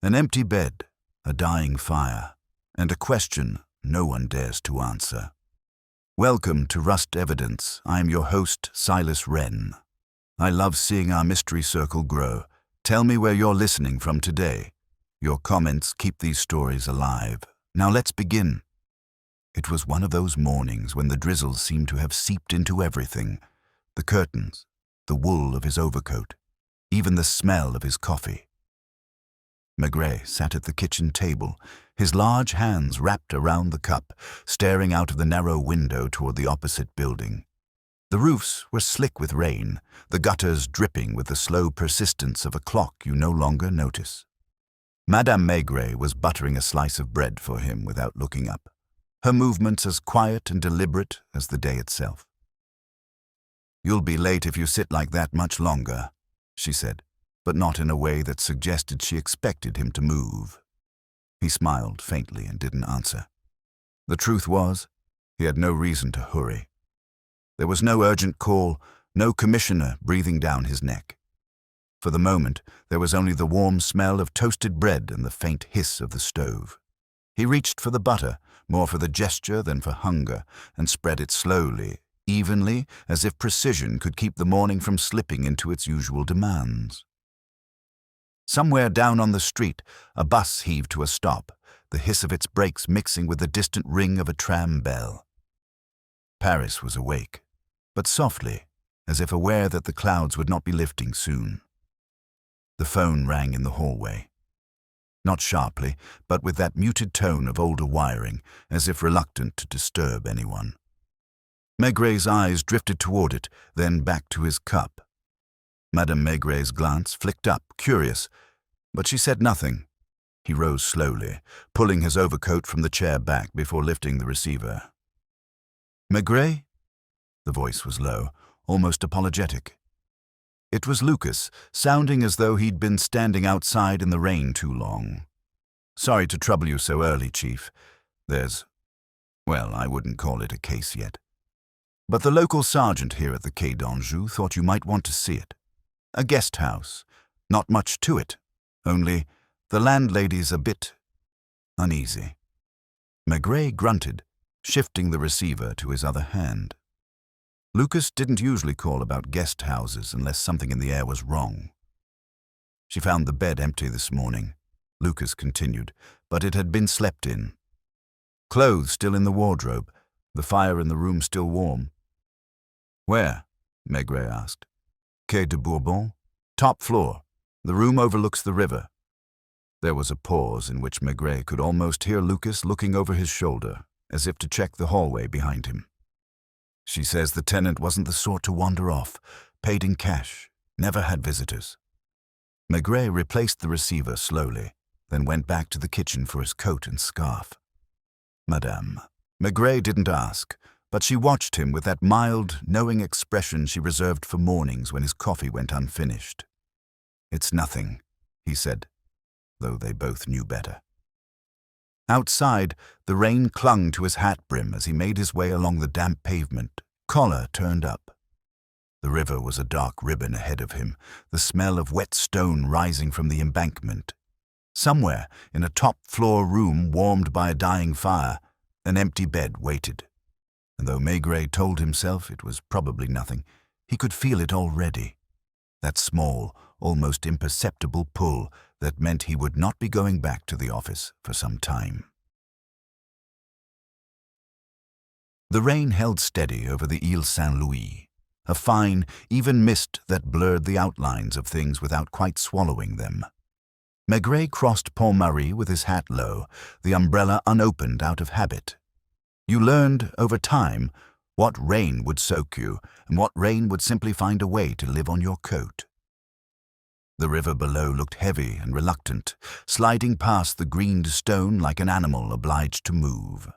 An empty bed, a dying fire, and a question no one dares to answer. Welcome to Rust Evidence. I am your host, Silas Wren. I love seeing our mystery circle grow. Tell me where you're listening from today. Your comments keep these stories alive. Now let's begin. It was one of those mornings when the drizzle seemed to have seeped into everything. The curtains, the wool of his overcoat, even the smell of his coffee. Maigret sat at the kitchen table, his large hands wrapped around the cup, staring out of the narrow window toward the opposite building. The roofs were slick with rain, the gutters dripping with the slow persistence of a clock you no longer notice. Madame Maigret was buttering a slice of bread for him without looking up, her movements as quiet and deliberate as the day itself. "You'll be late if you sit like that much longer," she said, but not in a way that suggested she expected him to move. He smiled faintly and didn't answer. The truth was, he had no reason to hurry. There was no urgent call, no commissioner breathing down his neck. For the moment, there was only the warm smell of toasted bread and the faint hiss of the stove. He reached for the butter, more for the gesture than for hunger, and spread it slowly, evenly, as if precision could keep the morning from slipping into its usual demands. Somewhere down on the street, a bus heaved to a stop, the hiss of its brakes mixing with the distant ring of a tram bell. Paris was awake, but softly, as if aware that the clouds would not be lifting soon. The phone rang in the hallway. Not sharply, but with that muted tone of older wiring, as if reluctant to disturb anyone. Maigret's eyes drifted toward it, then back to his cup. Madame Maigret's glance flicked up, curious, but she said nothing. He rose slowly, pulling his overcoat from the chair back before lifting the receiver. "Maigret?" The voice was low, almost apologetic. It was Lucas, sounding as though he'd been standing outside in the rain too long. "Sorry to trouble you so early, Chief. Well, I wouldn't call it a case yet. But the local sergeant here at the Quai d'Anjou thought you might want to see it. A guest house. Not much to it. Only the landlady's a bit uneasy." Maigret grunted, shifting the receiver to his other hand. Lucas didn't usually call about guest houses unless something in the air was wrong. "She found the bed empty this morning," Lucas continued, "but it had been slept in. Clothes still in the wardrobe, the fire in the room still warm." "Where?" Maigret asked. "Quai de Bourbon, top floor. The room overlooks the river." There was a pause in which Maigret could almost hear Lucas looking over his shoulder, as if to check the hallway behind him. "She says the tenant wasn't the sort to wander off, paid in cash, never had visitors." Maigret replaced the receiver slowly, then went back to the kitchen for his coat and scarf. "Madame." Maigret didn't ask, but she watched him with that mild, knowing expression she reserved for mornings when his coffee went unfinished. "It's nothing," he said, though they both knew better. Outside, the rain clung to his hat brim as he made his way along the damp pavement, collar turned up. The river was a dark ribbon ahead of him, the smell of wet stone rising from the embankment. Somewhere, in a top-floor room warmed by a dying fire, an empty bed waited. And though Maigret told himself it was probably nothing, he could feel it already. That small, almost imperceptible pull that meant he would not be going back to the office for some time. The rain held steady over the Ile Saint-Louis, a fine, even mist that blurred the outlines of things without quite swallowing them. Maigret crossed Pont Marie with his hat low, the umbrella unopened out of habit. You learned, over time, what rain would soak you and what rain would simply find a way to live on your coat. The river below looked heavy and reluctant, sliding past the greened stone like an animal obliged to move.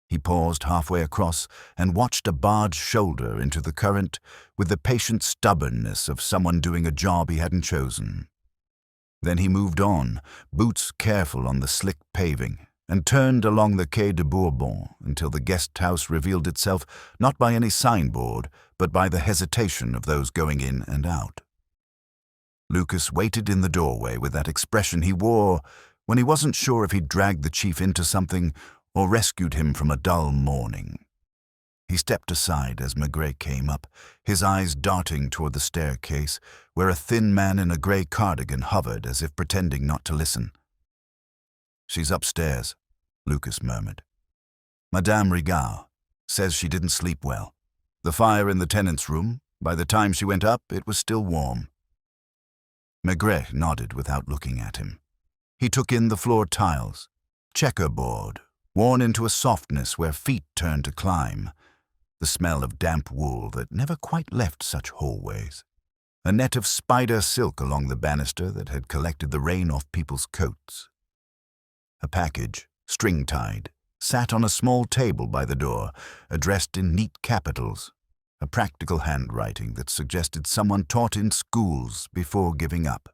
He paused halfway across and watched a barge shoulder into the current with the patient stubbornness of someone doing a job he hadn't chosen. Then he moved on, boots careful on the slick paving, and turned along the Quai de Bourbon until the guest house revealed itself not by any signboard, but by the hesitation of those going in and out. Lucas waited in the doorway with that expression he wore when he wasn't sure if he'd dragged the chief into something or rescued him from a dull morning. He stepped aside as Maigret came up, his eyes darting toward the staircase, where a thin man in a grey cardigan hovered as if pretending not to listen. "She's upstairs," Lucas murmured. "Madame Rigal says she didn't sleep well. The fire in the tenant's room, by the time she went up, it was still warm." Maigret nodded without looking at him. He took in the floor tiles, checkerboard, worn into a softness where feet turned to climb, the smell of damp wool that never quite left such hallways, a net of spider silk along the banister that had collected the rain off people's coats. A package, string-tied, sat on a small table by the door, addressed in neat capitals, a practical handwriting that suggested someone taught in schools before giving up.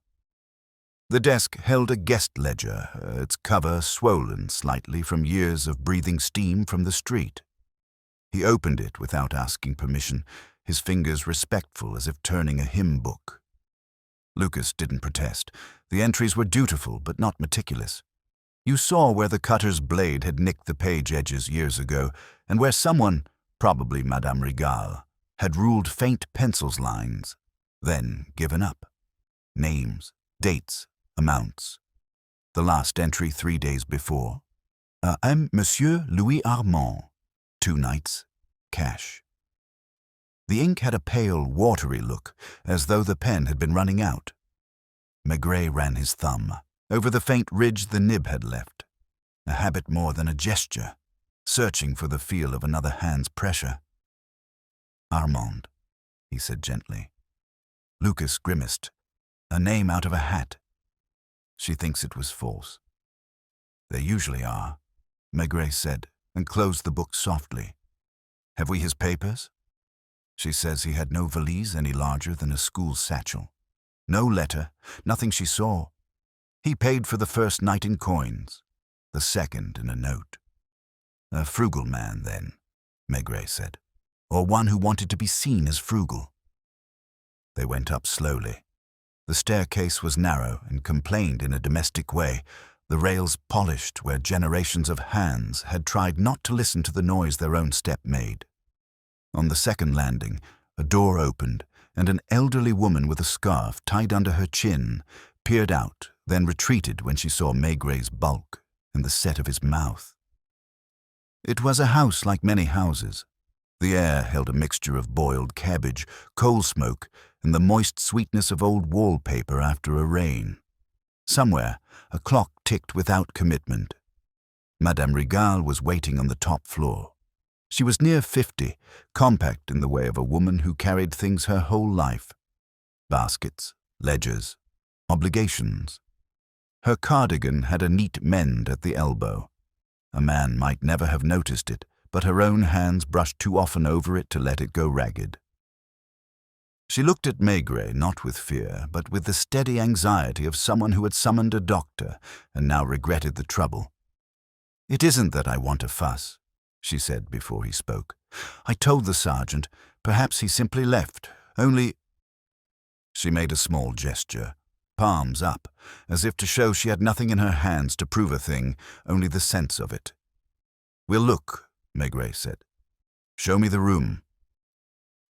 The desk held a guest ledger, its cover swollen slightly from years of breathing steam from the street. He opened it without asking permission, his fingers respectful as if turning a hymn book. Lucas didn't protest. The entries were dutiful but not meticulous. You saw where the cutter's blade had nicked the page edges years ago, and where someone, probably Madame Rigal, had ruled faint pencil's lines, then given up. Names, dates, amounts. The last entry 3 days before. I'm Monsieur Louis Armand. 2 nights. Cash. The ink had a pale, watery look, as though the pen had been running out. Maigret ran his thumb over the faint ridge the nib had left, a habit more than a gesture, searching for the feel of another hand's pressure. "Armand," he said gently. Lucas grimaced. "A name out of a hat." "She thinks it was false." "They usually are," Maigret said, and closed the book softly. "Have we his papers?" "She says he had no valise any larger than a school satchel. No letter, nothing she saw. He paid for the first night in coins, the second in a note." "A frugal man, then," Maigret said, "or one who wanted to be seen as frugal." They went up slowly. The staircase was narrow and complained in a domestic way, the rails polished where generations of hands had tried not to listen to the noise their own step made. On the second landing, a door opened, and an elderly woman with a scarf tied under her chin peered out, then retreated when she saw Maigret's bulk and the set of his mouth. It was a house like many houses. The air held a mixture of boiled cabbage, coal smoke, and the moist sweetness of old wallpaper after a rain. Somewhere, a clock ticked without commitment. Madame Rigal was waiting on the top floor. She was near 50, compact in the way of a woman who carried things her whole life. Baskets, ledgers, obligations. Her cardigan had a neat mend at the elbow. A man might never have noticed it, but her own hands brushed too often over it to let it go ragged. She looked at Maigret not with fear, but with the steady anxiety of someone who had summoned a doctor and now regretted the trouble. "It isn't that I want a fuss," she said before he spoke. "I told the sergeant. Perhaps he simply left. Only—" She made a small gesture, palms up, as if to show she had nothing in her hands to prove a thing, only the sense of it. "We'll look," Maigret said. "Show me the room."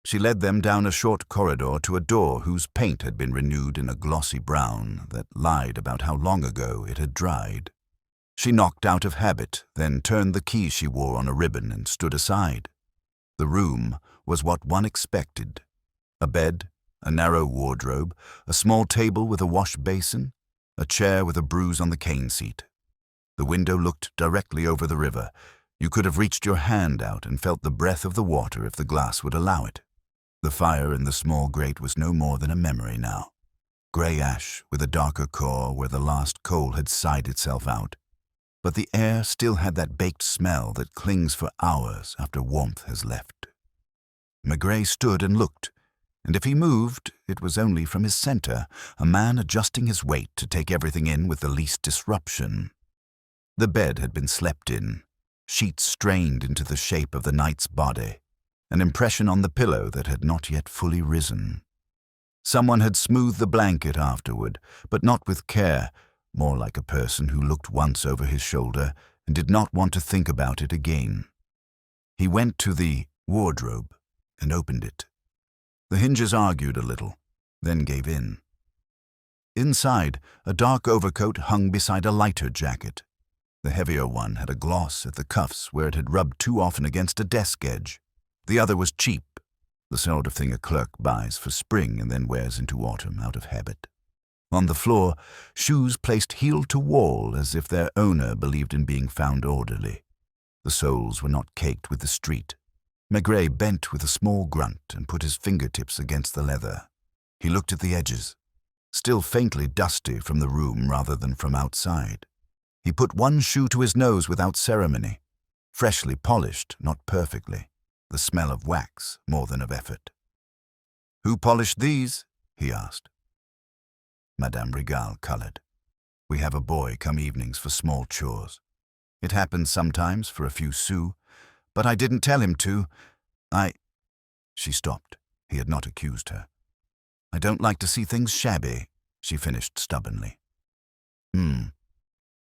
She led them down a short corridor to a door whose paint had been renewed in a glossy brown that lied about how long ago it had dried. She knocked out of habit, then turned the key she wore on a ribbon and stood aside. The room was what one expected. A bed, a narrow wardrobe, a small table with a wash basin, a chair with a bruise on the cane seat. The window looked directly over the river. You could have reached your hand out and felt the breath of the water if the glass would allow it. The fire in the small grate was no more than a memory now. Grey ash with a darker core where the last coal had sighed itself out. But the air still had that baked smell that clings for hours after warmth has left. Maigret stood and looked, and if he moved, it was only from his center, a man adjusting his weight to take everything in with the least disruption. The bed had been slept in, sheets strained into the shape of the night's body, an impression on the pillow that had not yet fully risen. Someone had smoothed the blanket afterward, but not with care, more like a person who looked once over his shoulder and did not want to think about it again. He went to the wardrobe and opened it. The hinges argued a little, then gave in. Inside, a dark overcoat hung beside a lighter jacket. The heavier one had a gloss at the cuffs where it had rubbed too often against a desk edge. The other was cheap, the sort of thing a clerk buys for spring and then wears into autumn out of habit. On the floor, shoes placed heel to wall as if their owner believed in being found orderly. The soles were not caked with the street. Maigret bent with a small grunt and put his fingertips against the leather. He looked at the edges, still faintly dusty from the room rather than from outside. He put one shoe to his nose without ceremony, freshly polished, not perfectly, the smell of wax more than of effort. "Who polished these?" he asked. Madame Rigal colored. "We have a boy come evenings for small chores. It happens sometimes for a few sous, but I didn't tell him to. She stopped. He had not accused her. "I don't like to see things shabby," she finished stubbornly.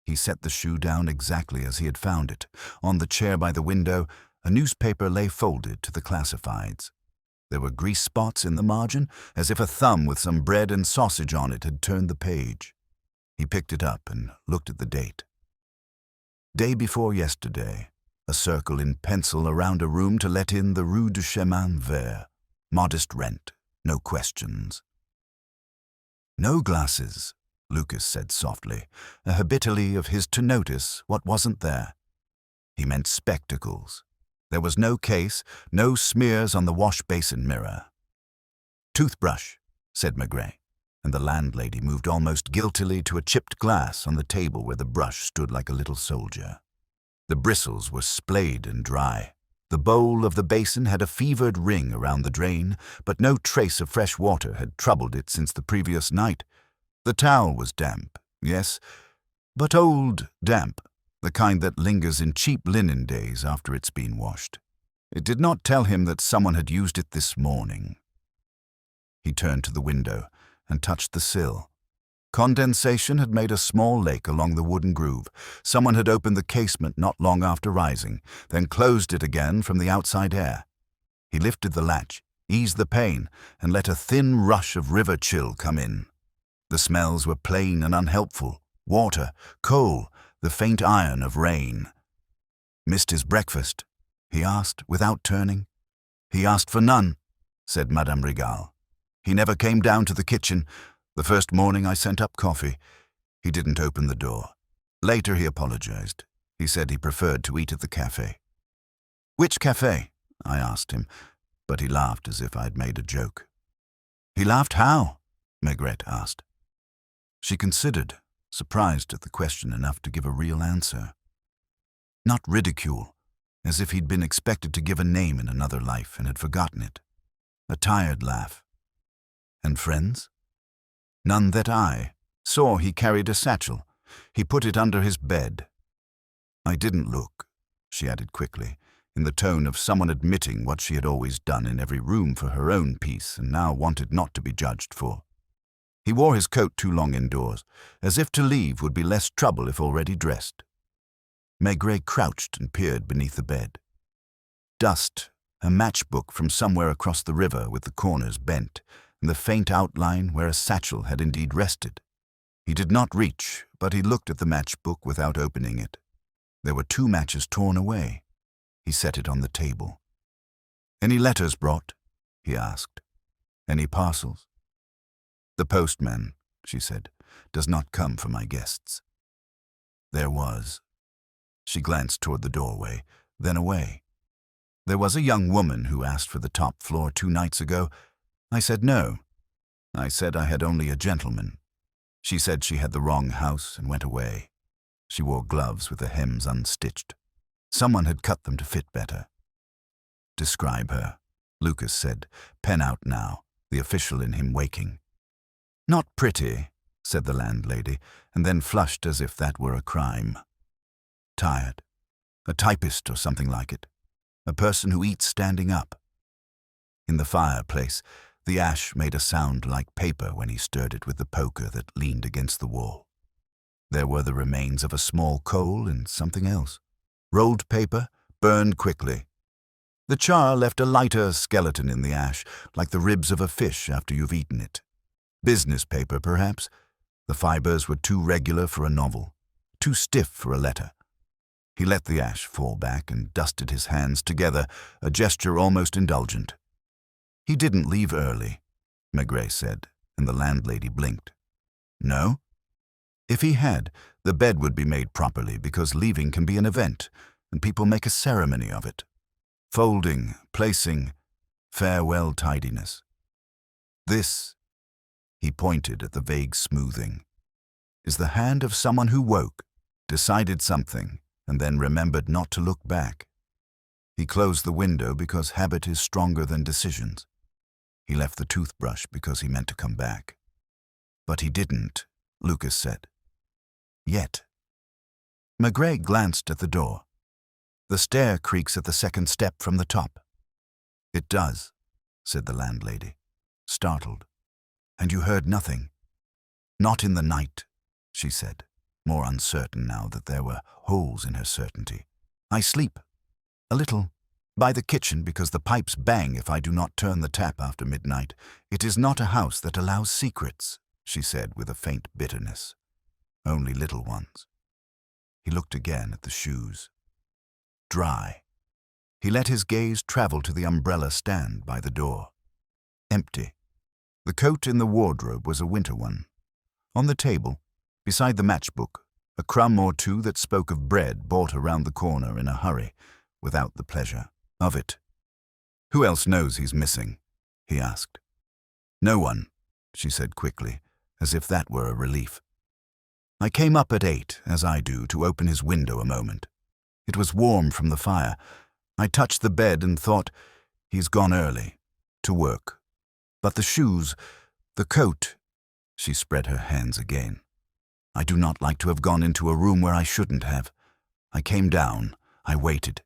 He set the shoe down exactly as he had found it. On the chair by the window, a newspaper lay folded to the classifieds. There were grease spots in the margin, as if a thumb with some bread and sausage on it had turned the page. He picked it up and looked at the date. Day before yesterday, a circle in pencil around a room to let in the Rue du Chemin Vert. Modest rent, no questions. "No glasses," Lucas said softly, a habitually of his to notice what wasn't there. He meant spectacles. There was no case, no smears on the wash-basin mirror. "Toothbrush," said Maigret, and the landlady moved almost guiltily to a chipped glass on the table where the brush stood like a little soldier. The bristles were splayed and dry. The bowl of the basin had a fevered ring around the drain, but no trace of fresh water had troubled it since the previous night. The towel was damp, yes, but old damp, the kind that lingers in cheap linen days after it's been washed. It did not tell him that someone had used it this morning. He turned to the window and touched the sill. Condensation had made a small lake along the wooden groove. Someone had opened the casement not long after rising, then closed it again from the outside air. He lifted the latch, eased the pane, and let a thin rush of river chill come in. The smells were plain and unhelpful. Water, coal, the faint iron of rain. "Missed his breakfast?" he asked, without turning. "He asked for none," said Madame Rigal. "He never came down to the kitchen. The first morning I sent up coffee. He didn't open the door. Later he apologized. He said he preferred to eat at the cafe." "Which cafe?" I asked him, but he laughed as if I'd made a joke. "He laughed how?" Maigret asked. She considered, surprised at the question enough to give a real answer. Not ridicule, as if he'd been expected to give a name in another life and had forgotten it. A tired laugh. "And friends?" "None that I saw. He carried a satchel. He put it under his bed." "I didn't look," she added quickly, in the tone of someone admitting what she had always done in every room for her own peace and now wanted not to be judged for. "He wore his coat too long indoors, as if to leave would be less trouble if already dressed." Maigret crouched and peered beneath the bed. Dust, a matchbook from somewhere across the river with the corners bent, and the faint outline where a satchel had indeed rested. He did not reach, but he looked at the matchbook without opening it. There were 2 matches torn away. He set it on the table. "Any letters brought?" he asked. "Any parcels?" "The postman," she said, "does not come for my guests." There was. She glanced toward the doorway, then away. "There was a young woman who asked for the top floor 2 nights ago. I said no. I said I had only a gentleman. She said she had the wrong house and went away. She wore gloves with the hems unstitched. Someone had cut them to fit better." "Describe her," Lucas said, pen out now, the official in him waking. "Not pretty," said the landlady, and then flushed as if that were a crime. "Tired. A typist or something like it. A person who eats standing up." In the fireplace, The ash made a sound like paper when he stirred it with the poker that leaned against the wall. There were the remains of a small coal and something else. Rolled paper, burned quickly. The char left a lighter skeleton in the ash, like the ribs of a fish after you've eaten it. Business paper, perhaps. The fibers were too regular for a novel, too stiff for a letter. He let the ash fall back and dusted his hands together, a gesture almost indulgent. He didn't leave early, Maigret said, and the landlady blinked. No? If he had, the bed would be made properly because leaving can be an event, and people make a ceremony of it. Folding, placing, farewell tidiness. This, he pointed at the vague smoothing, is the hand of someone who woke, decided something, and then remembered not to look back. He closed the window because habit is stronger than decisions. He left the toothbrush because he meant to come back. But he didn't, Lucas said. Yet. Maigret glanced at the door. The stair creaks at the second step from the top. It does, said the landlady, startled. And you heard nothing? Not in the night, she said, more uncertain now that there were holes in her certainty. I sleep. A little. By the kitchen because the pipes bang if I do not turn the tap after midnight. It is not a house that allows secrets, she said with a faint bitterness. Only little ones. He looked again at the shoes. Dry. He let his gaze travel to the umbrella stand by the door. Empty. The coat in the wardrobe was a winter one. On the table, beside the matchbook, a crumb or two that spoke of bread bought around the corner in a hurry, without the pleasure of it. Who else knows he's missing? He asked. No one, she said quickly, as if that were a relief. I came up at 8, as I do, to open his window a moment. It was warm from the fire. I touched the bed and thought, he's gone early, to work. But the shoes, the coat, she spread her hands again. I do not like to have gone into a room where I shouldn't have. I came down, I waited.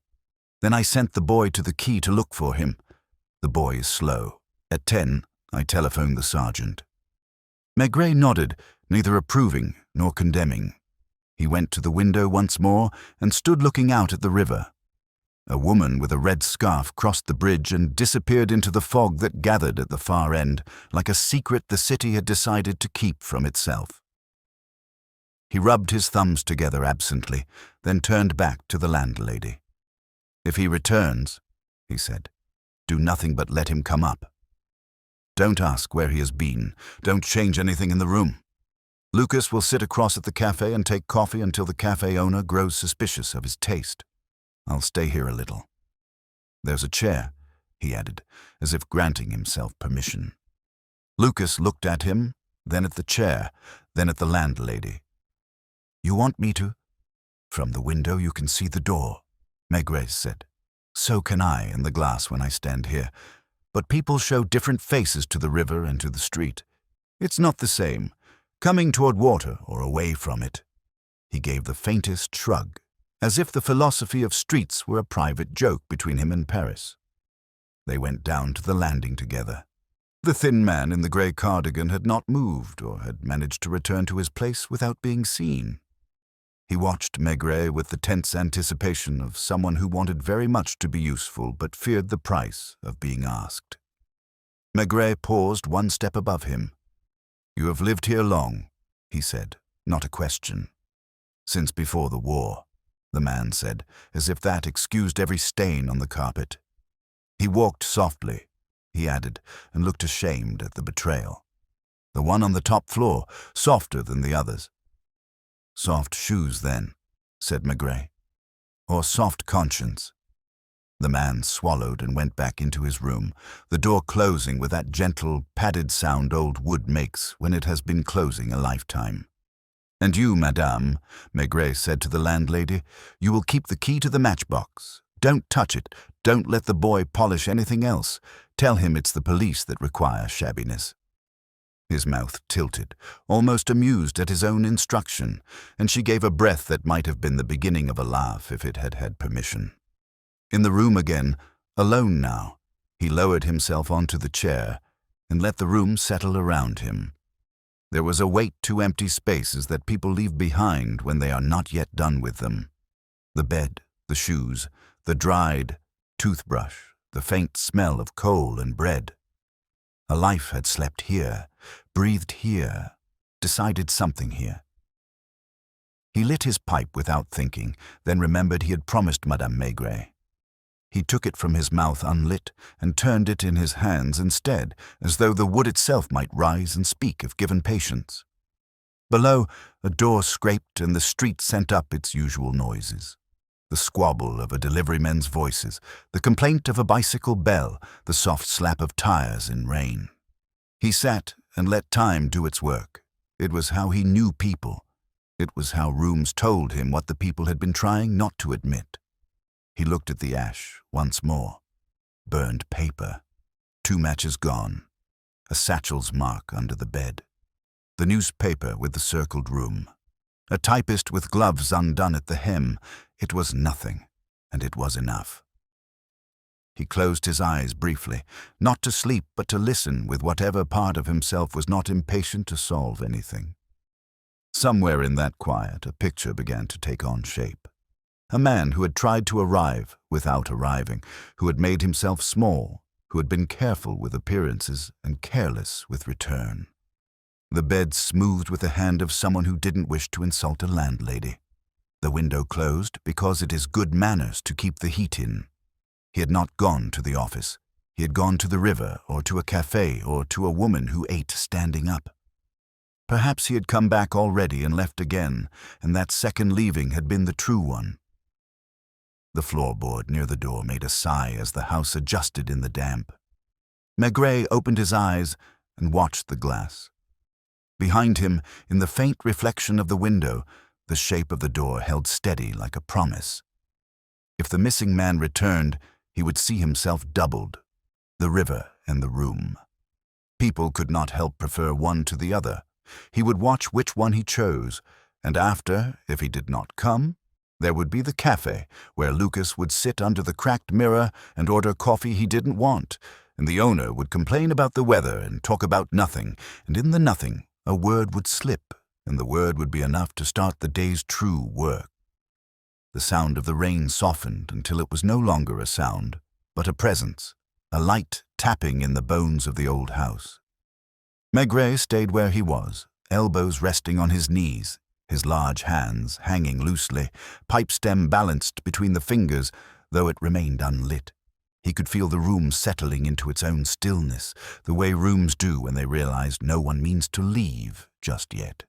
Then I sent the boy to the quay to look for him. The boy is slow. At 10, I telephoned the sergeant. Maigret nodded, neither approving nor condemning. He went to the window once more and stood looking out at the river. A woman with a red scarf crossed the bridge and disappeared into the fog that gathered at the far end, like a secret the city had decided to keep from itself. He rubbed his thumbs together absently, then turned back to the landlady. If he returns, he said, do nothing but let him come up. Don't ask where he has been. Don't change anything in the room. Lucas will sit across at the cafe and take coffee until the cafe owner grows suspicious of his taste. I'll stay here a little. There's a chair, he added, as if granting himself permission. Lucas looked at him, then at the chair, then at the landlady. You want me to? From the window you can see the door, Maigret said. So can I in the glass when I stand here. But people show different faces to the river and to the street. It's not the same. Coming toward water or away from it. He gave the faintest shrug, as if the philosophy of streets were a private joke between him and Paris. They went down to the landing together. The thin man in the grey cardigan had not moved or had managed to return to his place without being seen. He watched Maigret with the tense anticipation of someone who wanted very much to be useful but feared the price of being asked. Maigret paused one step above him. You have lived here long, he said, not a question. Since before the war, the man said, as if that excused every stain on the carpet. He walked softly, he added, and looked ashamed at the betrayal. The one on the top floor, softer than the others. Soft shoes, then, said Maigret. Or soft conscience. The man swallowed and went back into his room, the door closing with that gentle, padded sound old wood makes when it has been closing a lifetime. And you, madame, Maigret said to the landlady, you will keep the key to the matchbox. Don't touch it. Don't let the boy polish anything else. Tell him it's the police that require shabbiness. His mouth tilted, almost amused at his own instruction, and she gave a breath that might have been the beginning of a laugh if it had had permission. In the room again, alone now, he lowered himself onto the chair, and let the room settle around him. There was a weight to empty spaces that people leave behind when they are not yet done with them. The bed, the shoes, the dried toothbrush, the faint smell of coal and bread. A life had slept here, breathed here, decided something here. He lit his pipe without thinking, then remembered he had promised Madame Maigret. He took it from his mouth unlit and turned it in his hands instead, as though the wood itself might rise and speak if given patience. Below, a door scraped and the street sent up its usual noises. The squabble of a deliveryman's voices, the complaint of a bicycle bell, the soft slap of tires in rain. He sat and let time do its work. It was how he knew people. It was how rooms told him what the people had been trying not to admit. He looked at the ash once more. Burned paper. 2 matches gone. A satchel's mark under the bed. The newspaper with the circled room. A typist with gloves undone at the hem. It was nothing, and it was enough. He closed his eyes briefly, not to sleep but to listen with whatever part of himself was not impatient to solve anything. Somewhere in that quiet, a picture began to take on shape. A man who had tried to arrive without arriving, who had made himself small, who had been careful with appearances and careless with return. The bed smoothed with the hand of someone who didn't wish to insult a landlady. The window closed because it is good manners to keep the heat in. He had not gone to the office. He had gone to the river or to a cafe or to a woman who ate standing up. Perhaps he had come back already and left again, and that second leaving had been the true one. The floorboard near the door made a sigh as the house adjusted in the damp. Maigret opened his eyes and watched the glass. Behind him, in the faint reflection of the window, the shape of the door held steady like a promise. If the missing man returned, he would see himself doubled, the river and the room. People could not help prefer one to the other. He would watch which one he chose, and after, if he did not come, there would be the cafe, where Lucas would sit under the cracked mirror and order coffee he didn't want, and the owner would complain about the weather and talk about nothing, and in the nothing, a word would slip, and the word would be enough to start the day's true work. The sound of the rain softened until it was no longer a sound, but a presence, a light tapping in the bones of the old house. Maigret stayed where he was, elbows resting on his knees, his large hands hanging loosely, pipe stem balanced between the fingers, though it remained unlit. He could feel the room settling into its own stillness, the way rooms do when they realize no one means to leave just yet.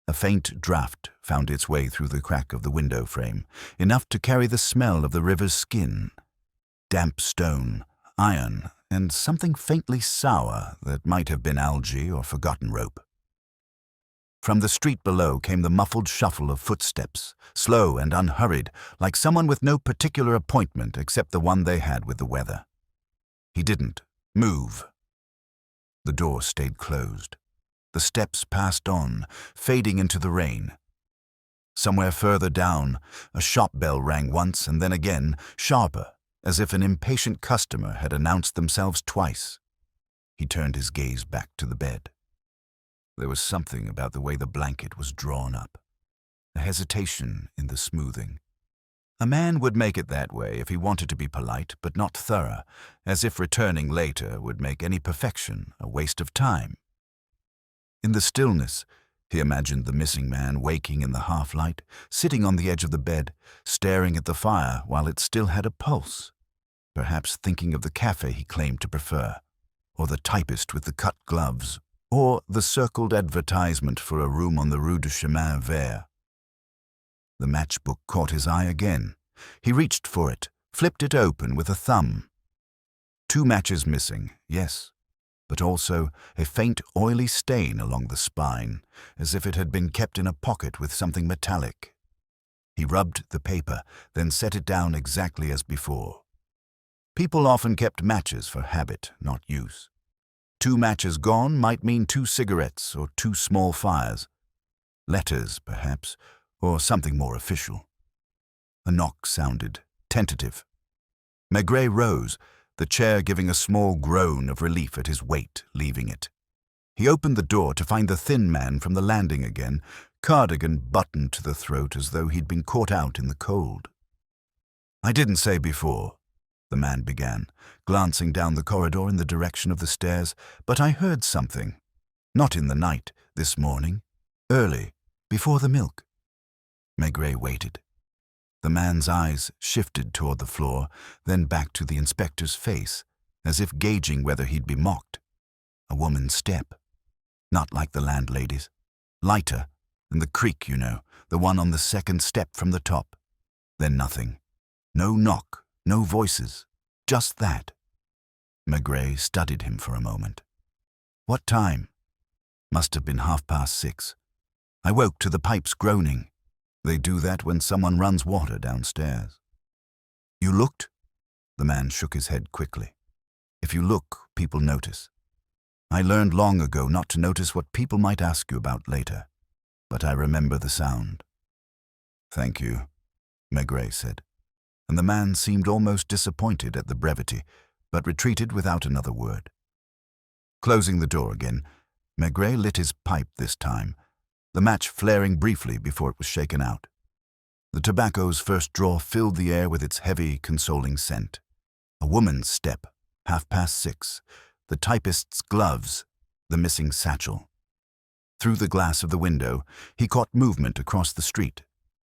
A faint draught found its way through the crack of the window frame, enough to carry the smell of the river's skin. Damp stone, iron, and something faintly sour that might have been algae or forgotten rope. From the street below came the muffled shuffle of footsteps, slow and unhurried, like someone with no particular appointment except the one they had with the weather. He didn't move. The door stayed closed. The steps passed on, fading into the rain. Somewhere further down, a shop bell rang once and then again, sharper, as if an impatient customer had announced themselves twice. He turned his gaze back to the bed. There was something about the way the blanket was drawn up, a hesitation in the smoothing. A man would make it that way if he wanted to be polite but not thorough, as if returning later would make any perfection a waste of time. In the stillness, he imagined the missing man waking in the half-light, sitting on the edge of the bed, staring at the fire while it still had a pulse, perhaps thinking of the cafe he claimed to prefer, or the typist with the cut gloves, or the circled advertisement for a room on the Rue du Chemin Vert. The matchbook caught his eye again. He reached for it, flipped it open with a thumb. 2 matches missing, yes, but also a faint oily stain along the spine, as if it had been kept in a pocket with something metallic. He rubbed the paper, then set it down exactly as before. People often kept matches for habit, not use. 2 matches gone might mean 2 cigarettes or 2 small fires. Letters, perhaps, or something more official. A knock sounded, tentative. Maigret rose, the chair giving a small groan of relief at his weight leaving it. He opened the door to find the thin man from the landing again, cardigan buttoned to the throat as though he'd been caught out in the cold. "I didn't say before," the man began, glancing down the corridor in the direction of the stairs, "but I heard something. Not in the night, this morning. Early, before the milk." Maigret waited. The man's eyes shifted toward the floor, then back to the inspector's face, as if gauging whether he'd be mocked. A woman's step. Not like the landlady's. Lighter, and the creak, you know, the one on the second step from the top. Then nothing. No knock, no voices. Just that. Maigret studied him for a moment. "What time?" "Must have been 6:30. I woke to the pipes groaning. They do that when someone runs water downstairs." "You looked?" The man shook his head quickly. "If you look, people notice. I learned long ago not to notice what people might ask you about later. But I remember the sound." "Thank you," Maigret said, and the man seemed almost disappointed at the brevity, but retreated without another word. Closing the door again, Maigret lit his pipe this time, the match flaring briefly before it was shaken out. The tobacco's first draw filled the air with its heavy, consoling scent. A woman's step, 6:30, the typist's gloves, the missing satchel. Through the glass of the window, he caught movement across the street.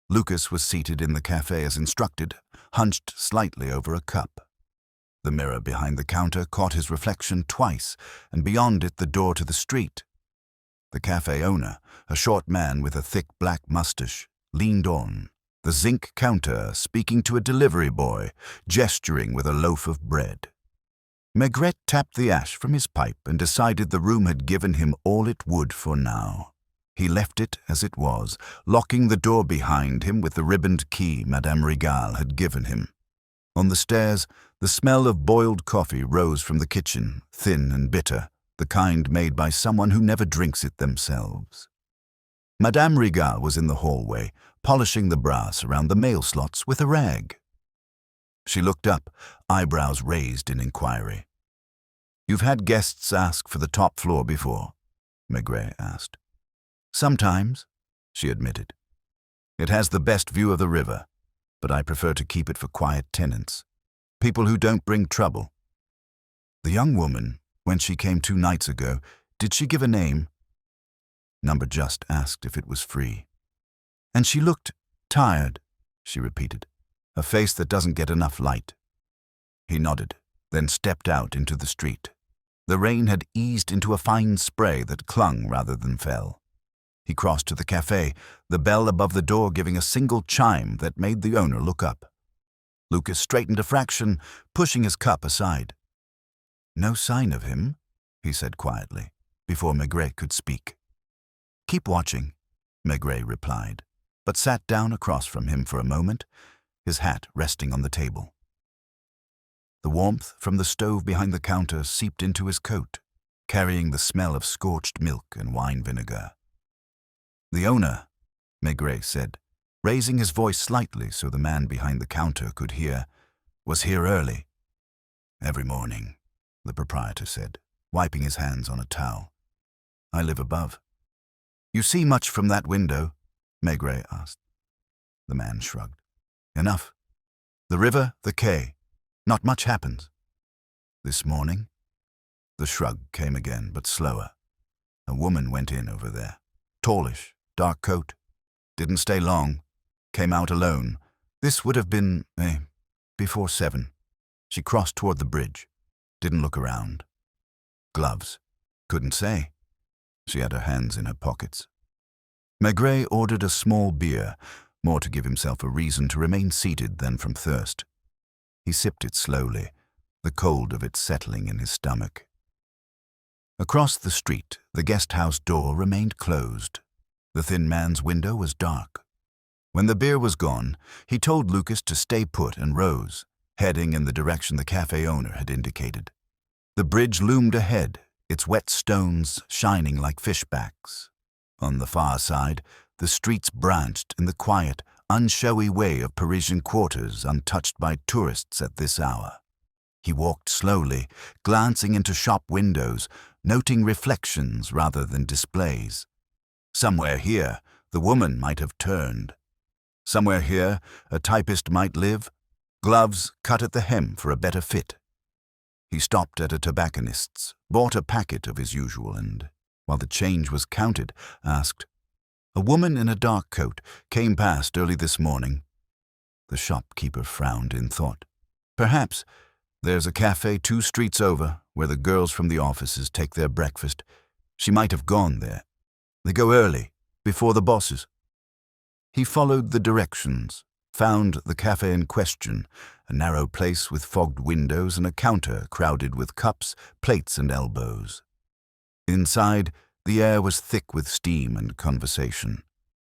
Lucas was seated in the cafe as instructed, hunched slightly over a cup. The mirror behind the counter caught his reflection twice, and beyond it the door to the street. The cafe owner, a short man with a thick black mustache, leaned on, the zinc counter speaking to a delivery boy, gesturing with a loaf of bread. Maigret tapped the ash from his pipe and decided the room had given him all it would for now. He left it as it was, locking the door behind him with the ribboned key Madame Rigal had given him. On the stairs, the smell of boiled coffee rose from the kitchen, thin and bitter, the kind made by someone who never drinks it themselves. Madame Rigal was in the hallway, polishing the brass around the mail slots with a rag. She looked up, eyebrows raised in inquiry. "You've had guests ask for the top floor before?" Maigret asked. "Sometimes," she admitted. "It has the best view of the river, but I prefer to keep it for quiet tenants. People who don't bring trouble." "The young woman, when she came 2 nights ago, did she give a name?" Number just asked if it was free. "And she looked tired," she repeated. "A face that doesn't get enough light." He nodded, then stepped out into the street. The rain had eased into a fine spray that clung rather than fell. He crossed to the cafe, the bell above the door giving a single chime that made the owner look up. Lucas straightened a fraction, pushing his cup aside. "No sign of him," he said quietly, before Maigret could speak. "Keep watching," Maigret replied, but sat down across from him for a moment, his hat resting on the table. The warmth from the stove behind the counter seeped into his coat, carrying the smell of scorched milk and wine vinegar. "The owner," Maigret said, raising his voice slightly so the man behind the counter could hear, "was here early." "Every morning," the proprietor said, wiping his hands on a towel. "I live above." "You see much from that window?" Maigret asked. The man shrugged. "Enough. The river, the quay. Not much happens." "This morning?" The shrug came again, but slower. "A woman went in over there. Tallish, dark coat. Didn't stay long. Came out alone. This would have been, before 7. She crossed toward the bridge. Didn't look around. Gloves. Couldn't say. She had her hands in her pockets." Maigret ordered a small beer, more to give himself a reason to remain seated than from thirst. He sipped it slowly, the cold of it settling in his stomach. Across the street, the guest house door remained closed. The thin man's window was dark. When the beer was gone, he told Lucas to stay put and rose, heading in the direction the cafe owner had indicated. The bridge loomed ahead, its wet stones shining like fishbacks. On the far side, the streets branched in the quiet, unshowy way of Parisian quarters untouched by tourists at this hour. He walked slowly, glancing into shop windows, noting reflections rather than displays. Somewhere here, the woman might have turned. Somewhere here, a typist might live, gloves cut at the hem for a better fit. He stopped at a tobacconist's, bought a packet of his usual, and, while the change was counted, asked, "A woman in a dark coat came past early this morning." The shopkeeper frowned in thought. "Perhaps. There's a cafe 2 streets over, where the girls from the offices take their breakfast. She might have gone there. They go early, before the bosses." He followed the directions, found the cafe in question, a narrow place with fogged windows and a counter crowded with cups, plates, and elbows. Inside, the air was thick with steam and conversation.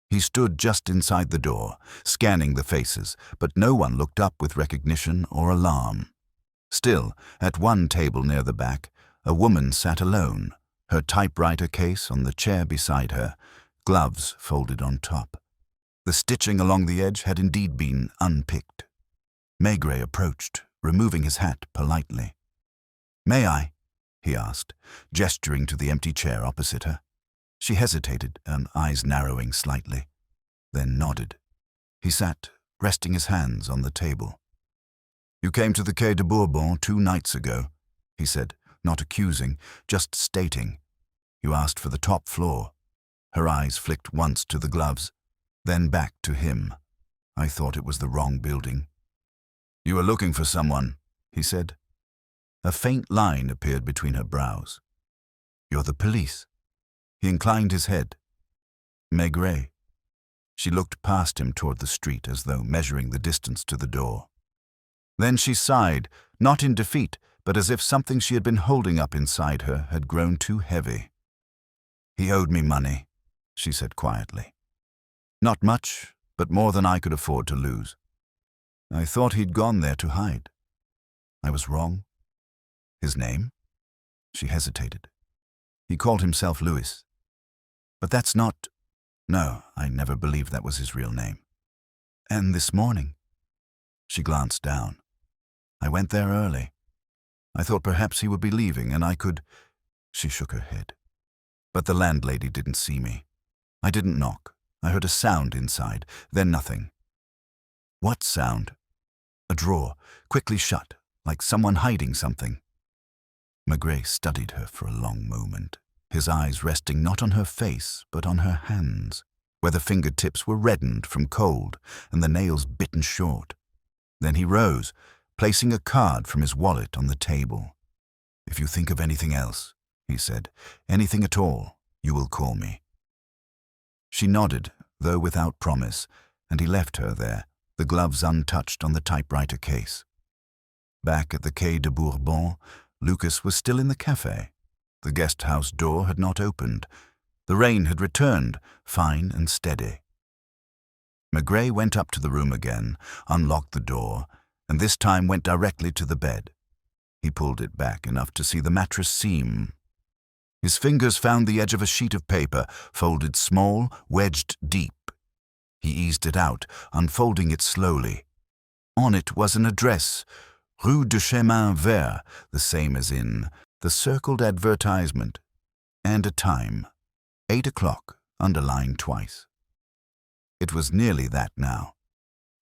He stood just inside the door, scanning the faces, but no one looked up with recognition or alarm. Still, at one table near the back, a woman sat alone, her typewriter case on the chair beside her, gloves folded on top. The stitching along the edge had indeed been unpicked. Maigret approached, removing his hat politely. "May I?" he asked, gesturing to the empty chair opposite her. She hesitated, eyes narrowing slightly, then nodded. He sat, resting his hands on the table. "You came to the Quai de Bourbon 2 nights ago," he said, not accusing, just stating. "You asked for the top floor." Her eyes flicked once to the gloves, then back to him. "I thought it was the wrong building." "You were looking for someone," he said. A faint line appeared between her brows. "You're the police." He inclined his head. "Maigret." She looked past him toward the street as though measuring the distance to the door. Then she sighed, not in defeat, but as if something she had been holding up inside her had grown too heavy. "He owed me money," she said quietly. "Not much, but more than I could afford to lose. I thought he'd gone there to hide. I was wrong." "His name?" She hesitated. "He called himself Louis. But that's not... No, I never believed that was his real name. And this morning..." She glanced down. "I went there early. I thought perhaps he would be leaving and I could..." She shook her head. "But the landlady didn't see me. I didn't knock. I heard a sound inside, then nothing." "What sound?" "A drawer, quickly shut, like someone hiding something." Maigret studied her for a long moment, his eyes resting not on her face, but on her hands, where the fingertips were reddened from cold and the nails bitten short. Then he rose, placing a card from his wallet on the table. "If you think of anything else," he said, "anything at all, you will call me." She nodded, though without promise, and he left her there, the gloves untouched on the typewriter case. Back at the Quai de Bourbon, Lucas was still in the cafe. The guest house door had not opened. The rain had returned, fine and steady. Maigret went up to the room again, unlocked the door, and this time went directly to the bed. He pulled it back enough to see the mattress seam. His fingers found the edge of a sheet of paper, folded small, wedged deep. He eased it out, unfolding it slowly. On it was an address, Rue du Chemin Vert, the same as in the circled advertisement, and a time, 8 o'clock, underlined twice. It was nearly that now.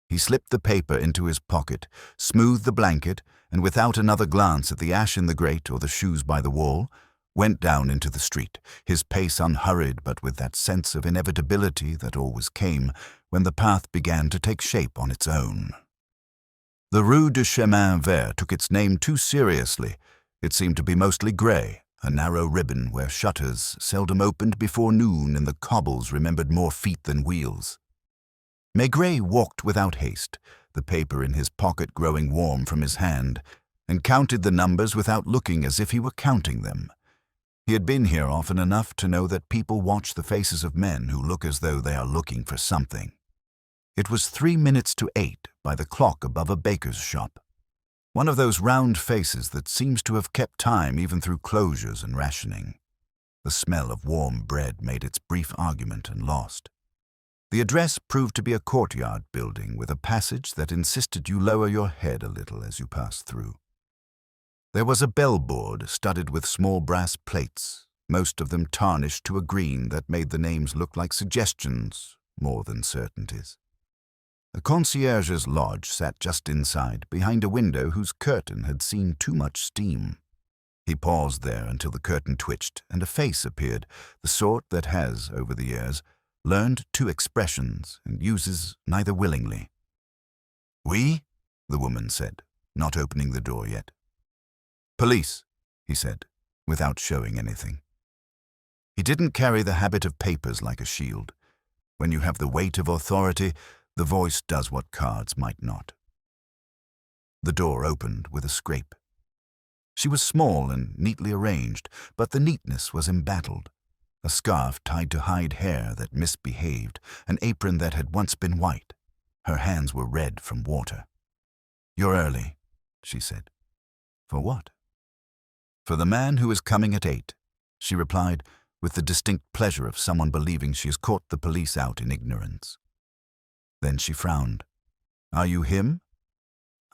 He slipped the paper into his pocket, smoothed the blanket, and without another glance at the ash in the grate or the shoes by the wall, went down into the street, his pace unhurried but with that sense of inevitability that always came when the path began to take shape on its own. The Rue du Chemin Vert took its name too seriously. It seemed to be mostly grey, a narrow ribbon where shutters seldom opened before noon and the cobbles remembered more feet than wheels. Maigret walked without haste, the paper in his pocket growing warm from his hand, and counted the numbers without looking as if he were counting them. He had been here often enough to know that people watch the faces of men who look as though they are looking for something. It was 3 minutes to 8 by the clock above a baker's shop. One of those round faces that seems to have kept time even through closures and rationing. The smell of warm bread made its brief argument and lost. The address proved to be a courtyard building with a passage that insisted you lower your head a little as you passed through. There was a bellboard studded with small brass plates, most of them tarnished to a green that made the names look like suggestions more than certainties. The concierge's lodge sat just inside, behind a window whose curtain had seen too much steam. He paused there until the curtain twitched and a face appeared, the sort that has, over the years, learned two expressions and uses neither willingly. "Oui?" the woman said, not opening the door yet. "Police," he said, without showing anything. He didn't carry the habit of papers like a shield. When you have the weight of authority, the voice does what cards might not. The door opened with a scrape. She was small and neatly arranged, but the neatness was embattled. A scarf tied to hide hair that misbehaved, an apron that had once been white. Her hands were red from water. "You're early," she said. "For what?" "For the man who is coming at 8, she replied, with the distinct pleasure of someone believing she has caught the police out in ignorance. Then she frowned. "Are you him?"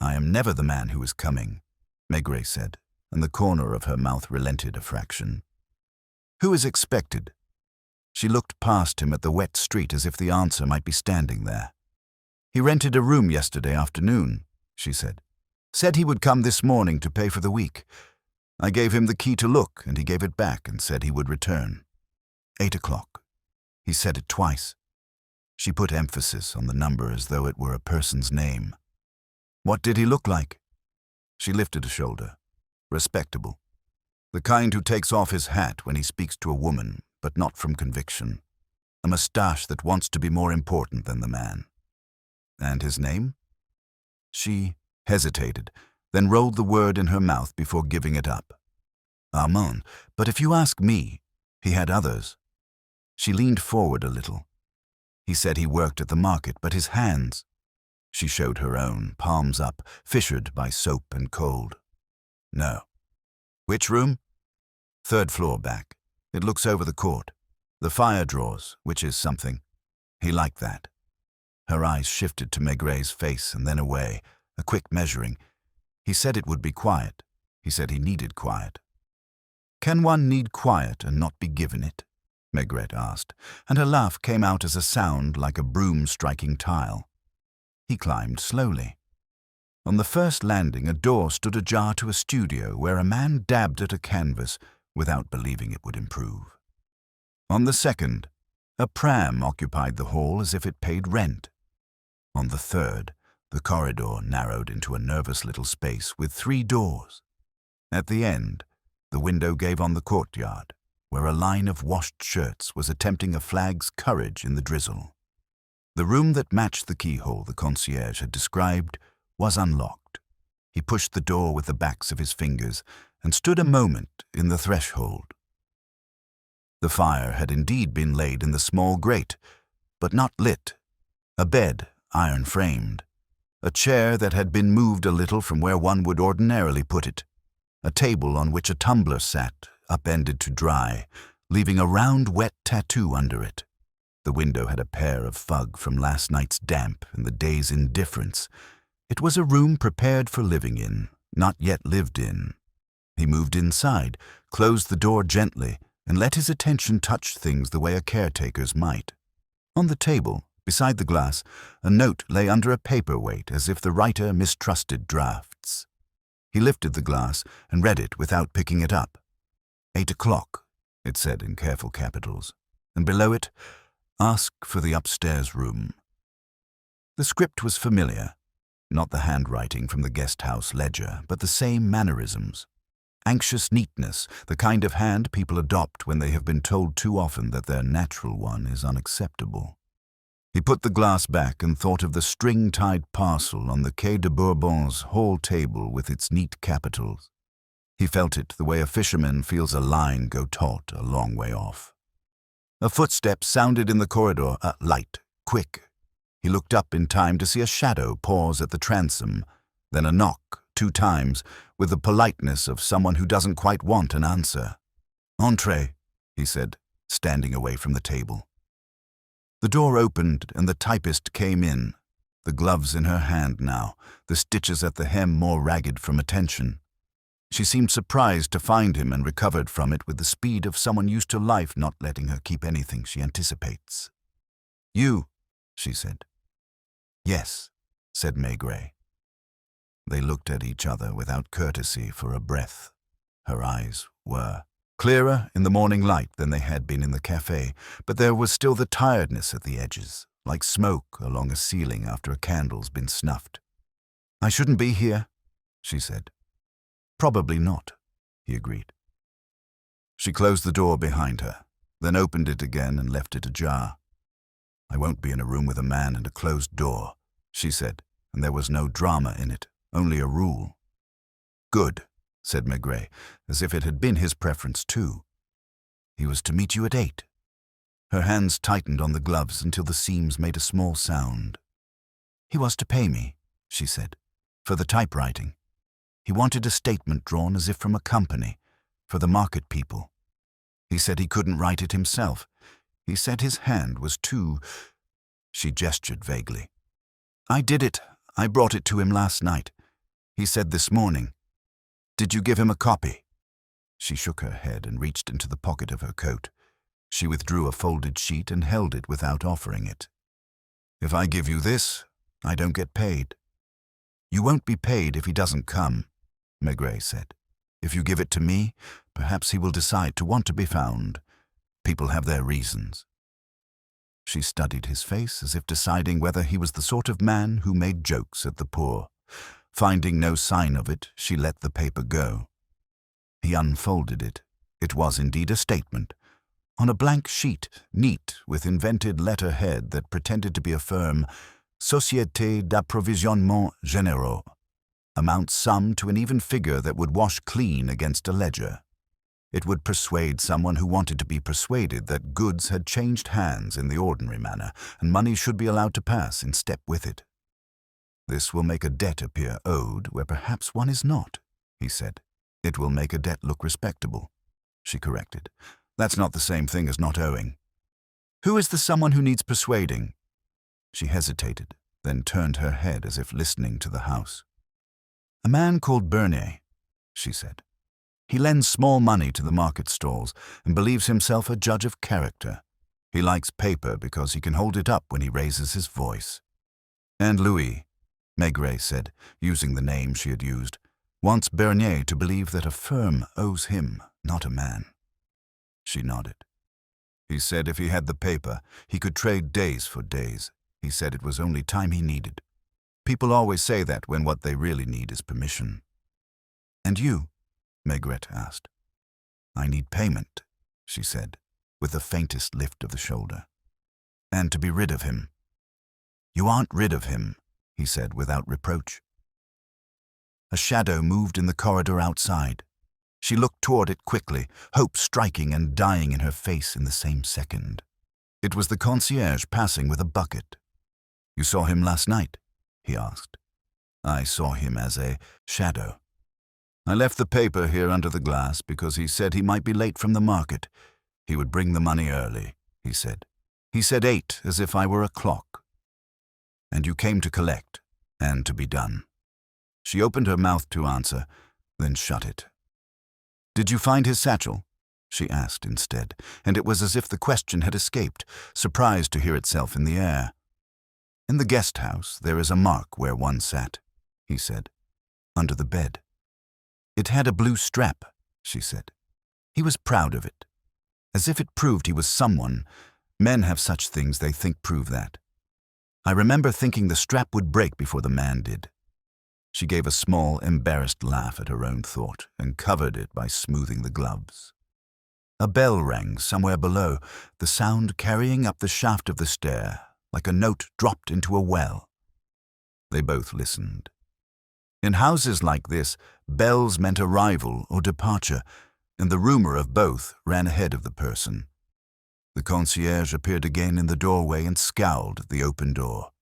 "I am never the man who is coming," Maigret said, and the corner of her mouth relented a fraction. "Who is expected?" She looked past him at the wet street as if the answer might be standing there. "He rented a room yesterday afternoon," she said. "Said he would come this morning to pay for the week. I gave him the key to look, and he gave it back and said he would return. 8 o'clock. He said it twice." She put emphasis on the number as though it were a person's name. "What did he look like?" She lifted a shoulder. "Respectable. The kind who takes off his hat when he speaks to a woman, but not from conviction. A moustache that wants to be more important than the man." "And his name?" She hesitated, then rolled the word in her mouth before giving it up. "Armand, but if you ask me, he had others." She leaned forward a little. "He said he worked at the market, but his hands—" She showed her own, palms up, fissured by soap and cold. "No." "Which room?" "3rd floor back. It looks over the court. The fire drawers, which is something. He liked that." Her eyes shifted to Maigret's face and then away, a quick measuring. "He said it would be quiet. He said he needed quiet." "Can one need quiet and not be given it?" Maigret asked, and her laugh came out as a sound like a broom striking tile. He climbed slowly. On the first landing, a door stood ajar to a studio where a man dabbed at a canvas without believing it would improve. On the second, a pram occupied the hall as if it paid rent. On the third, the corridor narrowed into a nervous little space with 3 doors. At the end, the window gave on the courtyard, where a line of washed shirts was attempting a flag's courage in the drizzle. The room that matched the keyhole the concierge had described was unlocked. He pushed the door with the backs of his fingers and stood a moment in the threshold. The fire had indeed been laid in the small grate, but not lit. A bed, iron-framed. A chair that had been moved a little from where one would ordinarily put it. A table on which a tumbler sat, upended to dry, leaving a round wet tattoo under it. The window had a pair of fug from last night's damp and the day's indifference. It was a room prepared for living in, not yet lived in. He moved inside, closed the door gently, and let his attention touch things the way a caretaker's might. On the table, beside the glass, a note lay under a paperweight as if the writer mistrusted drafts. He lifted the glass and read it without picking it up. 8 o'clock, it said in careful capitals, and below it, "Ask for the upstairs room." The script was familiar, not the handwriting from the guest house ledger, but the same mannerisms. Anxious neatness, the kind of hand people adopt when they have been told too often that their natural one is unacceptable. He put the glass back and thought of the string-tied parcel on the Quai de Bourbon's hall table with its neat capitals. He felt it the way a fisherman feels a line go taut a long way off. A footstep sounded in the corridor, light, quick. He looked up in time to see a shadow pause at the transom, then a knock 2 times with the politeness of someone who doesn't quite want an answer. "Entrez," he said, standing away from the table. The door opened and the typist came in, the gloves in her hand now, the stitches at the hem more ragged from attention. She seemed surprised to find him and recovered from it with the speed of someone used to life not letting her keep anything she anticipates. "You," she said. "Yes," said Maigret. They looked at each other without courtesy for a breath. Her eyes were clearer in the morning light than they had been in the cafe, but there was still the tiredness at the edges, like smoke along a ceiling after a candle's been snuffed. "I shouldn't be here," she said. "Probably not," he agreed. She closed the door behind her, then opened it again and left it ajar. "I won't be in a room with a man and a closed door," she said, and there was no drama in it, only a rule. "Good," said Maigret, as if it had been his preference too. "He was to meet you at 8. Her hands tightened on the gloves until the seams made a small sound. "He was to pay me," she said, "for the typewriting. He wanted a statement drawn as if from a company, for the market people. He said he couldn't write it himself. He said his hand was too—" She gestured vaguely. "I did it. I brought it to him last night. He said this morning. Did you give him a copy?" She shook her head and reached into the pocket of her coat. She withdrew a folded sheet and held it without offering it. "If I give you this, I don't get paid." "You won't be paid if he doesn't come," Maigret said. "If you give it to me, perhaps he will decide to want to be found. People have their reasons." She studied his face as if deciding whether he was the sort of man who made jokes at the poor. Finding no sign of it, she let the paper go. He unfolded it. It was indeed a statement. On a blank sheet, neat, with invented letterhead that pretended to be a firm, Société d'Approvisionnement Généraux, amount sum to an even figure that would wash clean against a ledger. It would persuade someone who wanted to be persuaded that goods had changed hands in the ordinary manner, and money should be allowed to pass in step with it. "This will make a debt appear owed where perhaps one is not," he said. "It will make a debt look respectable," she corrected. "That's not the same thing as not owing." "Who is the someone who needs persuading?" She hesitated, then turned her head as if listening to the house. "A man called Bernier," she said. "He lends small money to the market stalls and believes himself a judge of character. He likes paper because he can hold it up when he raises his voice. And Louis," Maigret said, using the name she had used, "wants Bernier to believe that a firm owes him, not a man." She nodded. "He said if he had the paper, he could trade days for days. He said it was only time he needed. People always say that when what they really need is permission." "And you?" Maigret asked. "I need payment," she said, with the faintest lift of the shoulder. "And to be rid of him." "You aren't rid of him," he said without reproach. A shadow moved in the corridor outside. She looked toward it quickly, hope striking and dying in her face in the same second. It was the concierge passing with a bucket. "You saw him last night?" he asked. "I saw him as a shadow. I left the paper here under the glass because he said he might be late from the market. He would bring the money early," he said. "He said 8 as if I were a clock. And you came to collect, and to be done." She opened her mouth to answer, then shut it. "Did you find his satchel?" she asked instead, and it was as if the question had escaped, surprised to hear itself in the air. "In the guest house there is a mark where one sat," he said, "under the bed. It had a blue strap," she said. "He was proud of it, as if it proved he was someone. Men have such things they think prove that. I remember thinking the strap would break before the man did." She gave a small, embarrassed laugh at her own thought and covered it by smoothing the gloves. A bell rang somewhere below, the sound carrying up the shaft of the stair, like a note dropped into a well. They both listened. In houses like this, bells meant arrival or departure, and the rumor of both ran ahead of the person. The concierge appeared again in the doorway and scowled at the open door.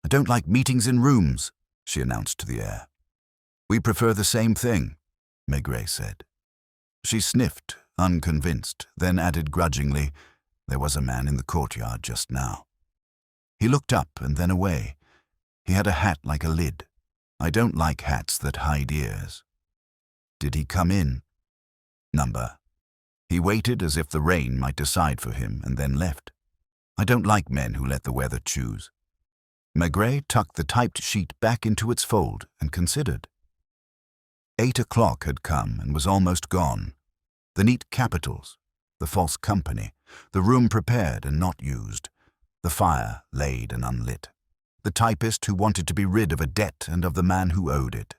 "I don't like meetings in rooms," she announced to the air. "We prefer the same thing," Maigret said. She sniffed, unconvinced, then added grudgingly, "There was a man in the courtyard just now." He looked up and then away. He had a hat like a lid. I don't like hats that hide ears. Did he come in? Number. He waited as if the rain might decide for him and then left. I don't like men who let the weather choose. Maigret tucked the typed sheet back into its fold and considered. 8 o'clock had come and was almost gone. The neat capitals, the false company, the room prepared and not used, the fire laid and unlit, the typist who wanted to be rid of a debt and of the man who owed it,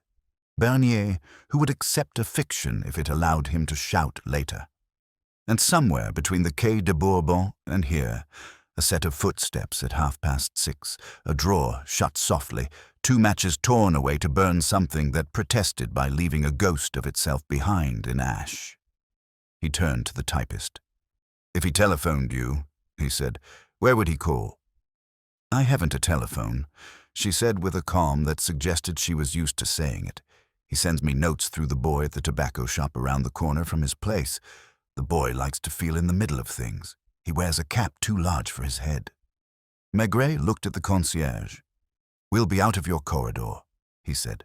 Bernier who would accept a fiction if it allowed him to shout later. And somewhere between the Quai de Bourbon and here, a set of footsteps at 6:30, a drawer shut softly, 2 matches torn away to burn something that protested by leaving a ghost of itself behind in ash. He turned to the typist. If he telephoned you, he said, where would he call? I haven't a telephone, she said with a calm that suggested she was used to saying it. He sends me notes through the boy at the tobacco shop around the corner from his place. The boy likes to feel in the middle of things. He wears a cap too large for his head. Maigret looked at the concierge. We'll be out of your corridor, he said.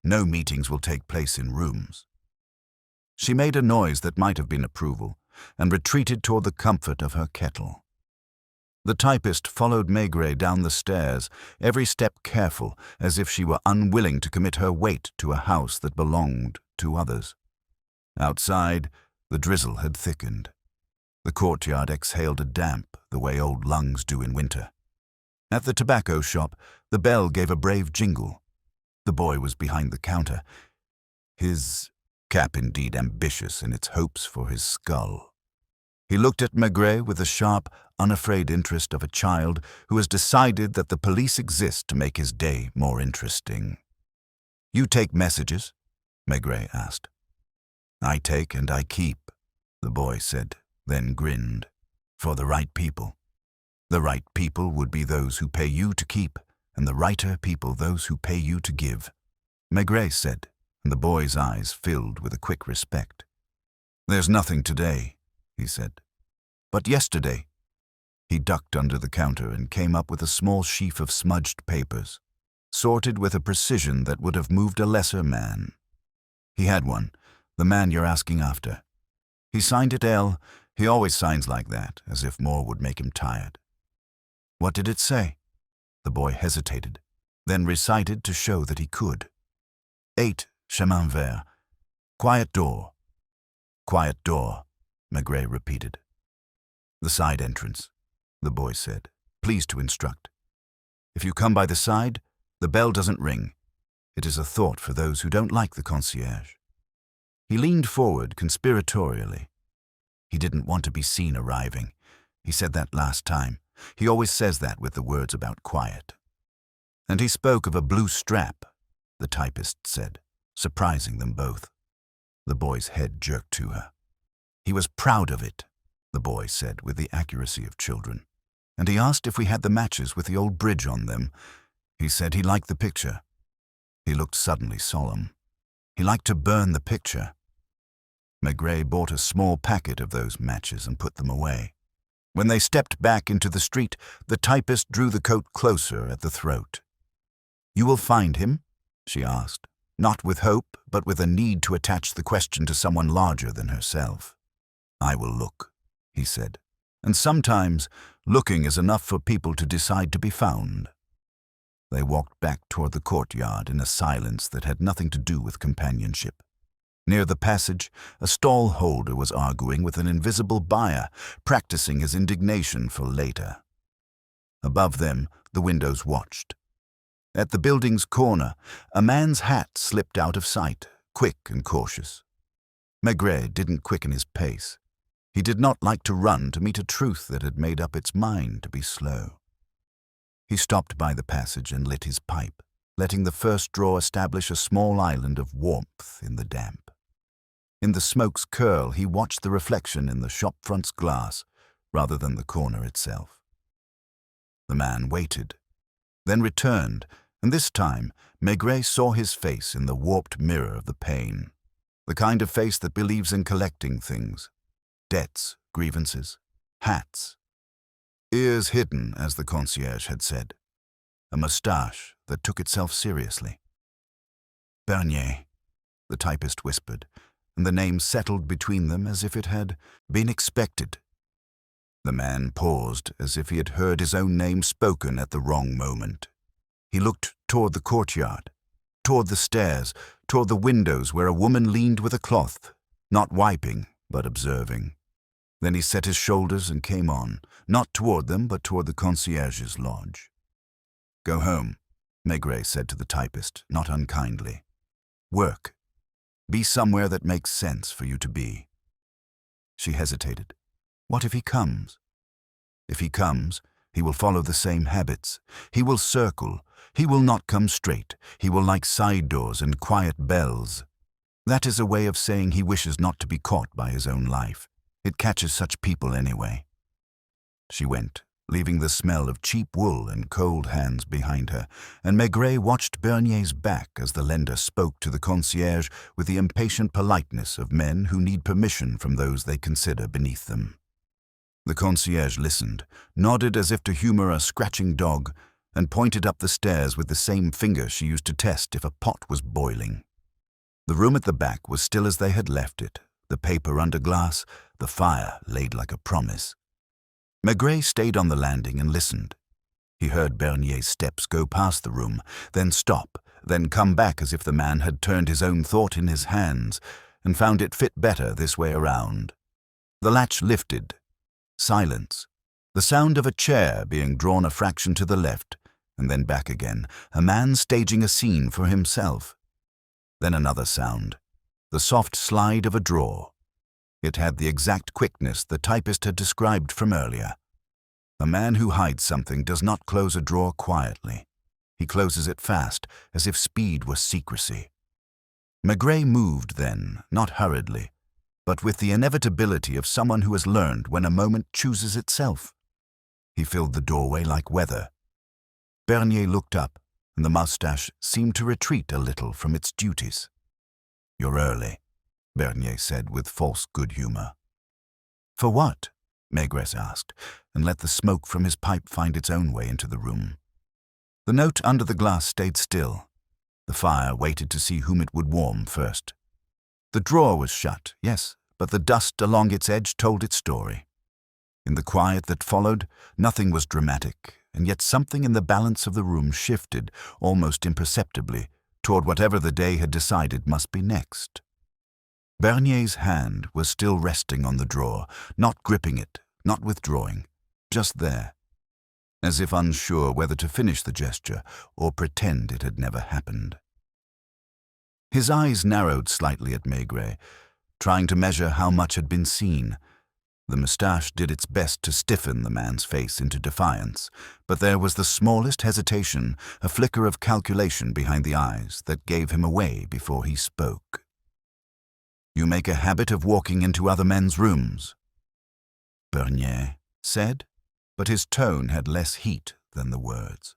No meetings will take place in rooms. She made a noise that might have been approval and retreated toward the comfort of her kettle. The typist followed Maigret down the stairs, every step careful, as if she were unwilling to commit her weight to a house that belonged to others. Outside, the drizzle had thickened. The courtyard exhaled a damp, the way old lungs do in winter. At the tobacco shop, the bell gave a brave jingle. The boy was behind the counter, his cap indeed ambitious in its hopes for his skull. He looked at Maigret with the sharp, unafraid interest of a child who has decided that the police exist to make his day more interesting. You take messages? Maigret asked. I take and I keep, the boy said, then grinned. For the right people. The right people would be those who pay you to keep, and the righter people those who pay you to give, Maigret said, and the boy's eyes filled with a quick respect. There's nothing today, he said. But yesterday. He ducked under the counter and came up with a small sheaf of smudged papers, sorted with a precision that would have moved a lesser man. He had one, the man you're asking after. He signed it L. He always signs like that, as if more would make him tired. What did it say? The boy hesitated, then recited to show that he could. 8, Chemin Vert. Quiet door. Quiet door, Maigret repeated. The side entrance, the boy said, pleased to instruct. If you come by the side, the bell doesn't ring. It is a thought for those who don't like the concierge. He leaned forward conspiratorially. He didn't want to be seen arriving. He said that last time. He always says that with the words about quiet. And he spoke of a blue strap, the typist said, surprising them both. The boy's head jerked to her. He was proud of it, the boy said with the accuracy of children. And he asked if we had the matches with the old bridge on them. He said he liked the picture. He looked suddenly solemn. He liked to burn the picture. Maigret bought a small packet of those matches and put them away. When they stepped back into the street, the typist drew the coat closer at the throat. You will find him? She asked, not with hope, but with a need to attach the question to someone larger than herself. I will look, he said, and sometimes looking is enough for people to decide to be found. They walked back toward the courtyard in a silence that had nothing to do with companionship. Near the passage, a stall holder was arguing with an invisible buyer, practicing his indignation for later. Above them, the windows watched. At the building's corner, a man's hat slipped out of sight, quick and cautious. Maigret didn't quicken his pace. He did not like to run to meet a truth that had made up its mind to be slow. He stopped by the passage and lit his pipe, letting the first draw establish a small island of warmth in the damp. In the smoke's curl, he watched the reflection in the shop front's glass rather than the corner itself. The man waited, then returned, and this time Maigret saw his face in the warped mirror of the pane, the kind of face that believes in collecting things, debts, grievances, hats. Ears hidden, as the concierge had said, a moustache that took itself seriously. Bernier, the typist whispered, and the name settled between them as if it had been expected. The man paused as if he had heard his own name spoken at the wrong moment. He looked toward the courtyard, toward the stairs, toward the windows where a woman leaned with a cloth, not wiping, but observing. Then he set his shoulders and came on, not toward them, but toward the concierge's lodge. "Go home," Maigret said to the typist, not unkindly. "Work. Be somewhere that makes sense for you to be." She hesitated. What if he comes? If he comes, he will follow the same habits. He will circle. He will not come straight. He will like side doors and quiet bells. That is a way of saying he wishes not to be caught by his own life. It catches such people anyway. She went, leaving the smell of cheap wool and cold hands behind her, and Maigret watched Bernier's back as the lender spoke to the concierge with the impatient politeness of men who need permission from those they consider beneath them. The concierge listened, nodded as if to humor a scratching dog, and pointed up the stairs with the same finger she used to test if a pot was boiling. The room at the back was still as they had left it, the paper under glass, the fire laid like a promise. Maigret stayed on the landing and listened. He heard Bernier's steps go past the room, then stop, then come back as if the man had turned his own thought in his hands and found it fit better this way around. The latch lifted. Silence. The sound of a chair being drawn a fraction to the left, and then back again, a man staging a scene for himself. Then another sound. The soft slide of a drawer. It had the exact quickness the typist had described from earlier. A man who hides something does not close a drawer quietly. He closes it fast, as if speed was secrecy. Maigret moved then, not hurriedly, but with the inevitability of someone who has learned when a moment chooses itself. He filled the doorway like weather. Bernier looked up, and the moustache seemed to retreat a little from its duties. "You're early," Bernier said with false good humor. "For what?" Maigret asked, and let the smoke from his pipe find its own way into the room. The note under the glass stayed still. The fire waited to see whom it would warm first. The drawer was shut, yes, but the dust along its edge told its story. In the quiet that followed, nothing was dramatic, and yet something in the balance of the room shifted, almost imperceptibly, toward whatever the day had decided must be next. Bernier's hand was still resting on the drawer, not gripping it, not withdrawing, just there, as if unsure whether to finish the gesture or pretend it had never happened. His eyes narrowed slightly at Maigret, trying to measure how much had been seen. The moustache did its best to stiffen the man's face into defiance, but there was the smallest hesitation, a flicker of calculation behind the eyes that gave him away before he spoke. "You make a habit of walking into other men's rooms," Bernier said, but his tone had less heat than the words.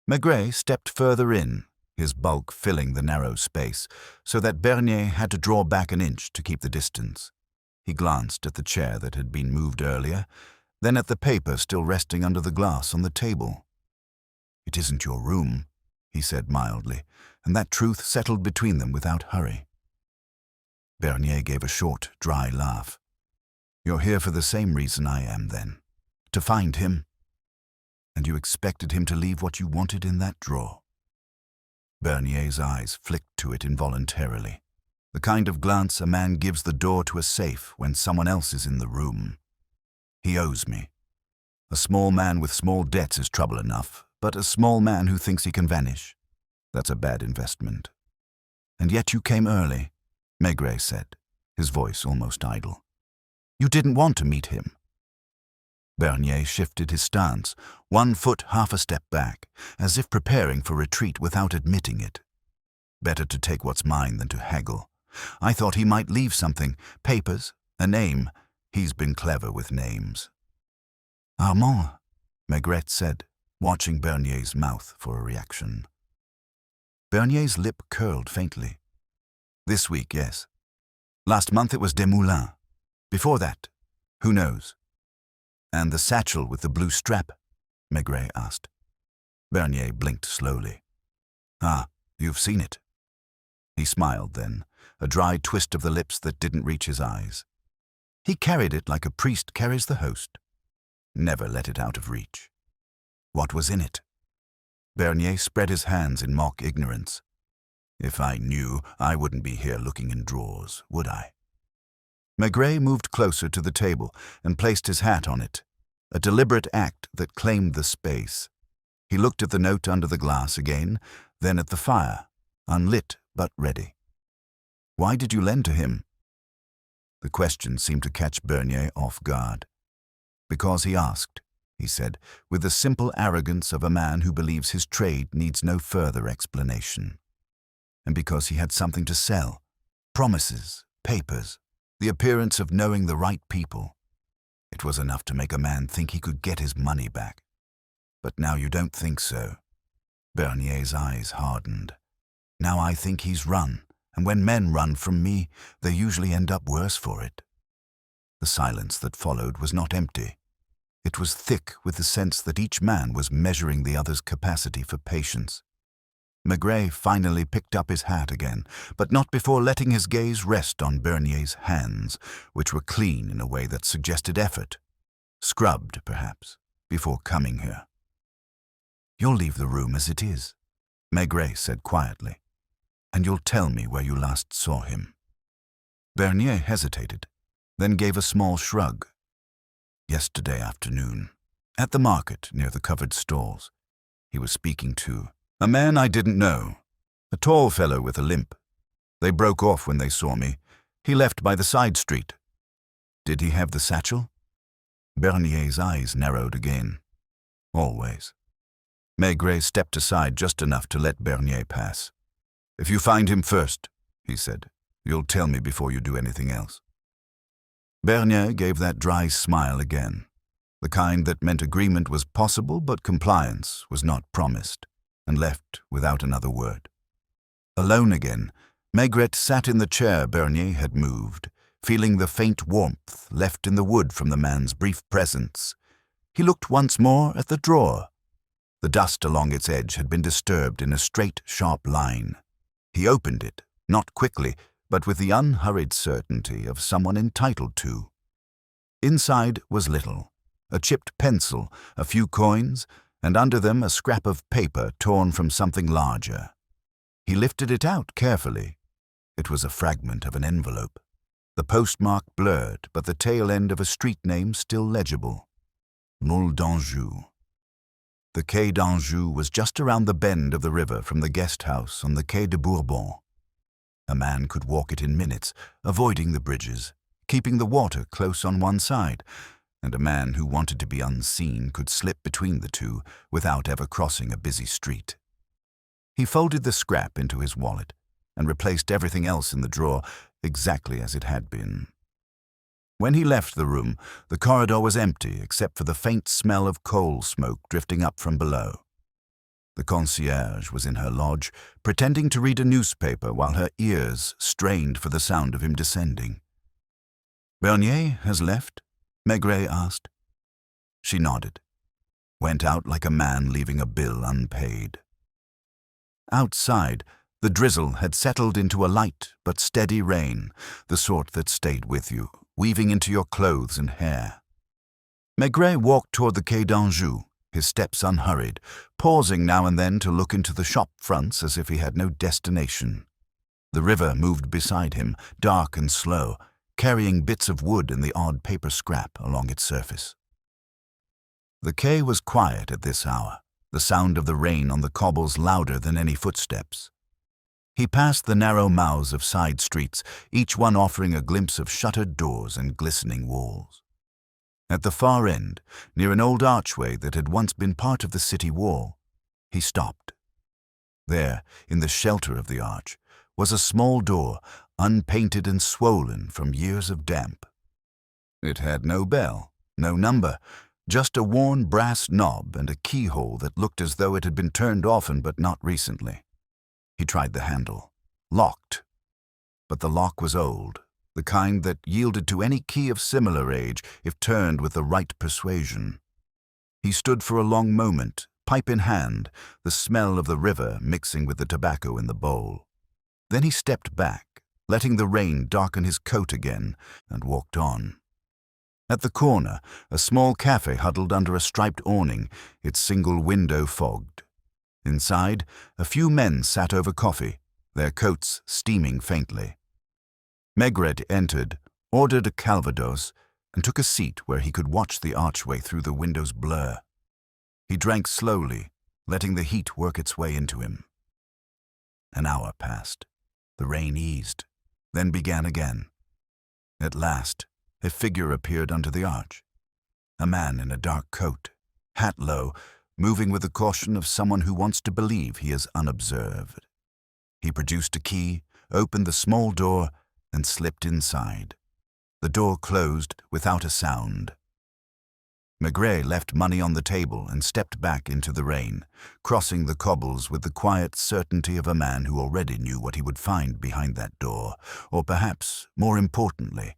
Maigret stepped further in, his bulk filling the narrow space, so that Bernier had to draw back an inch to keep the distance. He glanced at the chair that had been moved earlier, then at the paper still resting under the glass on the table. "It isn't your room," he said mildly, and that truth settled between them without hurry. Bernier gave a short, dry laugh. "You're here for the same reason I am, then. To find him. And you expected him to leave what you wanted in that drawer." Bernier's eyes flicked to it involuntarily. The kind of glance a man gives the door to a safe when someone else is in the room. "He owes me. A small man with small debts is trouble enough, but a small man who thinks he can vanish, that's a bad investment." "And yet you came early," Maigret said, his voice almost idle. "You didn't want to meet him." Bernier shifted his stance, one foot half a step back, as if preparing for retreat without admitting it. "Better to take what's mine than to haggle. I thought he might leave something, papers, a name. He's been clever with names." "Armand," Maigret said, watching Bernier's mouth for a reaction. Bernier's lip curled faintly. "This week, yes. Last month it was Desmoulins. Before that, who knows?" "And the satchel with the blue strap?" Maigret asked. Bernier blinked slowly. "Ah, you've seen it." He smiled then, a dry twist of the lips that didn't reach his eyes. He carried it like a priest carries the host. Never let it out of reach. What was in it? Bernier spread his hands in mock ignorance. If I knew, I wouldn't be here looking in drawers, would I? Maigret moved closer to the table and placed his hat on it, a deliberate act that claimed the space. He looked at the note under the glass again, then at the fire, unlit but ready. Why did you lend to him? The question seemed to catch Bernier off guard. Because he asked, he said, with the simple arrogance of a man who believes his trade needs no further explanation. And because he had something to sell, promises, papers, the appearance of knowing the right people. It was enough to make a man think he could get his money back. But now you don't think so. Bernier's eyes hardened. Now I think he's run, and when men run from me, they usually end up worse for it. The silence that followed was not empty. It was thick with the sense that each man was measuring the other's capacity for patience. Maigret finally picked up his hat again, but not before letting his gaze rest on Bernier's hands, which were clean in a way that suggested effort. Scrubbed, perhaps, before coming here. You'll leave the room as it is, Maigret said quietly, and you'll tell me where you last saw him. Bernier hesitated, then gave a small shrug. Yesterday afternoon, at the market near the covered stalls. He was speaking to a man I didn't know, a tall fellow with a limp. They broke off when they saw me. He left by the side street. Did he have the satchel? Bernier's eyes narrowed again. Always. Maigret stepped aside just enough to let Bernier pass. If you find him first, he said, you'll tell me before you do anything else. Bernier gave that dry smile again, the kind that meant agreement was possible but compliance was not promised, and left without another word. Alone again, Maigret sat in the chair Bernier had moved, feeling the faint warmth left in the wood from the man's brief presence. He looked once more at the drawer. The dust along its edge had been disturbed in a straight, sharp line. He opened it, not quickly, but with the unhurried certainty of someone entitled to. Inside was little, a chipped pencil, a few coins, and under them a scrap of paper torn from something larger. He lifted it out carefully. It was a fragment of an envelope, the postmark blurred, but the tail end of a street name still legible. Nul d'Anjou. The Quai d'Anjou was just around the bend of the river from the guest house on the Quai de Bourbon. A man could walk it in minutes, avoiding the bridges, keeping the water close on one side, and a man who wanted to be unseen could slip between the two without ever crossing a busy street. He folded the scrap into his wallet and replaced everything else in the drawer exactly as it had been. When he left the room, the corridor was empty except for the faint smell of coal smoke drifting up from below. The concierge was in her lodge, pretending to read a newspaper while her ears strained for the sound of him descending. "Bernier has left?" Maigret asked. She nodded, went out like a man leaving a bill unpaid. Outside, the drizzle had settled into a light but steady rain, the sort that stayed with you, weaving into your clothes and hair. Maigret walked toward the Quai d'Anjou, his steps unhurried, pausing now and then to look into the shop fronts as if he had no destination. The river moved beside him, dark and slow, carrying bits of wood and the odd paper scrap along its surface. The quay was quiet at this hour, the sound of the rain on the cobbles louder than any footsteps. He passed the narrow mouths of side streets, each one offering a glimpse of shuttered doors and glistening walls. At the far end, near an old archway that had once been part of the city wall, he stopped. There, in the shelter of the arch, was a small door, unpainted and swollen from years of damp. It had no bell, no number, just a worn brass knob and a keyhole that looked as though it had been turned often but not recently. He tried the handle. Locked. But the lock was old, the kind that yielded to any key of similar age if turned with the right persuasion. He stood for a long moment, pipe in hand, the smell of the river mixing with the tobacco in the bowl. Then he stepped back, letting the rain darken his coat again, and walked on. At the corner, a small cafe huddled under a striped awning, its single window fogged. Inside, a few men sat over coffee, their coats steaming faintly. Maigret entered, ordered a calvados, and took a seat where he could watch the archway through the window's blur. He drank slowly, letting the heat work its way into him. An hour passed. The rain eased, then began again. At last, a figure appeared under the arch. A man in a dark coat, hat low, moving with the caution of someone who wants to believe he is unobserved. He produced a key, opened the small door, and slipped inside. The door closed without a sound. Maigret left money on the table and stepped back into the rain, crossing the cobbles with the quiet certainty of a man who already knew what he would find behind that door, or perhaps, more importantly,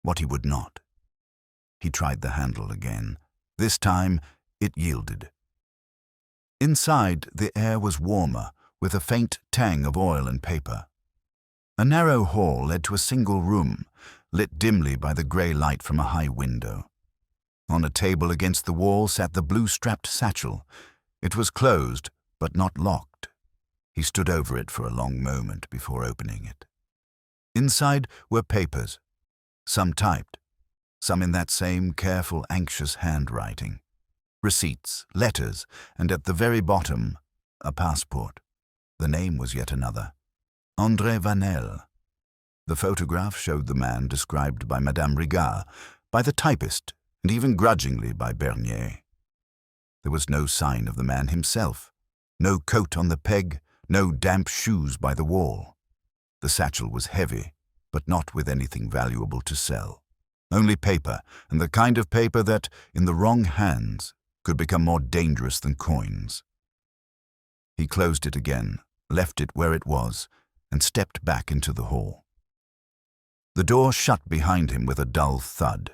what he would not. He tried the handle again. This time, it yielded. Inside, the air was warmer, with a faint tang of oil and paper. A narrow hall led to a single room, lit dimly by the grey light from a high window. On a table against the wall sat the blue-strapped satchel. It was closed, but not locked. He stood over it for a long moment before opening it. Inside were papers, some typed, some in that same careful, anxious handwriting. Receipts, letters, and at the very bottom, a passport. The name was yet another. André Vanel. The photograph showed the man described by Madame Rigal, by the typist, and even grudgingly by Bernier. There was no sign of the man himself, no coat on the peg, no damp shoes by the wall. The satchel was heavy, but not with anything valuable to sell. Only paper, and the kind of paper that, in the wrong hands, could become more dangerous than coins. He closed it again, left it where it was, and stepped back into the hall. The door shut behind him with a dull thud.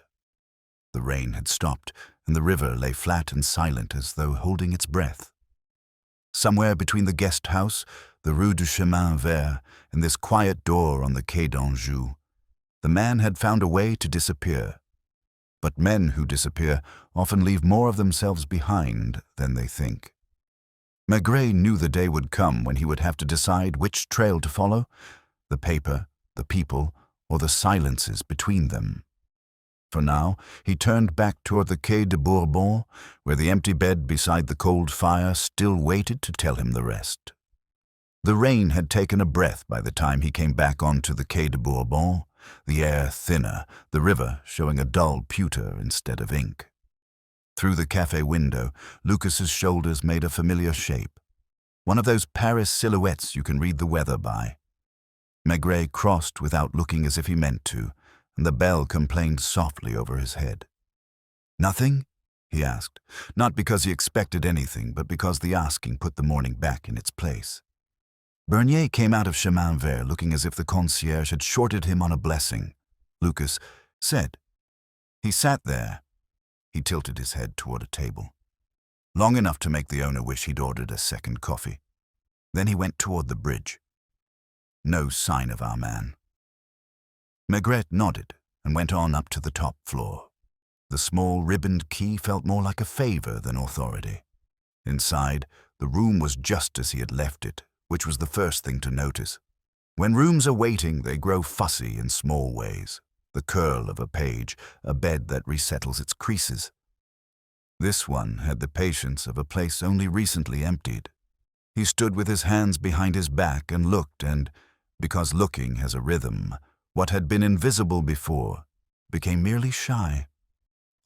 The rain had stopped, and the river lay flat and silent as though holding its breath. Somewhere between the guest house, the Rue du Chemin Vert, and this quiet door on the Quai d'Anjou, the man had found a way to disappear. But men who disappear often leave more of themselves behind than they think. Maigret knew the day would come when he would have to decide which trail to follow, the paper, the people, or the silences between them. For now, he turned back toward the Quai de Bourbon, where the empty bed beside the cold fire still waited to tell him the rest. The rain had taken a breath by the time he came back onto the Quai de Bourbon, the air thinner, the river showing a dull pewter instead of ink. Through the cafe window, Lucas's shoulders made a familiar shape, one of those Paris silhouettes you can read the weather by. Maigret crossed without looking as if he meant to, and the bell complained softly over his head. "Nothing?" he asked, not because he expected anything, but because the asking put the morning back in its place. Bernier came out of Chemin Vert looking as if the concierge had shorted him on a blessing. Lucas said. He sat there. He tilted his head toward a table. Long enough to make the owner wish he'd ordered a second coffee. Then he went toward the bridge. No sign of our man. Maigret nodded and went on up to the top floor. The small ribboned key felt more like a favor than authority. Inside, the room was just as he had left it, which was the first thing to notice. When rooms are waiting, they grow fussy in small ways. The curl of a page, a bed that resettles its creases. This one had the patience of a place only recently emptied. He stood with his hands behind his back and looked, and, because looking has a rhythm, what had been invisible before became merely shy.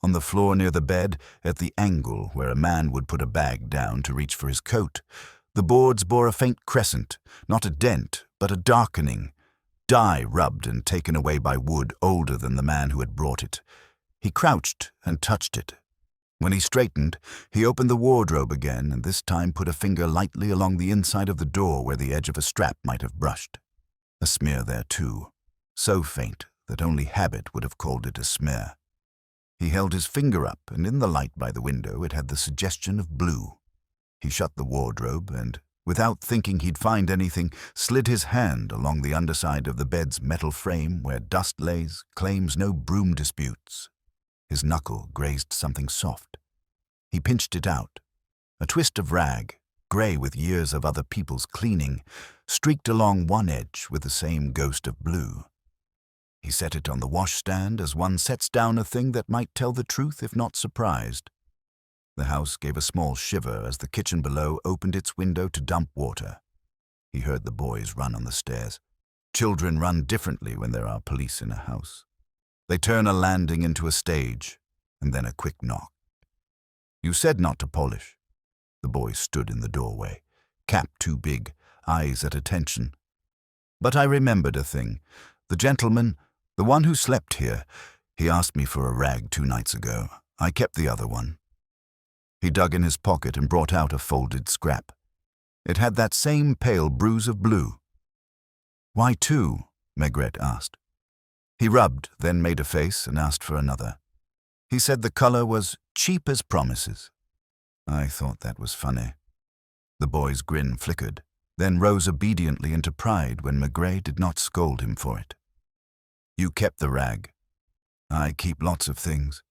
On the floor near the bed, at the angle where a man would put a bag down to reach for his coat, the boards bore a faint crescent, not a dent, but a darkening, dye rubbed and taken away by wood older than the man who had brought it. He crouched and touched it. When he straightened, he opened the wardrobe again and this time put a finger lightly along the inside of the door where the edge of a strap might have brushed. A smear there too, so faint that only habit would have called it a smear. He held his finger up, and in the light by the window it had the suggestion of blue. He shut the wardrobe and, without thinking he'd find anything, slid his hand along the underside of the bed's metal frame where dust lays, claims no broom disputes. His knuckle grazed something soft. He pinched it out. A twist of rag, grey with years of other people's cleaning, streaked along one edge with the same ghost of blue. He set it on the washstand as one sets down a thing that might tell the truth if not surprised. The house gave a small shiver as the kitchen below opened its window to dump water. He heard the boys run on the stairs. Children run differently when there are police in a house. They turn a landing into a stage, and then a quick knock. "You said not to polish." The boy stood in the doorway, cap too big, eyes at attention. "But I remembered a thing. The gentleman, the one who slept here, he asked me for a rag 2 nights ago. I kept the other one." He dug in his pocket and brought out a folded scrap. It had that same pale bruise of blue. "Why 2?" Maigret asked. He rubbed, then made a face and asked for another. He said the color was cheap as promises. I thought that was funny. The boy's grin flickered, then rose obediently into pride when Maigret did not scold him for it. "You kept the rag." "I keep lots of things.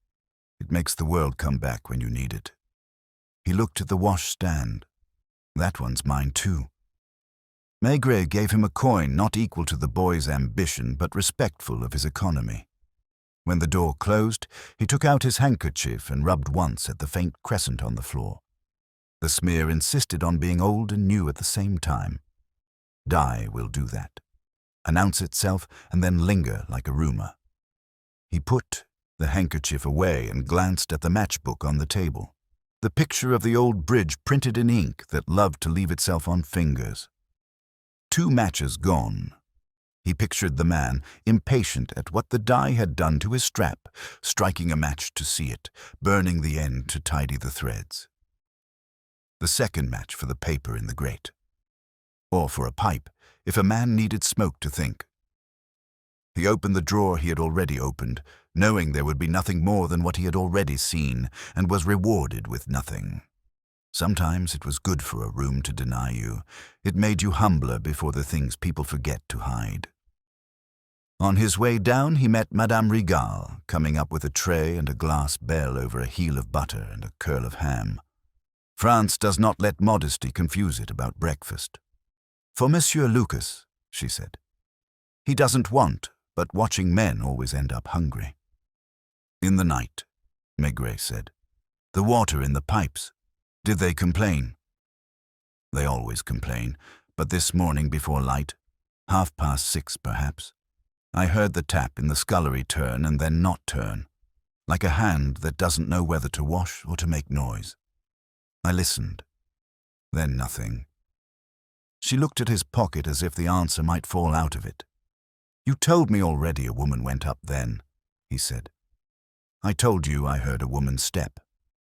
It makes the world come back when you need it." He looked at the washstand. "That one's mine too." Maigret gave him a coin not equal to the boy's ambition but respectful of his economy. When the door closed, he took out his handkerchief and rubbed once at the faint crescent on the floor. The smear insisted on being old and new at the same time. Dye will do that. Announce itself and then linger like a rumor. He put the handkerchief away and glanced at the matchbook on the table. The picture of the old bridge printed in ink that loved to leave itself on fingers. 2 matches gone. He pictured the man, impatient at what the dye had done to his strap, striking a match to see it, burning the end to tidy the threads. The second match for the paper in the grate. Or for a pipe, if a man needed smoke to think. He opened the drawer he had already opened, knowing there would be nothing more than what he had already seen, and was rewarded with nothing. Sometimes it was good for a room to deny you. It made you humbler before the things people forget to hide. On his way down, he met Madame Rigal, coming up with a tray and a glass bell over a heel of butter and a curl of ham. France does not let modesty confuse it about breakfast. "For Monsieur Lucas," she said. "He doesn't want, but watching men always end up hungry." "In the night," Maigret said. "The water in the pipes. Did they complain?" "They always complain, but this morning before light, 6:30 perhaps, I heard the tap in the scullery turn and then not turn, like a hand that doesn't know whether to wash or to make noise. I listened. Then nothing." She looked at his pocket as if the answer might fall out of it. "You told me already a woman went up then," he said. "I told you I heard a woman's step,"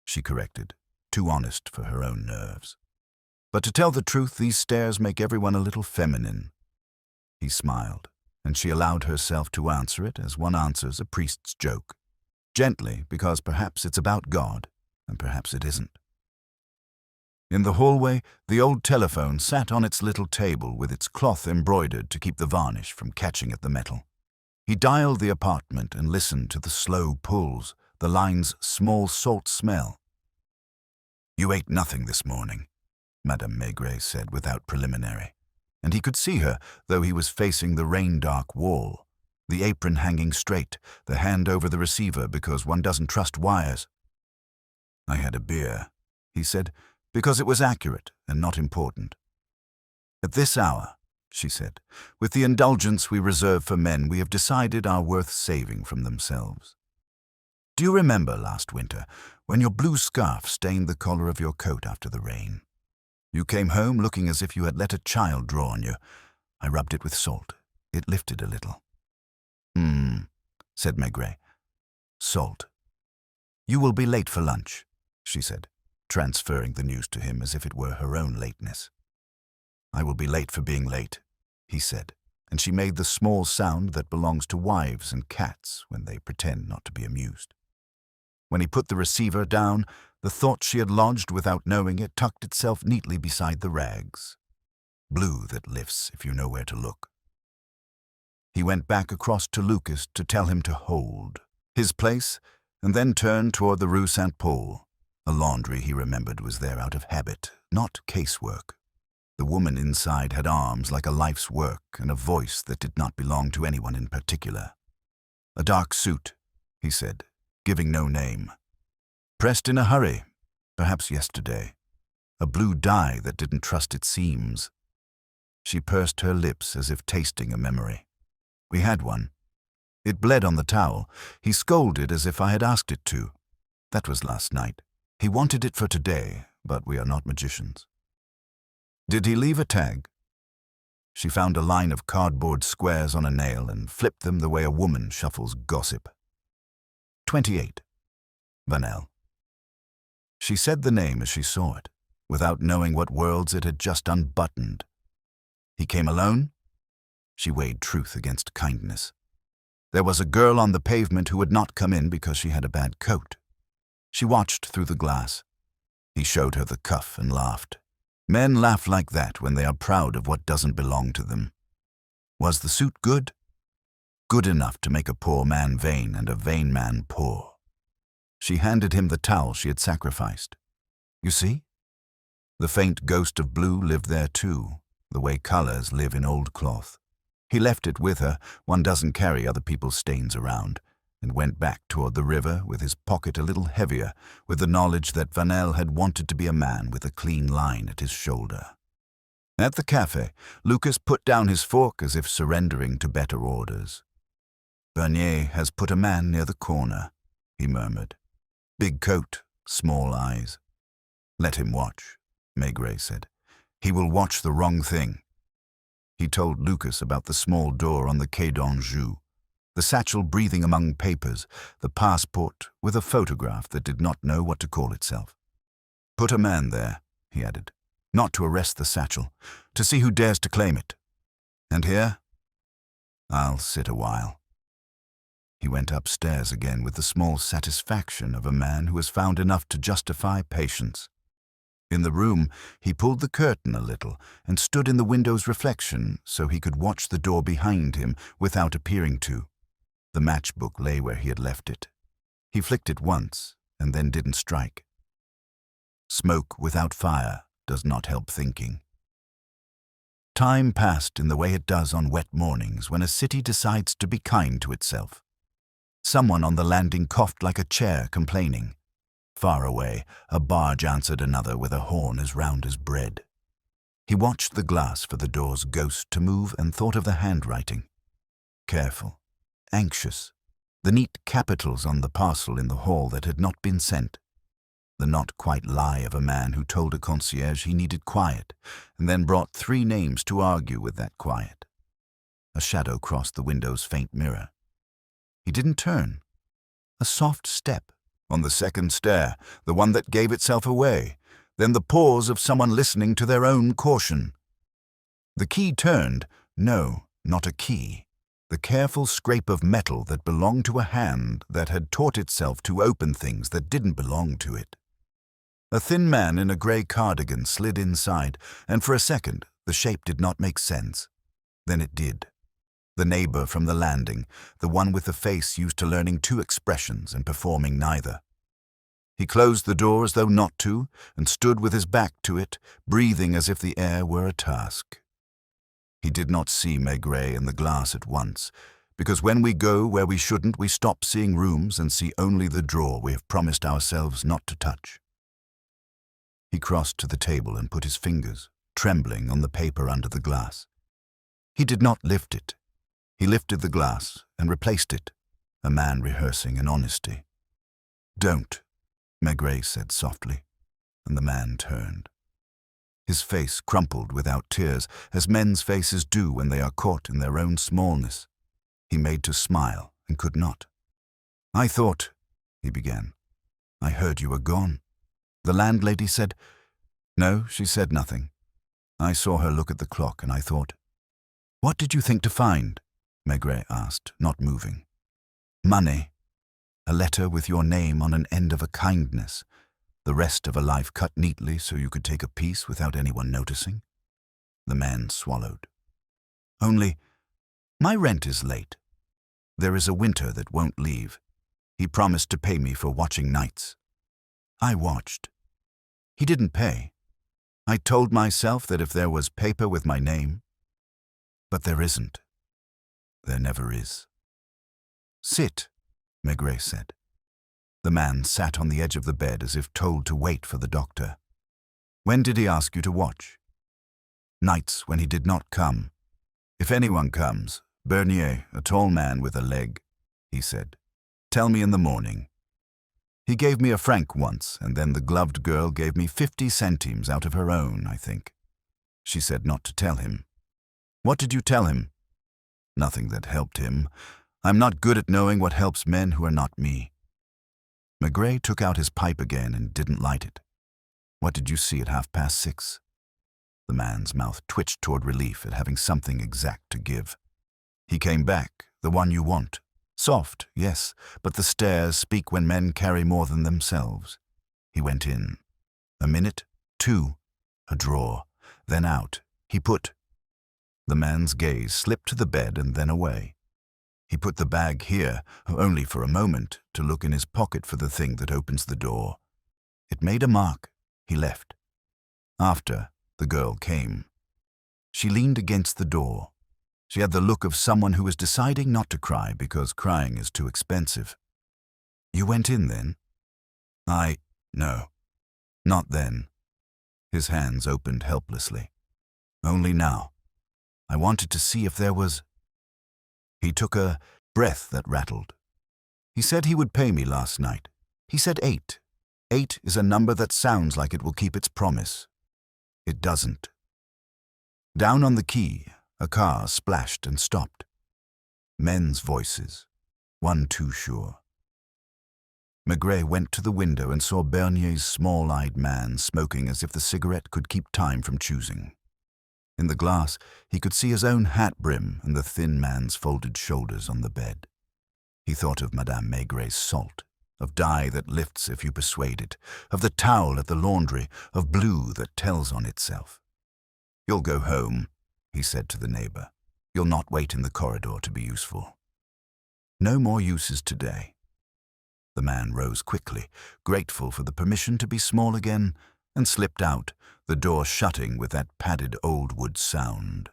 she corrected, too honest for her own nerves. "But to tell the truth, these stairs make everyone a little feminine." He smiled, and she allowed herself to answer it as one answers a priest's joke. Gently, because perhaps it's about God, and perhaps it isn't. In the hallway, the old telephone sat on its little table with its cloth embroidered to keep the varnish from catching at the metal. He dialed the apartment and listened to the slow pulls, the line's small salt smell. "You ate nothing this morning," Madame Maigret said without preliminary, and he could see her, though he was facing the rain-dark wall, the apron hanging straight, the hand over the receiver because one doesn't trust wires. "I had a beer," he said, because it was accurate and not important. "At this hour," she said, "with the indulgence we reserve for men, we have decided are worth saving from themselves. Do you remember last winter, when your blue scarf stained the collar of your coat after the rain? You came home looking as if you had let a child draw on you. I rubbed it with salt. It lifted a little." Said Maigret. "Salt. You will be late for lunch," she said, transferring the news to him as if it were her own lateness. "I will be late for being late," he said, and she made the small sound that belongs to wives and cats when they pretend not to be amused. When he put the receiver down, The thought she had lodged without knowing it tucked itself neatly beside the rags. Blue that lifts if you know where to look. He went back across to Lucas to tell him to hold his place, and then turned toward the Rue Saint-Paul. A laundry, he remembered, was there out of habit, not casework. The woman inside had arms like a life's work and a voice that did not belong to anyone in particular. A dark suit, he said, giving no name. Pressed in a hurry, perhaps yesterday. A blue dye that didn't trust its seams. She pursed her lips as if tasting a memory. We had one. It bled on the towel. He scolded as if I had asked it to. That was last night. He wanted it for today, but we are not magicians. Did he leave a tag? She found a line of cardboard squares on a nail and flipped them the way a woman shuffles gossip. 28. Vanel. She said the name as she saw it, without knowing what worlds it had just unbuttoned. He came alone? She weighed truth against kindness. There was a girl on the pavement who would not come in because she had a bad coat. She watched through the glass. He showed her the cuff and laughed. Men laugh like that when they are proud of what doesn't belong to them. Was the suit good? Good enough to make a poor man vain and a vain man poor. She handed him the towel she had sacrificed. You see? The faint ghost of blue lived there too, the way colors live in old cloth. He left it with her. One doesn't carry other people's stains around, and went back toward the river with his pocket a little heavier, with the knowledge that Vanel had wanted to be a man with a clean line at his shoulder. At the cafe, Lucas put down his fork as if surrendering to better orders. Bernier has put a man near the corner, he murmured. Big coat, small eyes. Let him watch, Maigret said. He will watch the wrong thing. He told Lucas about the small door on the Quai d'Anjou, the satchel breathing among papers, the passport with a photograph that did not know what to call itself. Put a man there, he added, not to arrest the satchel, to see who dares to claim it. And here? I'll sit a while. He went upstairs again with the small satisfaction of a man who has found enough to justify patience. In the room, he pulled the curtain a little and stood in the window's reflection so he could watch the door behind him without appearing to. The matchbook lay where he had left it. He flicked it once and then didn't strike. Smoke without fire does not help thinking. Time passed in the way it does on wet mornings when a city decides to be kind to itself. Someone on the landing coughed like a chair, complaining. Far away, a barge answered another with a horn as round as bread. He watched the glass for the door's ghost to move and thought of the handwriting. Careful, anxious, the neat capitals on the parcel in the hall that had not been sent. The not-quite lie of a man who told a concierge he needed quiet and then brought 3 names to argue with that quiet. A shadow crossed the window's faint mirror. He didn't turn. A soft step. On the second stair, the one that gave itself away, then the pause of someone listening to their own caution. The key turned. No, not a key. The careful scrape of metal that belonged to a hand that had taught itself to open things that didn't belong to it. A thin man in a grey cardigan slid inside, and for a second the shape did not make sense. Then it did. The neighbor from the landing, the one with the face used to learning 2 expressions and performing neither. He closed the door as though not to, and stood with his back to it, breathing as if the air were a task. He did not see Maigret in the glass at once, because when we go where we shouldn't, we stop seeing rooms and see only the drawer we have promised ourselves not to touch. He crossed to the table and put his fingers, trembling, on the paper under the glass. He did not lift it. He lifted the glass and replaced it, a man rehearsing an honesty. Don't, Maigret said softly, and the man turned. His face crumpled without tears, as men's faces do when they are caught in their own smallness. He made to smile and could not. I thought, he began. I heard you were gone. The landlady said, no, she said nothing. I saw her look at the clock and I thought, what did you think to find? Maigret asked, not moving. Money. A letter with your name on an end of a kindness. The rest of a life cut neatly so you could take a piece without anyone noticing? The man swallowed. Only, my rent is late. There is a winter that won't leave. He promised to pay me for watching nights. I watched. He didn't pay. I told myself that if there was paper with my name, but there isn't. There never is. Sit, Maigret said. The man sat on the edge of the bed as if told to wait for the doctor. When did he ask you to watch? Nights when he did not come. If anyone comes, Bernier, a tall man with a leg, he said. Tell me in the morning. He gave me a franc once, and then the gloved girl gave me 50 centimes out of her own, I think. She said not to tell him. What did you tell him? Nothing that helped him. I'm not good at knowing what helps men who are not me. Maigret took out his pipe again and didn't light it. What did you see at 6:30? The man's mouth twitched toward relief at having something exact to give. He came back, the one you want. Soft, yes, but the stairs speak when men carry more than themselves. He went in. A minute, 2, a drawer, then out. He put. The man's gaze slipped to the bed and then away. He put the bag here, only for a moment, to look in his pocket for the thing that opens the door. It made a mark. He left. After, the girl came. She leaned against the door. She had the look of someone who is deciding not to cry because crying is too expensive. You went in then? No. Not then. His hands opened helplessly. Only now. I wanted to see if there was... He took a breath that rattled. He said he would pay me last night. He said 8. 8 is a number that sounds like it will keep its promise. It doesn't. Down on the quay, a car splashed and stopped. Men's voices, one too sure. Maigret went to the window and saw Bernier's small-eyed man smoking as if the cigarette could keep time from choosing. In the glass, he could see his own hat brim and the thin man's folded shoulders on the bed. He thought of Madame Maigret's salt, of dye that lifts if you persuade it, of the towel at the laundry, of blue that tells on itself. You'll go home, he said to the neighbor. You'll not wait in the corridor to be useful. No more uses today. The man rose quickly, grateful for the permission to be small again, and slipped out, the door shutting with that padded old wood sound.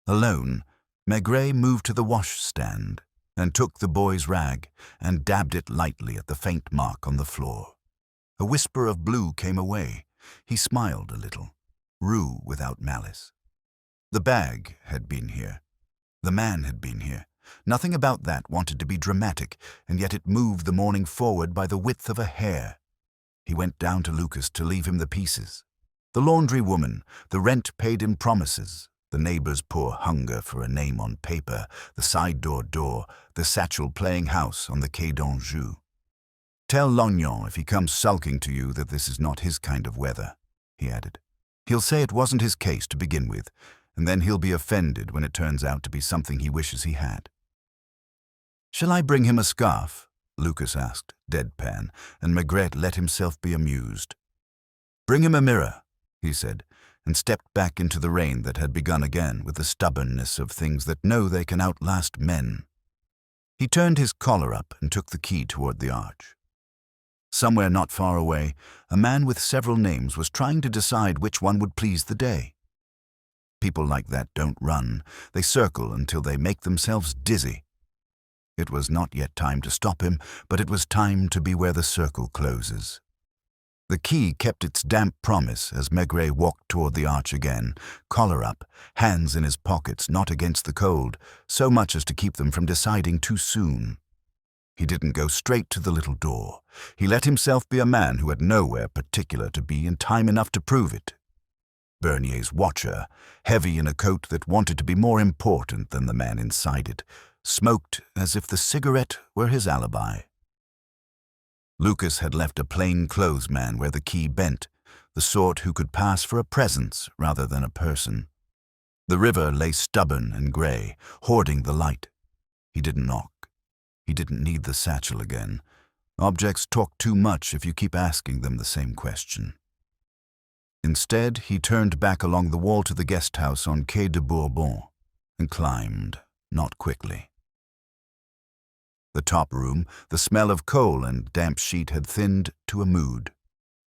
Alone, Maigret moved to the washstand and took the boy's rag and dabbed it lightly at the faint mark on the floor. A whisper of blue came away. He smiled a little, rue without malice. The bag had been here. The man had been here. Nothing about that wanted to be dramatic, and yet it moved the morning forward by the width of a hair. He went down to Lucas to leave him the pieces. The laundry woman, the rent paid in promises, the neighbor's poor hunger for a name on paper, the side door, the satchel playing house on the Quai d'Anjou. Tell Lognon if he comes sulking to you that this is not his kind of weather, he added. He'll say it wasn't his case to begin with, and then he'll be offended when it turns out to be something he wishes he had. Shall I bring him a scarf? Lucas asked, deadpan, and Maigret let himself be amused. Bring him a mirror, he said, and stepped back into the rain that had begun again with the stubbornness of things that know they can outlast men. He turned his collar up and took the key toward the arch. Somewhere not far away, a man with several names was trying to decide which one would please the day. People like that don't run. They circle until they make themselves dizzy. It was not yet time to stop him, but it was time to be where the circle closes. The key kept its damp promise as Maigret walked toward the arch again, collar up, hands in his pockets, not against the cold, so much as to keep them from deciding too soon. He didn't go straight to the little door. He let himself be a man who had nowhere particular to be and time enough to prove it. Bernier's watcher, heavy in a coat that wanted to be more important than the man inside it, smoked as if the cigarette were his alibi. Lucas had left a plain-clothes man where the key bent, the sort who could pass for a presence rather than a person. The river lay stubborn and grey, hoarding the light. He didn't knock. He didn't need the satchel again. Objects talk too much if you keep asking them the same question. Instead, he turned back along the wall to the guest house on Quai de Bourbon and climbed, not quickly. The top room, the smell of coal and damp sheet had thinned to a mood.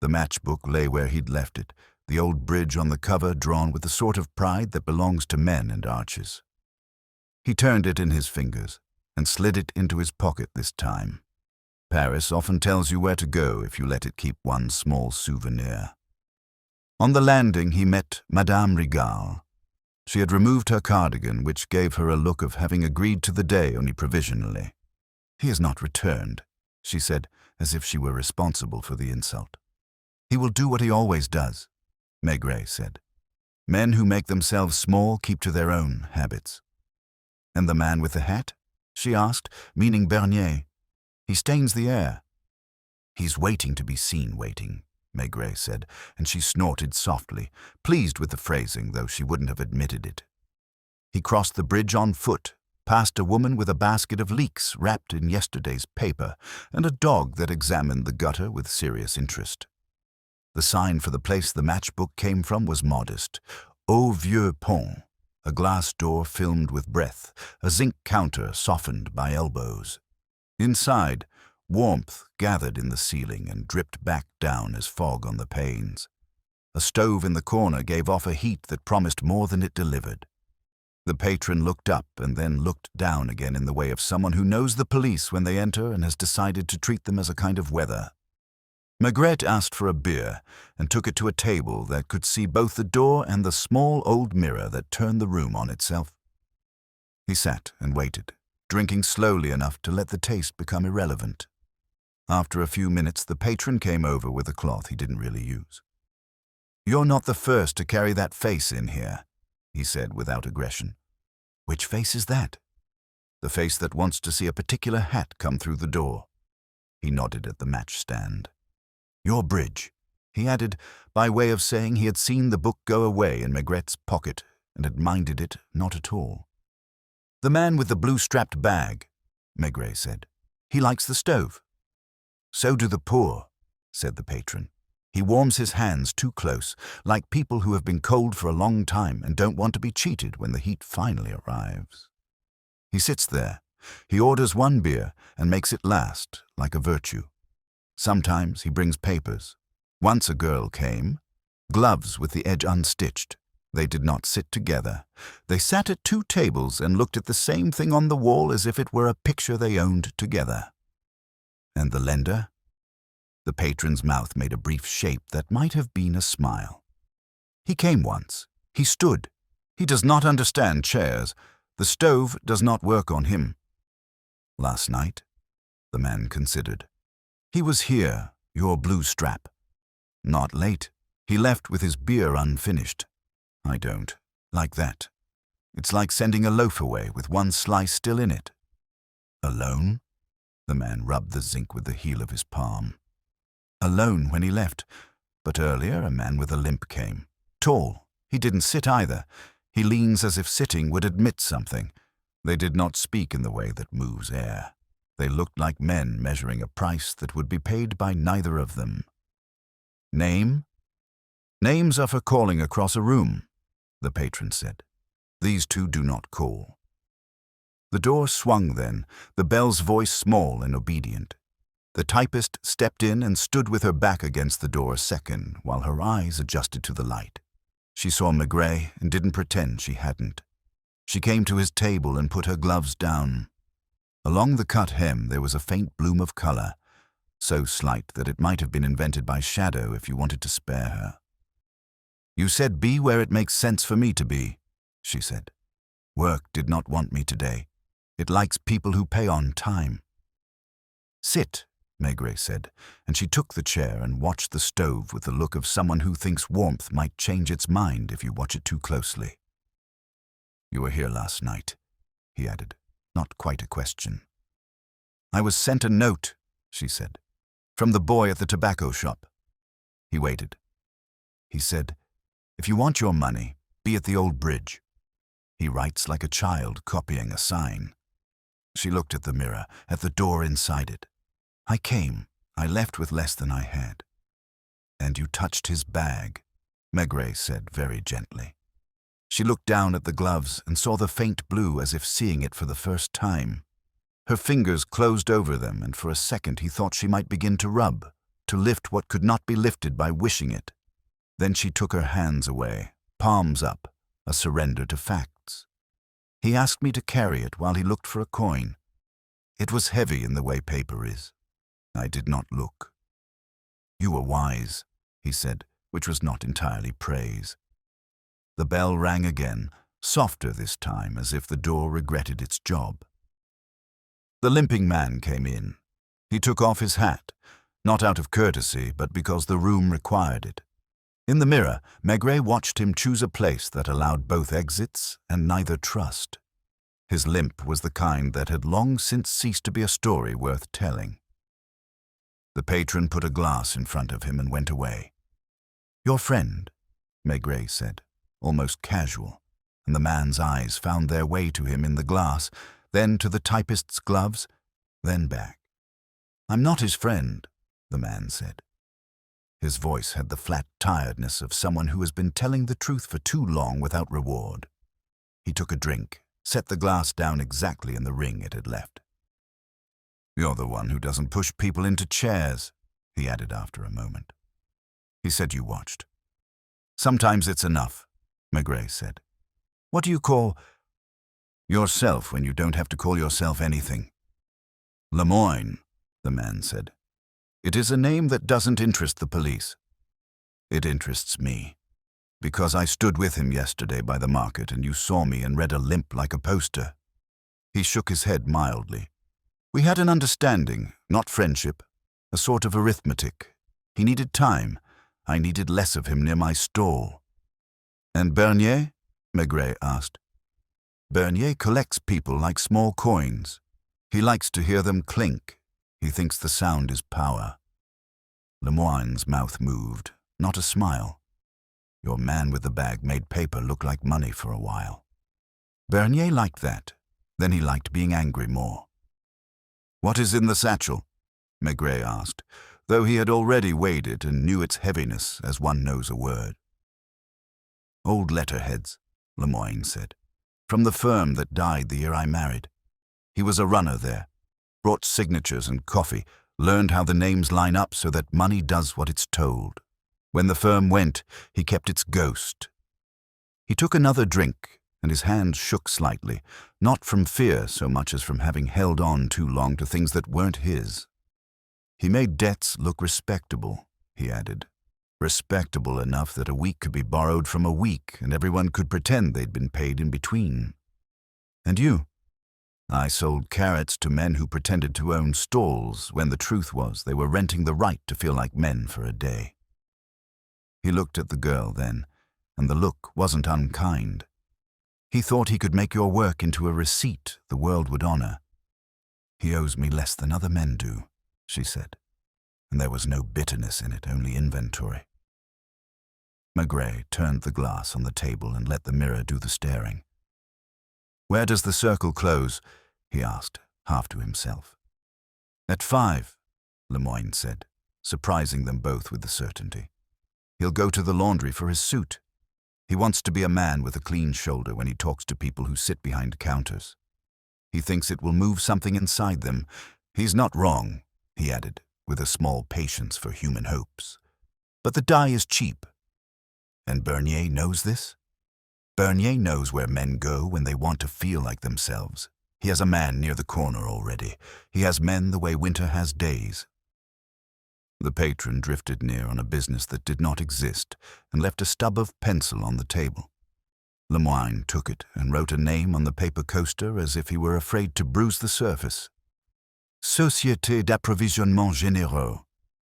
The matchbook lay where he'd left it, the old bridge on the cover drawn with the sort of pride that belongs to men and archers. He turned it in his fingers and slid it into his pocket this time. Paris often tells you where to go if you let it keep one small souvenir. On the landing he met Madame Rigal. She had removed her cardigan, which gave her a look of having agreed to the day only provisionally. "He has not returned," she said, as if she were responsible for the insult. "He will do what he always does," Maigret said. "Men who make themselves small keep to their own habits." "And the man with the hat?" she asked, meaning Bernier. "He stains the air." "He's waiting to be seen waiting," Maigret said, and she snorted softly, pleased with the phrasing, though she wouldn't have admitted it. He crossed the bridge on foot, past a woman with a basket of leeks wrapped in yesterday's paper, and a dog that examined the gutter with serious interest. The sign for the place the matchbook came from was modest: Au Vieux Pont, a glass door filmed with breath, a zinc counter softened by elbows. Inside, warmth gathered in the ceiling and dripped back down as fog on the panes. A stove in the corner gave off a heat that promised more than it delivered. The patron looked up and then looked down again in the way of someone who knows the police when they enter and has decided to treat them as a kind of weather. Maigret asked for a beer and took it to a table that could see both the door and the small old mirror that turned the room on itself. He sat and waited, drinking slowly enough to let the taste become irrelevant. After a few minutes, the patron came over with a cloth he didn't really use. "You're not the first to carry that face in here," he said without aggression. "Which face is that?" "The face that wants to see a particular hat come through the door." He nodded at the match stand. "Your bridge," he added, by way of saying he had seen the book go away in Maigret's pocket and had minded it not at all. "The man with the blue-strapped bag," Maigret said. "He likes the stove." "So do the poor," said the patron. "He warms his hands too close, like people who have been cold for a long time and don't want to be cheated when the heat finally arrives. He sits there. He orders one beer and makes it last, like a virtue. Sometimes he brings papers. Once a girl came. Gloves with the edge unstitched. They did not sit together. They sat at two tables and looked at the same thing on the wall as if it were a picture they owned together." "And the lender?" The patron's mouth made a brief shape that might have been a smile. "He came once. He stood. He does not understand chairs. The stove does not work on him." "Last night?" The man considered. "He was here, your blue strap." "Not late. He left with his beer unfinished." "I don't like that. It's like sending a loaf away with one slice still in it." "Alone?" The man rubbed the zinc with the heel of his palm. "Alone when he left, but earlier a man with a limp came. Tall. He didn't sit either. He leans as if sitting would admit something. They did not speak in the way that moves air. They looked like men measuring a price that would be paid by neither of them." "Name?" "Names are for calling across a room," the patron said. "These two do not call." The door swung then, the bell's voice small and obedient. The typist stepped in and stood with her back against the door a second, while her eyes adjusted to the light. She saw Maigret and didn't pretend she hadn't. She came to his table and put her gloves down. Along the cut hem there was a faint bloom of color, so slight that it might have been invented by shadow if you wanted to spare her. "You said be where it makes sense for me to be," she said. "Work did not want me today. It likes people who pay on time." "Sit," Maigret said, and she took the chair and watched the stove with the look of someone who thinks warmth might change its mind if you watch it too closely. "You were here last night," he added, not quite a question. "I was sent a note," she said, "from the boy at the tobacco shop." He waited. He said, "If you want your money, be at the old bridge." He writes like a child copying a sign. She looked at the mirror, at the door inside it. I came. I left with less than I had. And you touched his bag, Maigret said very gently. She looked down at the gloves and saw the faint blue as if seeing it for the first time. Her fingers closed over them, and for a second he thought she might begin to rub, to lift what could not be lifted by wishing it. Then she took her hands away, palms up, a surrender to facts. He asked me to carry it while he looked for a coin. It was heavy in the way paper is. I did not look. You were wise, he said, which was not entirely praise. The bell rang again, softer this time, as if the door regretted its job. The limping man came in. He took off his hat, not out of courtesy, but because the room required it. In the mirror, Maigret watched him choose a place that allowed both exits and neither trust. His limp was the kind that had long since ceased to be a story worth telling. The patron put a glass in front of him and went away. "Your friend," Maigret said, almost casual, and the man's eyes found their way to him in the glass, then to the typist's gloves, then back. "I'm not his friend," the man said. His voice had the flat tiredness of someone who has been telling the truth for too long without reward. He took a drink, set the glass down exactly in the ring it had left. "You're the one who doesn't push people into chairs," he added after a moment. He said you watched. "Sometimes it's enough," Maigret said. "What do you call yourself when you don't have to call yourself anything?" "Lemoyne," the man said. "It is a name that doesn't interest the police. It interests me, because I stood with him yesterday by the market and you saw me and read a limp like a poster." He shook his head mildly. "We had an understanding, not friendship, a sort of arithmetic. He needed time. I needed less of him near my stall." "And Bernier?" Maigret asked. "Bernier collects people like small coins. He likes to hear them clink. He thinks the sound is power." Lemoyne's mouth moved, not a smile. Your man with the bag made paper look like money for a while. Bernier liked that. Then he liked being angry more. "What is in the satchel?" Maigret asked, though he had already weighed it and knew its heaviness as one knows a word. "Old letterheads," Lemoyne said, "from the firm that died the year I married. He was a runner there, brought signatures and coffee, learned how the names line up so that money does what it's told. When the firm went, he kept its ghost." He took another drink, and his hand shook slightly, not from fear so much as from having held on too long to things that weren't his. "He made debts look respectable," he added. "Respectable enough that a week could be borrowed from a week and everyone could pretend they'd been paid in between. And you? I sold carrots to men who pretended to own stalls when the truth was they were renting the right to feel like men for a day." He looked at the girl then, and the look wasn't unkind. "He thought he could make your work into a receipt the world would honor." "He owes me less than other men do," she said, and there was no bitterness in it, only inventory. Maigret turned the glass on the table and let the mirror do the staring. "Where does the circle close?" he asked, half to himself. "At 5, Lemoyne said, surprising them both with the certainty. "He'll go to the laundry for his suit. He wants to be a man with a clean shoulder when he talks to people who sit behind counters. He thinks it will move something inside them. He's not wrong," he added, with a small patience for human hopes. "But the dye is cheap. And Bernier knows this? Bernier knows where men go when they want to feel like themselves. He has a man near the corner already. He has men the way winter has days." The patron drifted near on a business that did not exist and left a stub of pencil on the table. Lemoyne took it and wrote a name on the paper coaster as if he were afraid to bruise the surface. "Société d'approvisionnement généraux,"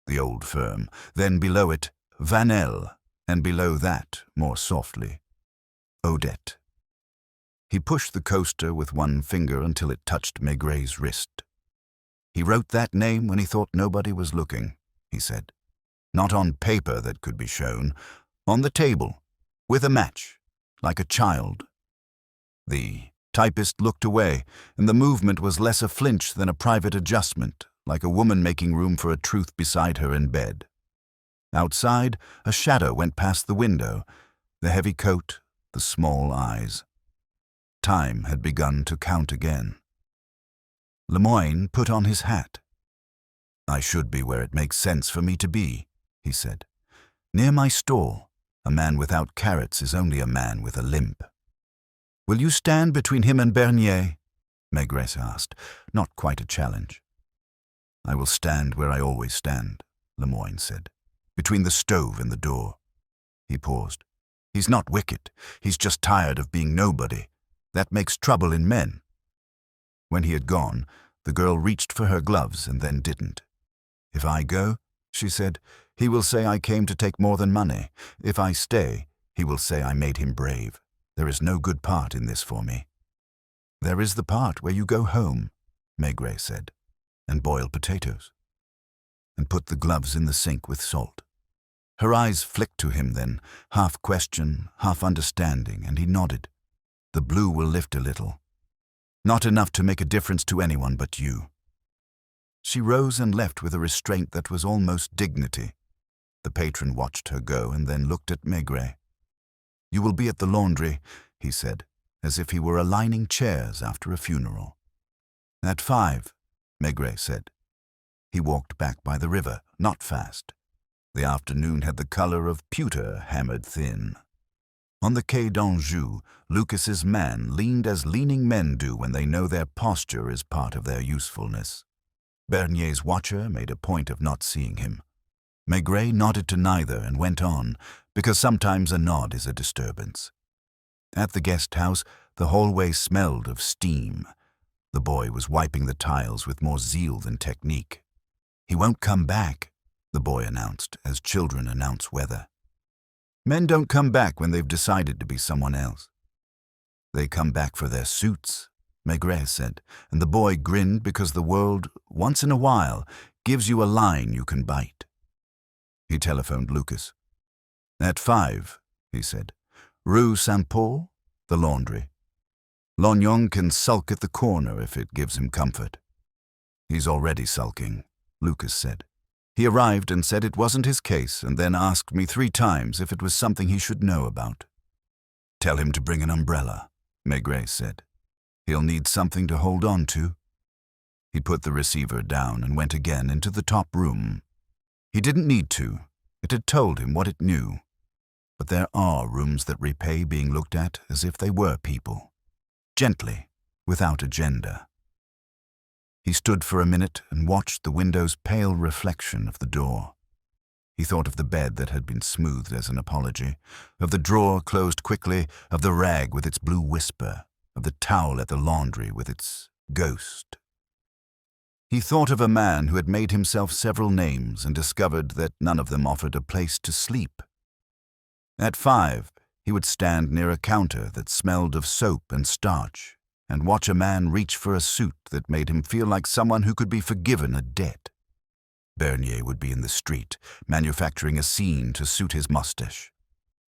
the old firm, then below it, Vanel, and below that, more softly, Odette. He pushed the coaster with one finger until it touched Maigret's wrist. "He wrote that name when he thought nobody was looking," he said. "Not on paper that could be shown, on the table, with a match, like a child." The typist looked away, and the movement was less a flinch than a private adjustment, like a woman making room for a truth beside her in bed. Outside, a shadow went past the window, the heavy coat, the small eyes. Time had begun to count again. Lemoyne put on his hat. "I should be where it makes sense for me to be," he said. "Near my stall. A man without carrots is only a man with a limp." "Will you stand between him and Bernier?" Maigret asked, not quite a challenge. "I will stand where I always stand," Lemoyne said, "between the stove and the door." He paused. "He's not wicked. He's just tired of being nobody. That makes trouble in men." When he had gone, the girl reached for her gloves and then didn't. "If I go," she said, "he will say I came to take more than money. If I stay, he will say I made him brave. There is no good part in this for me." "There is the part where you go home," Maigret said, "and boil potatoes. And put the gloves in the sink with salt." Her eyes flicked to him then, half question, half understanding, and he nodded. "The blue will lift a little. Not enough to make a difference to anyone but you." She rose and left with a restraint that was almost dignity. The patron watched her go and then looked at Maigret. "You will be at the laundry," he said, as if he were aligning chairs after a funeral. "At 5, Maigret said. He walked back by the river, not fast. The afternoon had the color of pewter hammered thin. On the Quai d'Anjou, Lucas's man leaned as leaning men do when they know their posture is part of their usefulness. Bernier's watcher made a point of not seeing him. Maigret nodded to neither and went on, because sometimes a nod is a disturbance. At the guest house, the hallway smelled of steam. The boy was wiping the tiles with more zeal than technique. "He won't come back," the boy announced, as children announce weather. "Men don't come back when they've decided to be someone else." "They come back for their suits," Maigret said, and the boy grinned because the world, once in a while, gives you a line you can bite. He telephoned Lucas. "At 5, he said. "Rue Saint-Paul, the laundry. Lognon can sulk at the corner if it gives him comfort." "He's already sulking," Lucas said. "He arrived and said it wasn't his case, and then asked me 3 times if it was something he should know about." "Tell him to bring an umbrella," Maigret said. "He'll need something to hold on to." He put the receiver down and went again into the top room. He didn't need to. It had told him what it knew. But there are rooms that repay being looked at as if they were people. Gently, without agenda. He stood for a minute and watched the window's pale reflection of the door. He thought of the bed that had been smoothed as an apology, of the drawer closed quickly, of the rag with its blue whisper, of the towel at the laundry with its ghost. He thought of a man who had made himself several names and discovered that none of them offered a place to sleep. At 5, he would stand near a counter that smelled of soap and starch and watch a man reach for a suit that made him feel like someone who could be forgiven a debt. Bernier would be in the street, manufacturing a scene to suit his mustache.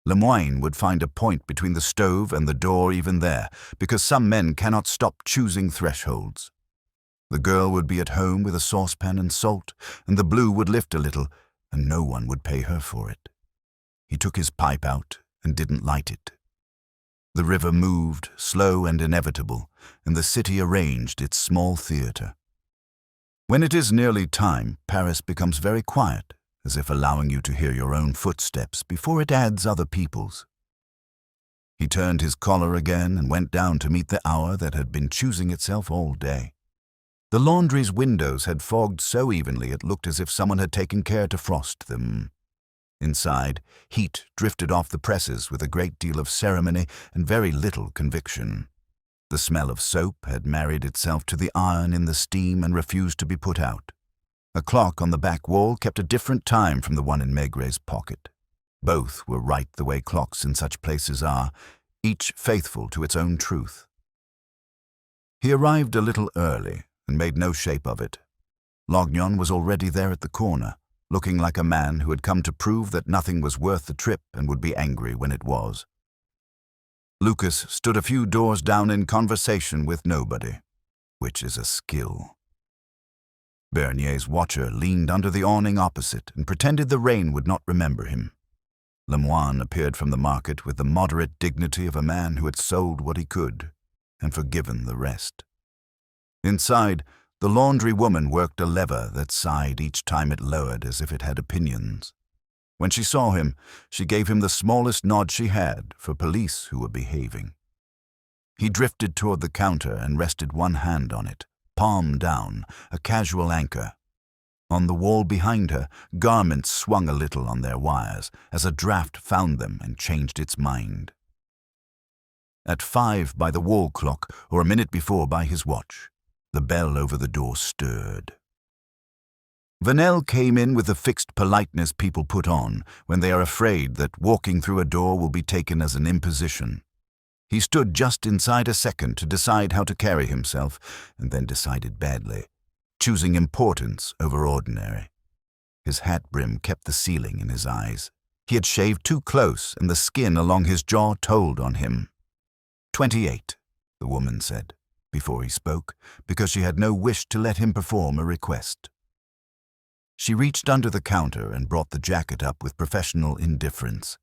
Lemoyne would find a point between the stove and the door even there, because some men cannot stop choosing thresholds. The girl would be at home with a saucepan and salt, and the blue would lift a little, and no one would pay her for it. He took his pipe out and didn't light it. The river moved, slow and inevitable, and the city arranged its small theatre. When it is nearly time, Paris becomes very quiet, as if allowing you to hear your own footsteps before it adds other people's. He turned his collar again and went down to meet the hour that had been choosing itself all day. The laundry's windows had fogged so evenly it looked as if someone had taken care to frost them. Inside, heat drifted off the presses with a great deal of ceremony and very little conviction. The smell of soap had married itself to the iron in the steam and refused to be put out. A clock on the back wall kept a different time from the one in Maigret's pocket. Both were right the way clocks in such places are, each faithful to its own truth. He arrived a little early and made no shape of it. Lognon was already there at the corner, looking like a man who had come to prove that nothing was worth the trip and would be angry when it was. Lucas stood a few doors down in conversation with nobody, which is a skill. Bernier's watcher leaned under the awning opposite and pretended the rain would not remember him. Lemoine appeared from the market with the moderate dignity of a man who had sold what he could and forgiven the rest. Inside, the laundry woman worked a lever that sighed each time it lowered as if it had opinions. When she saw him, she gave him the smallest nod she had for police who were behaving. He drifted toward the counter and rested one hand on it, palm down, a casual anchor. On the wall behind her, garments swung a little on their wires as a draft found them and changed its mind. At 5 by the wall clock, or a minute before by his watch, the bell over the door stirred. Vanel came in with the fixed politeness people put on when they are afraid that walking through a door will be taken as an imposition. He stood just inside a second to decide how to carry himself, and then decided badly, choosing importance over ordinary. His hat brim kept the ceiling in his eyes. He had shaved too close, and the skin along his jaw told on him. 28, the woman said, before he spoke, because she had no wish to let him perform a request. She reached under the counter and brought the jacket up with professional indifference.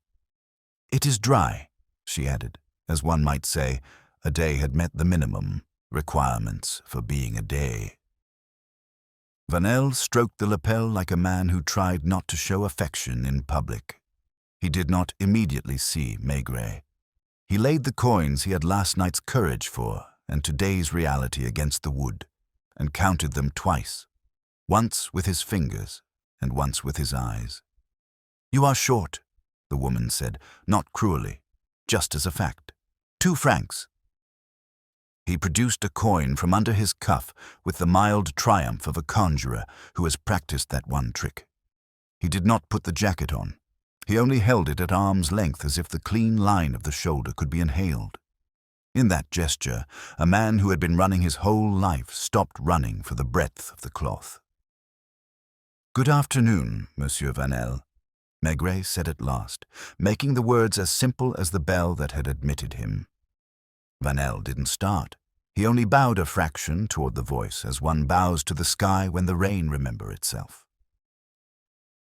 "It is dry," she added, as one might say, a day had met the minimum requirements for being a day. Vanel stroked the lapel like a man who tried not to show affection in public. He did not immediately see Maigret. He laid the coins he had last night's courage for and today's reality against the wood, and counted them twice, once with his fingers and once with his eyes. "You are short," the woman said, not cruelly, just as a fact. 2 francs. He produced a coin from under his cuff with the mild triumph of a conjurer who has practiced that one trick. He did not put the jacket on. He only held it at arm's length as if the clean line of the shoulder could be inhaled. In that gesture, a man who had been running his whole life stopped running for the breadth of the cloth. "Good afternoon, Monsieur Vanel," Maigret said at last, making the words as simple as the bell that had admitted him. Vanel didn't start. He only bowed a fraction toward the voice, as one bows to the sky when the rain remembers itself.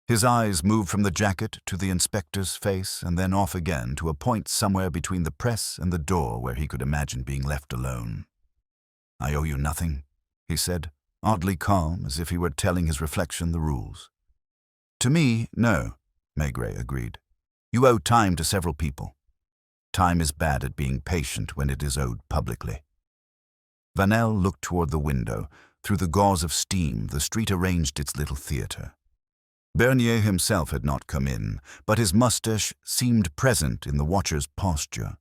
His eyes moved from the jacket to the inspector's face and then off again to a point somewhere between the press and the door where he could imagine being left alone. "I owe you nothing," he said, oddly calm, as if he were telling his reflection the rules. "To me, no," Maigret agreed. "You owe time to several people. Time is bad at being patient when it is owed publicly." Vanel looked toward the window. Through the gauze of steam, the street arranged its little theater. Bernier himself had not come in, but his mustache seemed present in the watcher's posture.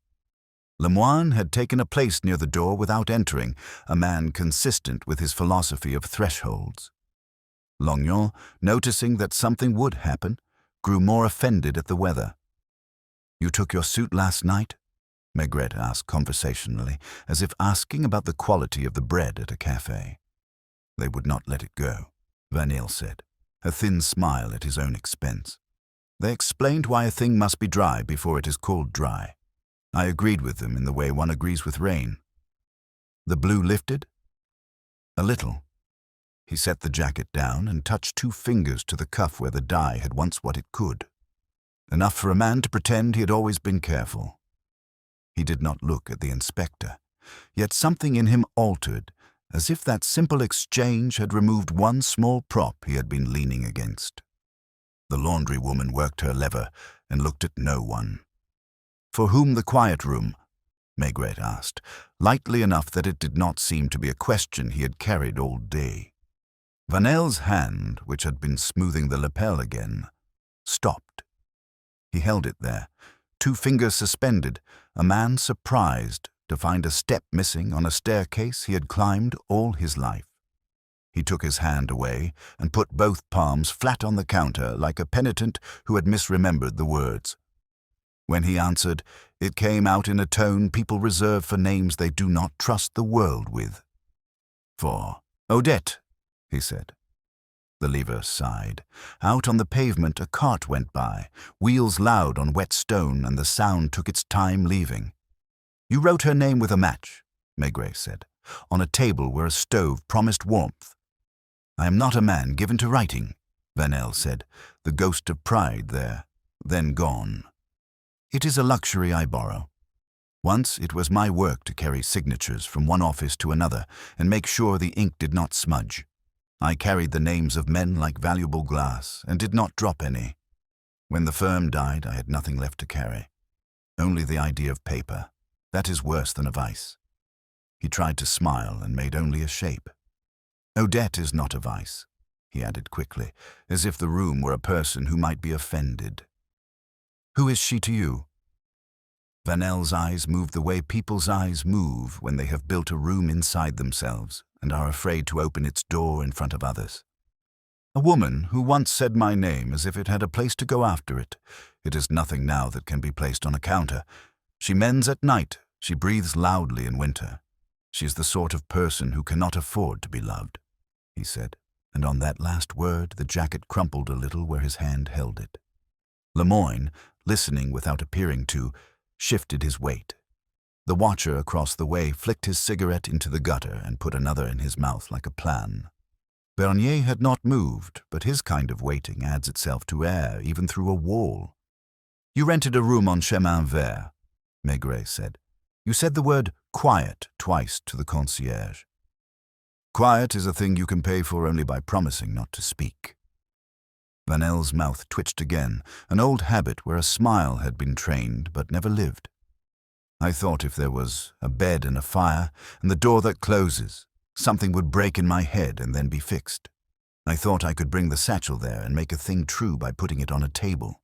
Lemoine had taken a place near the door without entering, a man consistent with his philosophy of thresholds. Lognon, noticing that something would happen, grew more offended at the weather. "You took your suit last night?" Maigret asked conversationally, as if asking about the quality of the bread at a cafe. "They would not let it go," Vanel said, a thin smile at his own expense. "They explained why a thing must be dry before it is called dry. I agreed with them in the way one agrees with rain." "The blue lifted?" "A little." He set the jacket down and touched 2 fingers to the cuff where the dye had once what it could. Enough for a man to pretend he had always been careful. He did not look at the inspector, yet something in him altered, as if that simple exchange had removed one small prop he had been leaning against. The laundry woman worked her lever and looked at no one. "For whom the quiet room?" Maigret asked, lightly enough that it did not seem to be a question he had carried all day. Vanel's hand, which had been smoothing the lapel again, stopped. He held it there, 2 fingers suspended, a man surprised to find a step missing on a staircase he had climbed all his life. He took his hand away and put both palms flat on the counter like a penitent who had misremembered the words. When he answered, it came out in a tone people reserve for names they do not trust the world with. "For Odette," he said. The lever sighed. Out on the pavement a cart went by, wheels loud on wet stone, and the sound took its time leaving. "You wrote her name with a match," Maigret said, "on a table where a stove promised warmth." I am not a man given to writing, Vanel said, the ghost of pride there, then gone. It is a luxury I borrow. Once it was my work to carry signatures from one office to another and make sure the ink did not smudge. I carried the names of men like valuable glass and did not drop any. When the firm died, I had nothing left to carry. Only the idea of paper. That is worse than a vice. He tried to smile and made only a shape. Odette is not a vice, he added quickly, as if the room were a person who might be offended. Who is she to you? Vanel's eyes moved the way people's eyes move when they have built a room inside themselves and are afraid to open its door in front of others. A woman who once said my name as if it had a place to go after it. It is nothing now that can be placed on a counter. She mends at night, she breathes loudly in winter. She is the sort of person who cannot afford to be loved, he said, and on that last word the jacket crumpled a little where his hand held it. Lemoyne, listening without appearing to, shifted his weight. The watcher across the way flicked his cigarette into the gutter and put another in his mouth like a plan. Bernier had not moved, but his kind of waiting adds itself to air, even through a wall. You rented a room on Chemin Vert, Maigret said. You said the word quiet twice to the concierge. Quiet is a thing you can pay for only by promising not to speak. Vanel's mouth twitched again, an old habit where a smile had been trained but never lived. I thought if there was a bed and a fire, and the door that closes, something would break in my head and then be fixed. I thought I could bring the satchel there and make a thing true by putting it on a table.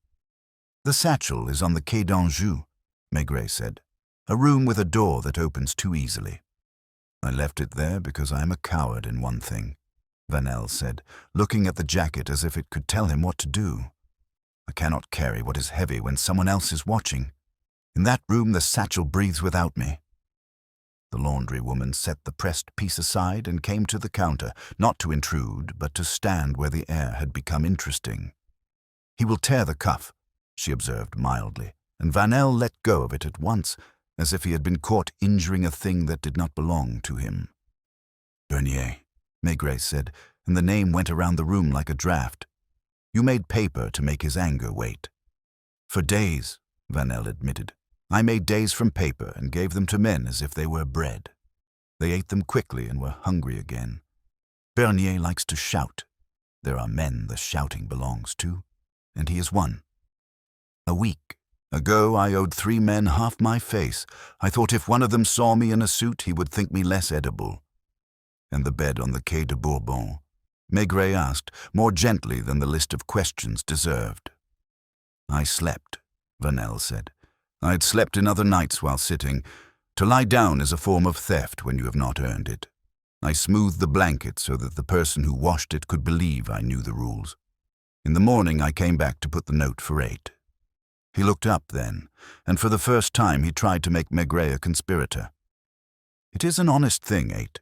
The satchel is on the Quai d'Anjou, Maigret said, a room with a door that opens too easily. I left it there because I am a coward in one thing, Vanel said, looking at the jacket as if it could tell him what to do. I cannot carry what is heavy when someone else is watching. In that room the satchel breathes without me. The laundry woman set the pressed piece aside and came to the counter, not to intrude, but to stand where the air had become interesting. He will tear the cuff, she observed mildly, and Vanel let go of it at once, as if he had been caught injuring a thing that did not belong to him. Bernier, Maigret said, and the name went around the room like a draft. You made paper to make his anger wait. For days, Vanel admitted. I made days from paper and gave them to men as if they were bread. They ate them quickly and were hungry again. Bernier likes to shout. There are men the shouting belongs to, and he is one. A week ago I owed 3 men half my face. I thought if one of them saw me in a suit he would think me less edible. And the bed on the Quai de Bourbon? Maigret asked, more gently than the list of questions deserved. I slept, Vanel said. I had slept in other nights while sitting. To lie down is a form of theft when you have not earned it. I smoothed the blanket so that the person who washed it could believe I knew the rules. In the morning I came back to put the note for 8. He looked up then, and for the first time he tried to make Maigret a conspirator. It is an honest thing, 8.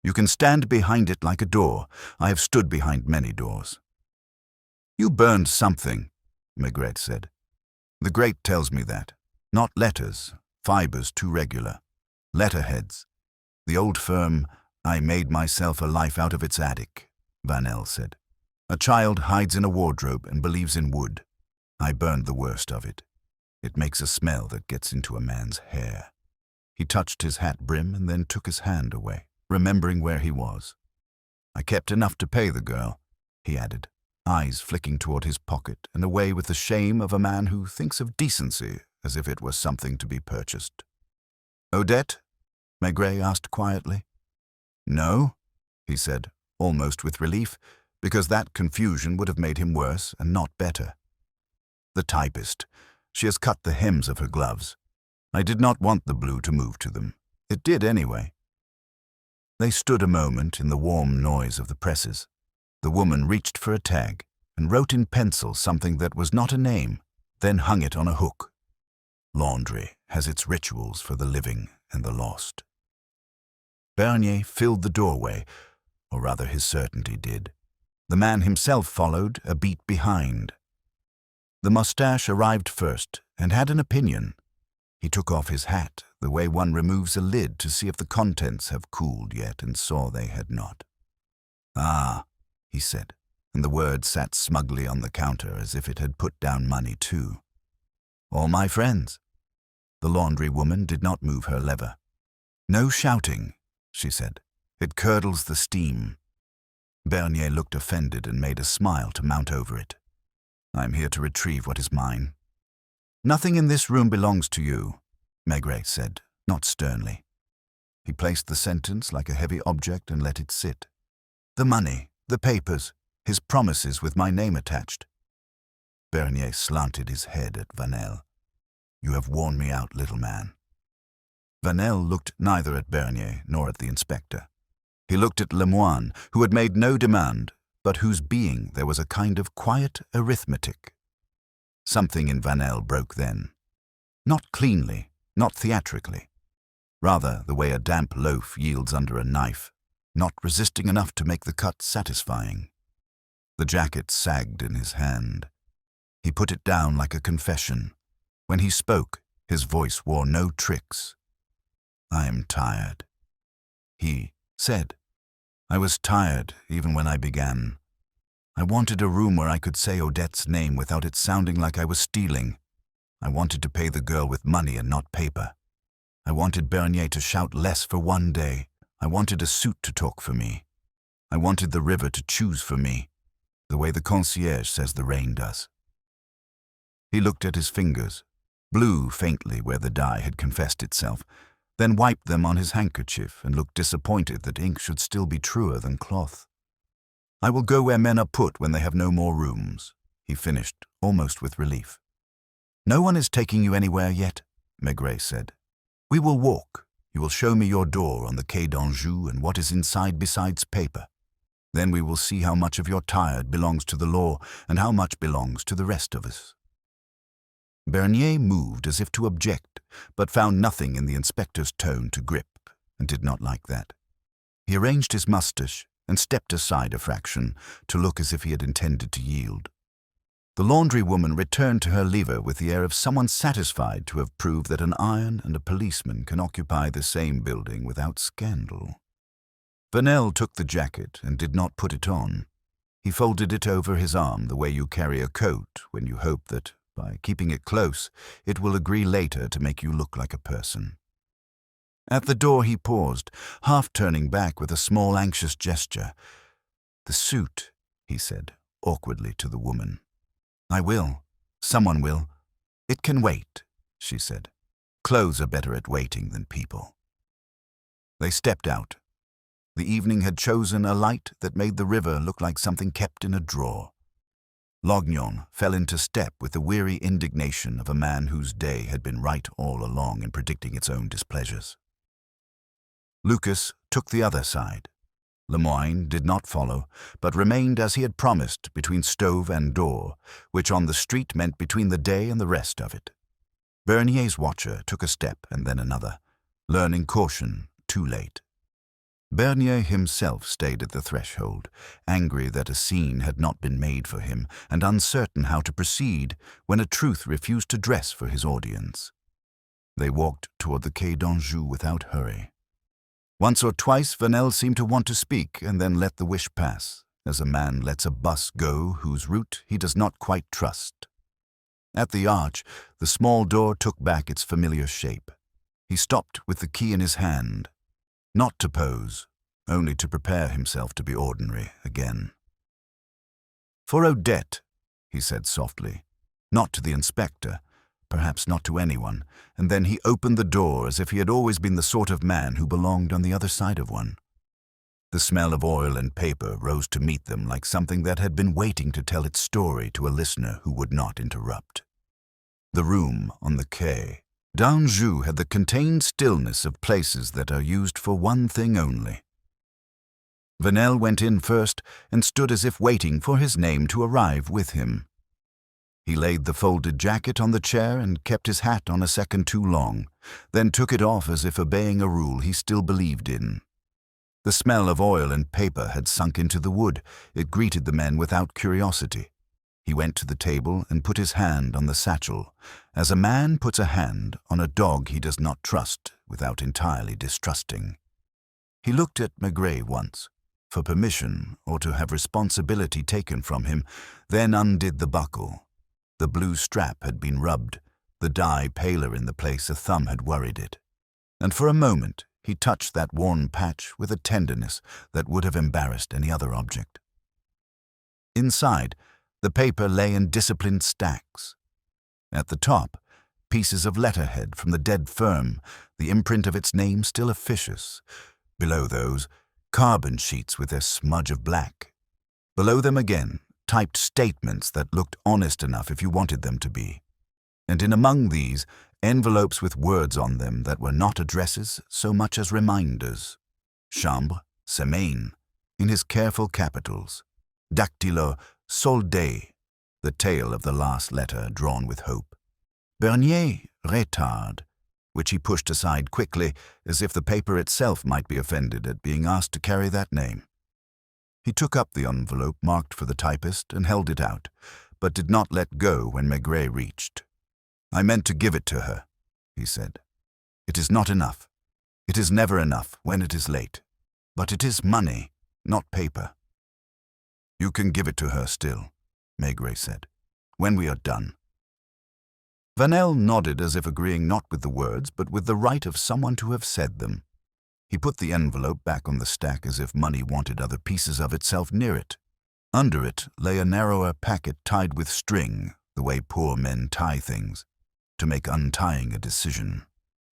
You can stand behind it like a door. I have stood behind many doors. You burned something, Maigret said. The grate tells me that. Not letters, fibers too regular. Letterheads. The old firm, I made myself a life out of its attic, Vanel said. A child hides in a wardrobe and believes in wood. I burned the worst of it. It makes a smell that gets into a man's hair. He touched his hat brim and then took his hand away, remembering where he was. I kept enough to pay the girl, he added, eyes flicking toward his pocket and away with the shame of a man who thinks of decency as if it was something to be purchased. Odette? Maigret asked quietly. No, he said, almost with relief, because that confusion would have made him worse and not better. The typist. She has cut the hems of her gloves. I did not want the blue to move to them. It did anyway. They stood a moment in the warm noise of the presses. The woman reached for a tag and wrote in pencil something that was not a name, then hung it on a hook. Laundry has its rituals for the living and the lost. Bernier filled the doorway, or rather his certainty did. The man himself followed, a beat behind. The mustache arrived first and had an opinion. He took off his hat, the way one removes a lid to see if the contents have cooled yet, and saw they had not. Ah, he said, and the word sat smugly on the counter as if it had put down money too. All my friends. The laundry woman did not move her lever. No shouting, she said. It curdles the steam. Bernier looked offended and made a smile to mount over it. I am here to retrieve what is mine. Nothing in this room belongs to you, Maigret said, not sternly. He placed the sentence like a heavy object and let it sit. The money, the papers, his promises with my name attached. Bernier slanted his head at Vanel. You have worn me out, little man. Vanel looked neither at Bernier nor at the inspector. He looked at Lemoine, who had made no demand, but whose being there was a kind of quiet arithmetic. Something in Vanel broke then. Not cleanly, not theatrically. Rather the way a damp loaf yields under a knife, not resisting enough to make the cut satisfying. The jacket sagged in his hand. He put it down like a confession. When he spoke, his voice wore no tricks. I am tired. He said. I was tired even when I began. I wanted a room where I could say Odette's name without it sounding like I was stealing. I wanted to pay the girl with money and not paper. I wanted Bernier to shout less for one day. I wanted a suit to talk for me. I wanted the river to choose for me, the way the concierge says the rain does. He looked at his fingers, blew faintly where the dye had confessed itself, then wiped them on his handkerchief and looked disappointed that ink should still be truer than cloth. I will go where men are put when they have no more rooms, he finished, almost with relief. No one is taking you anywhere yet, Maigret said. We will walk. You will show me your door on the Quai d'Anjou and what is inside besides paper. Then we will see how much of your tired belongs to the law and how much belongs to the rest of us. Bernier moved as if to object, but found nothing in the inspector's tone to grip, and did not like that. He arranged his moustache and stepped aside a fraction to look as if he had intended to yield. The laundry woman returned to her lever with the air of someone satisfied to have proved that an iron and a policeman can occupy the same building without scandal. Vanel took the jacket and did not put it on. He folded it over his arm the way you carry a coat when you hope that, by keeping it close, it will agree later to make you look like a person. At the door he paused, half turning back with a small anxious gesture. The suit, he said, awkwardly to the woman. I will. Someone will. It can wait, she said. Clothes are better at waiting than people. They stepped out. The evening had chosen a light that made the river look like something kept in a drawer. Lognon fell into step with the weary indignation of a man whose day had been right all along in predicting its own displeasures. Lucas took the other side. Lemoine did not follow, but remained as he had promised between stove and door, which on the street meant between the day and the rest of it. Bernier's watcher took a step and then another, learning caution too late. Bernier himself stayed at the threshold, angry that a scene had not been made for him and uncertain how to proceed when a truth refused to dress for his audience. They walked toward the Quai d'Anjou without hurry. Once or twice Vanel seemed to want to speak and then let the wish pass, as a man lets a bus go whose route he does not quite trust. At the arch, the small door took back its familiar shape. He stopped with the key in his hand, not to pose, only to prepare himself to be ordinary again. For Odette, he said softly, not to the inspector, perhaps not to anyone, and then he opened the door as if he had always been the sort of man who belonged on the other side of one. The smell of oil and paper rose to meet them like something that had been waiting to tell its story to a listener who would not interrupt. The room on the quai d'Anjou had the contained stillness of places that are used for one thing only. Vanel went in first and stood as if waiting for his name to arrive with him. He laid the folded jacket on the chair and kept his hat on a second too long, then took it off as if obeying a rule he still believed in. The smell of oil and paper had sunk into the wood. It greeted the men without curiosity. He went to the table and put his hand on the satchel, as a man puts a hand on a dog he does not trust without entirely distrusting. He looked at Maigret once, for permission or to have responsibility taken from him, then undid the buckle. The blue strap had been rubbed, the dye paler in the place a thumb had worried it. And for a moment he touched that worn patch with a tenderness that would have embarrassed any other object. Inside, the paper lay in disciplined stacks. At the top, pieces of letterhead from the dead firm, the imprint of its name still officious. Below those, carbon sheets with their smudge of black. Below them again, typed statements that looked honest enough if you wanted them to be. And in among these, envelopes with words on them that were not addresses so much as reminders. Chambre, Simenon, in his careful capitals. Dactylo, Soldé, the tail of the last letter drawn with hope. Bernier, Retard, which he pushed aside quickly, as if the paper itself might be offended at being asked to carry that name. He took up the envelope marked for the typist and held it out, but did not let go when Maigret reached. "I meant to give it to her," he said. "It is not enough. It is never enough when it is late. But it is money, not paper." "You can give it to her still," Maigret said, "when we are done." Vanel nodded as if agreeing not with the words, but with the right of someone to have said them. He put the envelope back on the stack as if money wanted other pieces of itself near it. Under it lay a narrower packet tied with string, the way poor men tie things, to make untying a decision.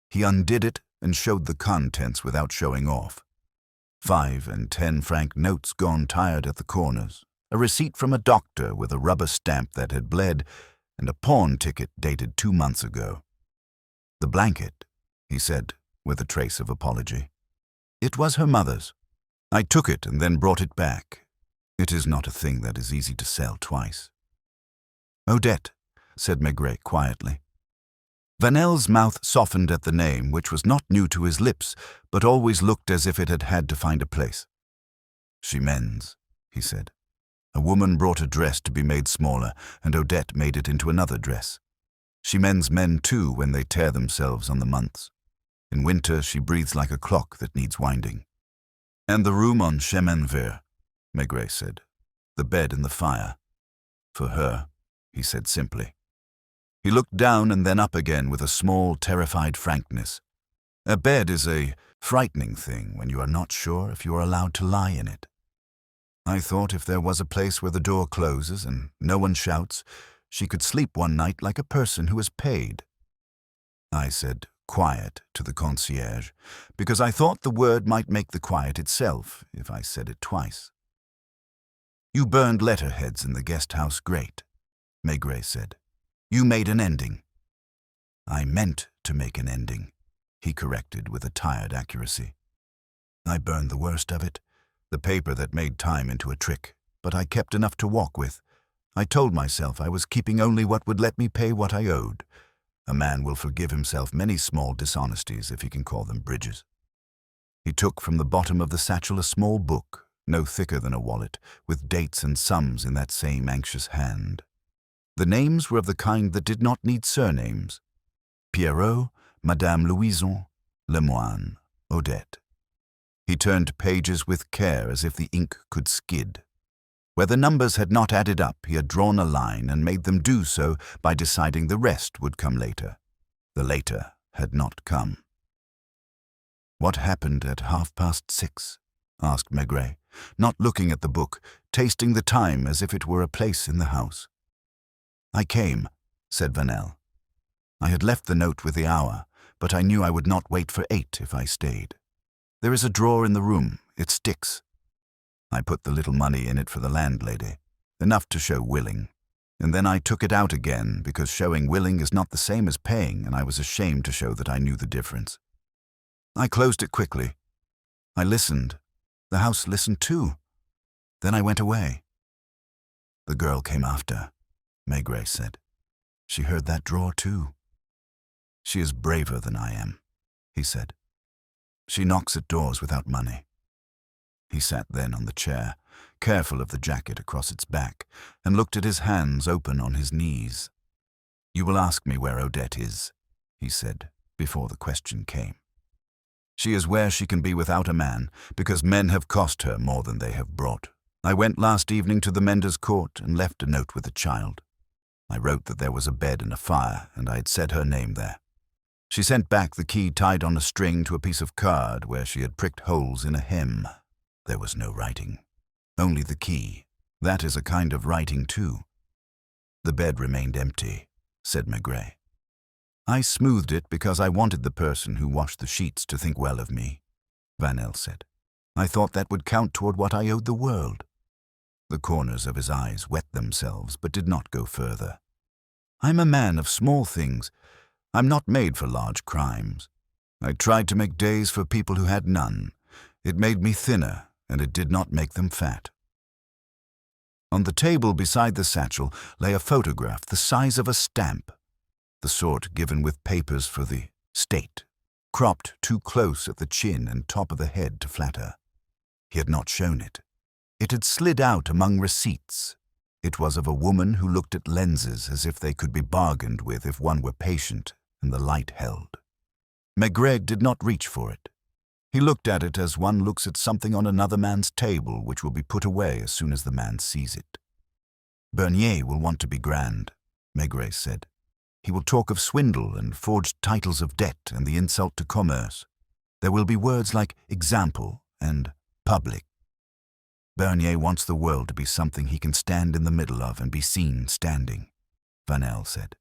He undid it and showed the contents without showing off. 5 and 10 franc notes gone tired at the corners, a receipt from a doctor with a rubber stamp that had bled, and a pawn ticket dated 2 months ago. "The blanket," he said, with a trace of apology. "It was her mother's. I took it and then brought it back. It is not a thing that is easy to sell twice." "Odette," said Maigret quietly. Vanel's mouth softened at the name, which was not new to his lips, but always looked as if it had had to find a place. "She mends," he said. "A woman brought a dress to be made smaller, and Odette made it into another dress. She mends men too when they tear themselves on the months. In winter she breathes like a clock that needs winding." "And the room on chemin vert," Maigret said. "The bed and the fire." "For her," he said simply. He looked down and then up again with a small, terrified frankness. "A bed is a frightening thing when you are not sure if you are allowed to lie in it. I thought if there was a place where the door closes and no one shouts, she could sleep one night like a person who is paid." I said quiet to the concierge, because I thought the word might make the quiet itself if I said it twice. "You burned letterheads in the guest-house grate," Maigret said. "You made an ending." "I meant to make an ending," he corrected with a tired accuracy. "I burned the worst of it, the paper that made time into a trick, but I kept enough to walk with. I told myself I was keeping only what would let me pay what I owed. A man will forgive himself many small dishonesties if he can call them bridges." He took from the bottom of the satchel a small book, no thicker than a wallet, with dates and sums in that same anxious hand. The names were of the kind that did not need surnames. Pierrot, Madame Louison, Lemoine, Odette. He turned pages with care as if the ink could skid. Where the numbers had not added up, he had drawn a line and made them do so by deciding the rest would come later. The later had not come. "What happened at 6:30?" asked Maigret, not looking at the book, tasting the time as if it were a place in the house. "I came," said Vanel. "I had left the note with the hour, but I knew I would not wait for 8 if I stayed. There is a drawer in the room. It sticks. I put the little money in it for the landlady, enough to show willing, and then I took it out again because showing willing is not the same as paying, and I was ashamed to show that I knew the difference. I closed it quickly. I listened. The house listened too. Then I went away." "The girl came after," Maigret said. "She heard that drawer too." "She is braver than I am," he said. "She knocks at doors without money." He sat then on the chair, careful of the jacket across its back, and looked at his hands open on his knees. "You will ask me where Odette is," he said, before the question came. She is where she can be without a man, because men have cost her more than they have brought. I went last evening to the mender's court and left a note with a child. I wrote that there was a bed and a fire, and I had said her name there. She sent back the key tied on a string to a piece of card where she had pricked holes in a hem. There was no writing, only the key. That is a kind of writing too. The bed remained empty, said Maigret. I smoothed it because I wanted the person who washed the sheets to think well of me, Vanel said. I thought that would count toward what I owed the world. The corners of his eyes wet themselves, but did not go further. I'm a man of small things. I'm not made for large crimes. I tried to make days for people who had none. It made me thinner, and it did not make them fat. On the table beside the satchel lay a photograph the size of a stamp, the sort given with papers for the state, cropped too close at the chin and top of the head to flatter. He had not shown it. It had slid out among receipts. It was of a woman who looked at lenses as if they could be bargained with if one were patient and the light held. Maigret did not reach for it. He looked at it as one looks at something on another man's table which will be put away as soon as the man sees it. Bernier will want to be grand, Maigret said. He will talk of swindle and forged titles of debt and the insult to commerce. There will be words like example and public. Bernier wants the world to be something he can stand in the middle of and be seen standing, Vanel said.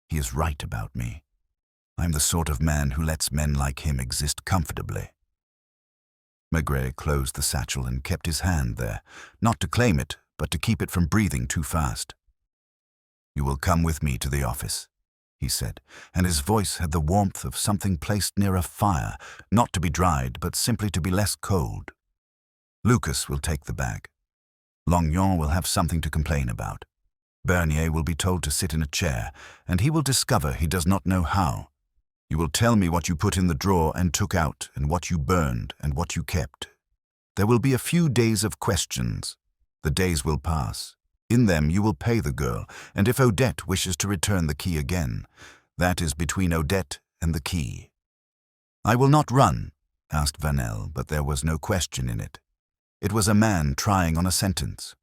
He is right about me. I'm the sort of man who lets men like him exist comfortably. Maigret closed the satchel and kept his hand there, not to claim it, but to keep it from breathing too fast. You will come with me to the office, he said, and his voice had the warmth of something placed near a fire, not to be dried, but simply to be less cold. Lucas will take the bag. Lognon will have something to complain about. Bernier will be told to sit in a chair, and he will discover he does not know how. You will tell me what you put in the drawer and took out, and what you burned, and what you kept. There will be a few days of questions. The days will pass. In them you will pay the girl, and if Odette wishes to return the key again, that is between Odette and the key. I will not run, asked Vanel, but there was no question in it. It was a man trying on a sentence.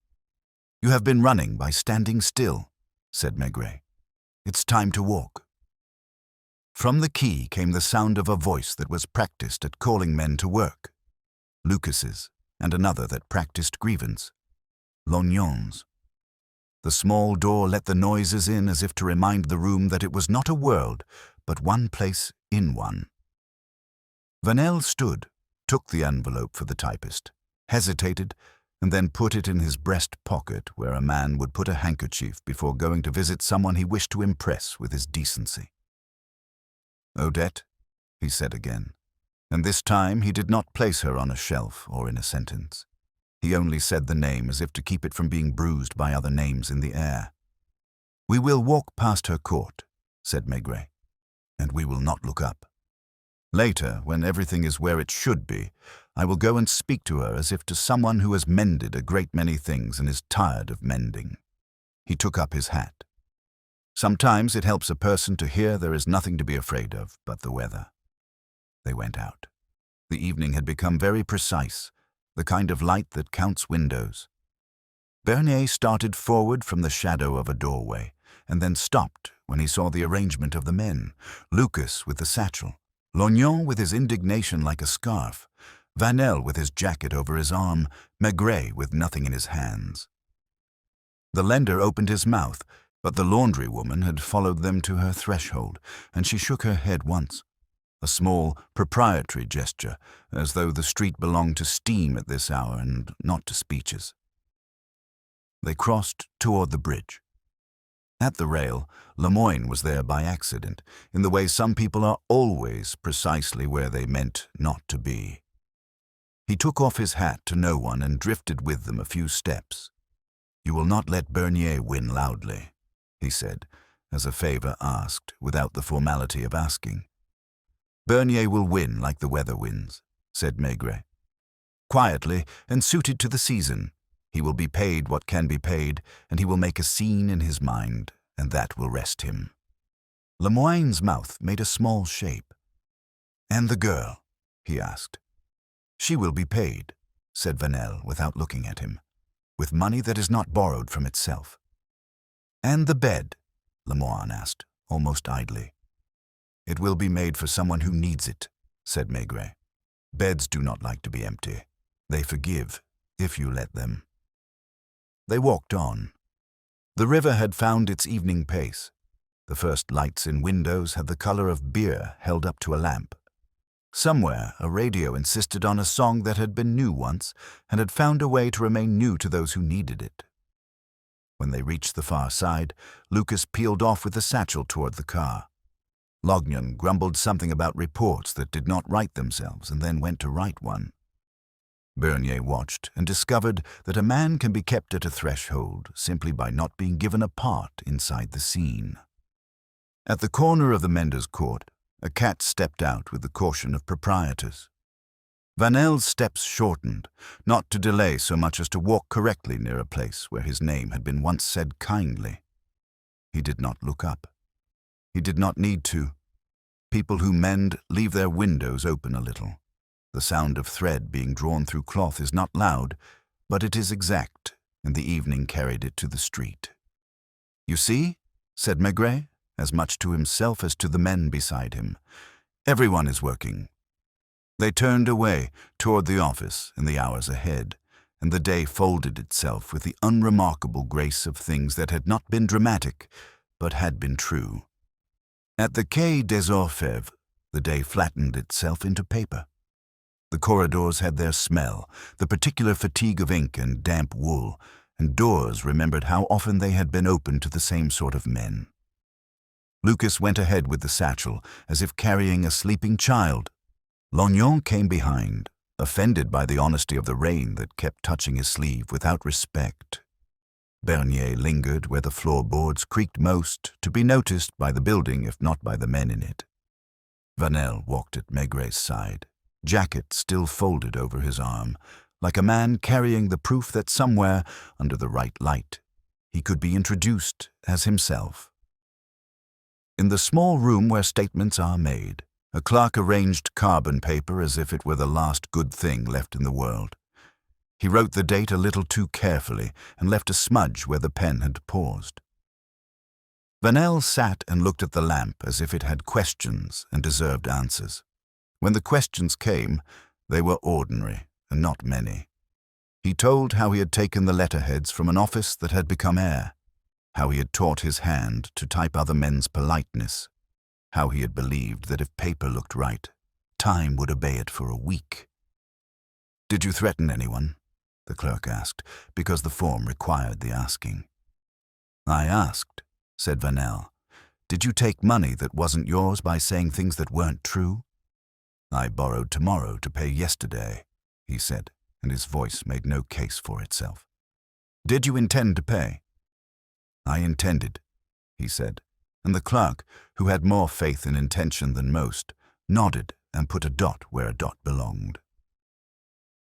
You have been running by standing still, said Maigret. It's time to walk. From the quay came the sound of a voice that was practiced at calling men to work. Lucas's, and another that practiced grievance. Lognon's. The small door let the noises in as if to remind the room that it was not a world, but one place in one. Vanel stood, took the envelope for the typist, hesitated, and then put it in his breast pocket where a man would put a handkerchief before going to visit someone he wished to impress with his decency. Odette, he said again, and this time he did not place her on a shelf or in a sentence. He only said the name as if to keep it from being bruised by other names in the air. We will walk past her court, said Maigret, and we will not look up. Later, when everything is where it should be, I will go and speak to her as if to someone who has mended a great many things and is tired of mending. He took up his hat. Sometimes it helps a person to hear there is nothing to be afraid of but the weather. They went out. The evening had become very precise, the kind of light that counts windows. Bernier started forward from the shadow of a doorway, and then stopped when he saw the arrangement of the men, Lucas with the satchel, Lognon with his indignation like a scarf, Vanel with his jacket over his arm, Maigret with nothing in his hands. The lender opened his mouth, but the laundry woman had followed them to her threshold, and she shook her head once, a small, proprietary gesture, as though the street belonged to steam at this hour and not to speeches. They crossed toward the bridge. At the rail, Lemoyne was there by accident, in the way some people are always precisely where they meant not to be. He took off his hat to no one and drifted with them a few steps. You will not let Bernier win loudly, he said, as a favor asked, without the formality of asking. Bernier will win like the weather wins, said Maigret. Quietly and suited to the season. He will be paid what can be paid, and he will make a scene in his mind, and that will rest him. Lemoyne's mouth made a small shape. And the girl, he asked. She will be paid, said Vanel without looking at him, with money that is not borrowed from itself. And the bed? Lemoine asked, almost idly. It will be made for someone who needs it, said Maigret. Beds do not like to be empty. They forgive, if you let them. They walked on. The river had found its evening pace. The first lights in windows had the color of beer held up to a lamp. Somewhere, a radio insisted on a song that had been new once and had found a way to remain new to those who needed it. When they reached the far side, Lucas peeled off with the satchel toward the car. Lognan grumbled something about reports that did not write themselves and then went to write one. Bernier watched and discovered that a man can be kept at a threshold simply by not being given a part inside the scene. At the corner of the Mendes Court, a cat stepped out with the caution of proprietors. Vanel's steps shortened, not to delay so much as to walk correctly near a place where his name had been once said kindly. He did not look up. He did not need to. People who mend leave their windows open a little. The sound of thread being drawn through cloth is not loud, but it is exact, and the evening carried it to the street. "You see," said Maigret, as much to himself as to the men beside him. "Everyone is working." They turned away toward the office in the hours ahead, and the day folded itself with the unremarkable grace of things that had not been dramatic, but had been true. At the Quai des Orfèvres, the day flattened itself into paper. The corridors had their smell, the particular fatigue of ink and damp wool, and doors remembered how often they had been opened to the same sort of men. Lucas went ahead with the satchel, as if carrying a sleeping child. Lognan came behind, offended by the honesty of the rain that kept touching his sleeve without respect. Bernier lingered where the floorboards creaked most, to be noticed by the building if not by the men in it. Vanel walked at Maigret's side, jacket still folded over his arm, like a man carrying the proof that somewhere, under the right light, he could be introduced as himself. In the small room where statements are made, a clerk arranged carbon paper as if it were the last good thing left in the world. He wrote the date a little too carefully and left a smudge where the pen had paused. Vanel sat and looked at the lamp as if it had questions and deserved answers. When the questions came, they were ordinary and not many. He told how he had taken the letterheads from an office that had become air, how he had taught his hand to type other men's politeness, how he had believed that if paper looked right, time would obey it for a week. "Did you threaten anyone?" the clerk asked, because the form required the asking. "I asked," said Vanel. "Did you take money that wasn't yours by saying things that weren't true?" "I borrowed tomorrow to pay yesterday," he said, and his voice made no case for itself. "Did you intend to pay?" "I intended," he said, and the clerk, who had more faith in intention than most, nodded and put a dot where a dot belonged.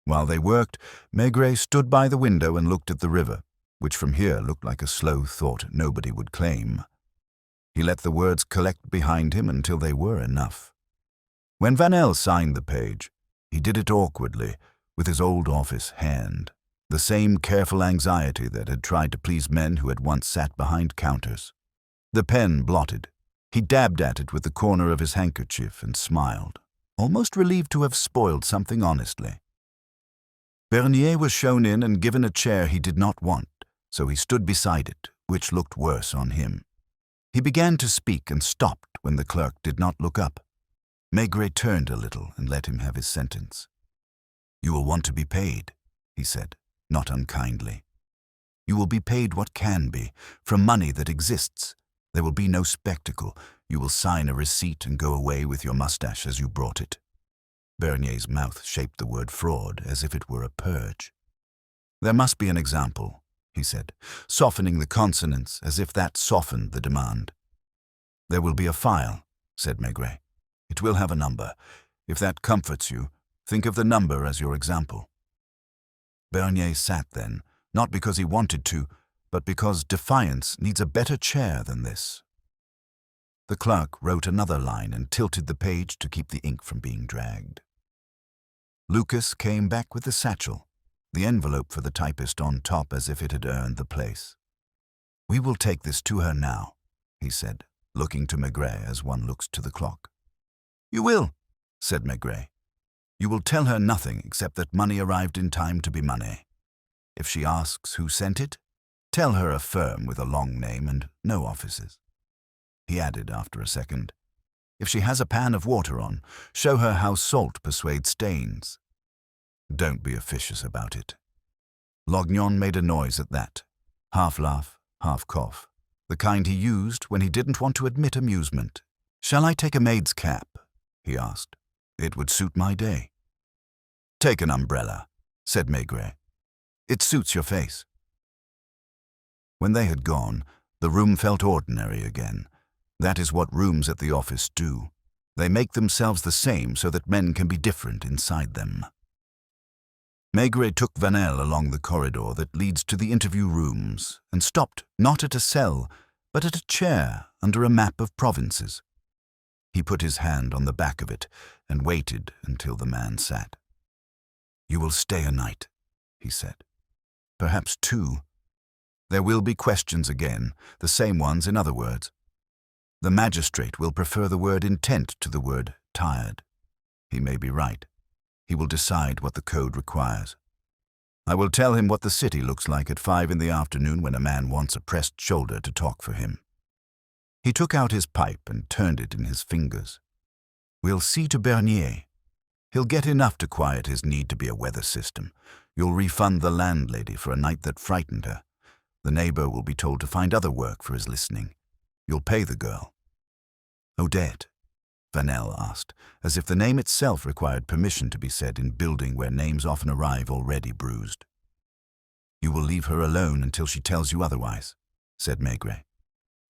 While they worked, Maigret stood by the window and looked at the river, which from here looked like a slow thought nobody would claim. He let the words collect behind him until they were enough. When Vanel signed the page, he did it awkwardly, with his old office hand, the same careful anxiety that had tried to please men who had once sat behind counters. The pen blotted. He dabbed at it with the corner of his handkerchief and smiled, almost relieved to have spoiled something honestly. Bernier was shown in and given a chair he did not want, so he stood beside it, which looked worse on him. He began to speak and stopped when the clerk did not look up. Maigret turned a little and let him have his sentence. "You will want to be paid," he said, not unkindly. "You will be paid what can be, from money that exists. There will be no spectacle. You will sign a receipt and go away with your mustache as you brought it." Bernier's mouth shaped the word fraud as if it were a purge. "There must be an example," he said, softening the consonants as if that softened the demand. "There will be a file," said Maigret. "It will have a number. If that comforts you, think of the number as your example." Bernier sat then, not because he wanted to, but because defiance needs a better chair than this. The clerk wrote another line and tilted the page to keep the ink from being dragged. Lucas came back with the satchel, the envelope for the typist on top as if it had earned the place. "We will take this to her now," he said, looking to Maigret as one looks to the clock. "You will," said Maigret. "You will tell her nothing except that money arrived in time to be money. If she asks who sent it, tell her a firm with a long name and no offices." He added after a second, "If she has a pan of water on, show her how salt persuades stains. Don't be officious about it." Lognon made a noise at that, half laugh, half cough, the kind he used when he didn't want to admit amusement. "Shall I take a maid's cap?" he asked. "It would suit my day." "Take an umbrella," said Maigret. "It suits your face." When they had gone, the room felt ordinary again. That is what rooms at the office do. They make themselves the same so that men can be different inside them. Maigret took Vanel along the corridor that leads to the interview rooms and stopped not at a cell, but at a chair under a map of provinces. He put his hand on the back of it and waited until the man sat. "You will stay a night," he said. "Perhaps 2. There will be questions again, the same ones in other words. The magistrate will prefer the word intent to the word tired. He may be right. He will decide what the code requires. I will tell him what the city looks like at 5 in the afternoon when a man wants a pressed shoulder to talk for him." He took out his pipe and turned it in his fingers. "We'll see to Bernier. He'll get enough to quiet his need to be a weather system. You'll refund the landlady for a night that frightened her. The neighbor will be told to find other work for his listening. You'll pay the girl." "Odette?" Vanel asked, as if the name itself required permission to be said in building where names often arrive already bruised. "You will leave her alone until she tells you otherwise," said Maigret.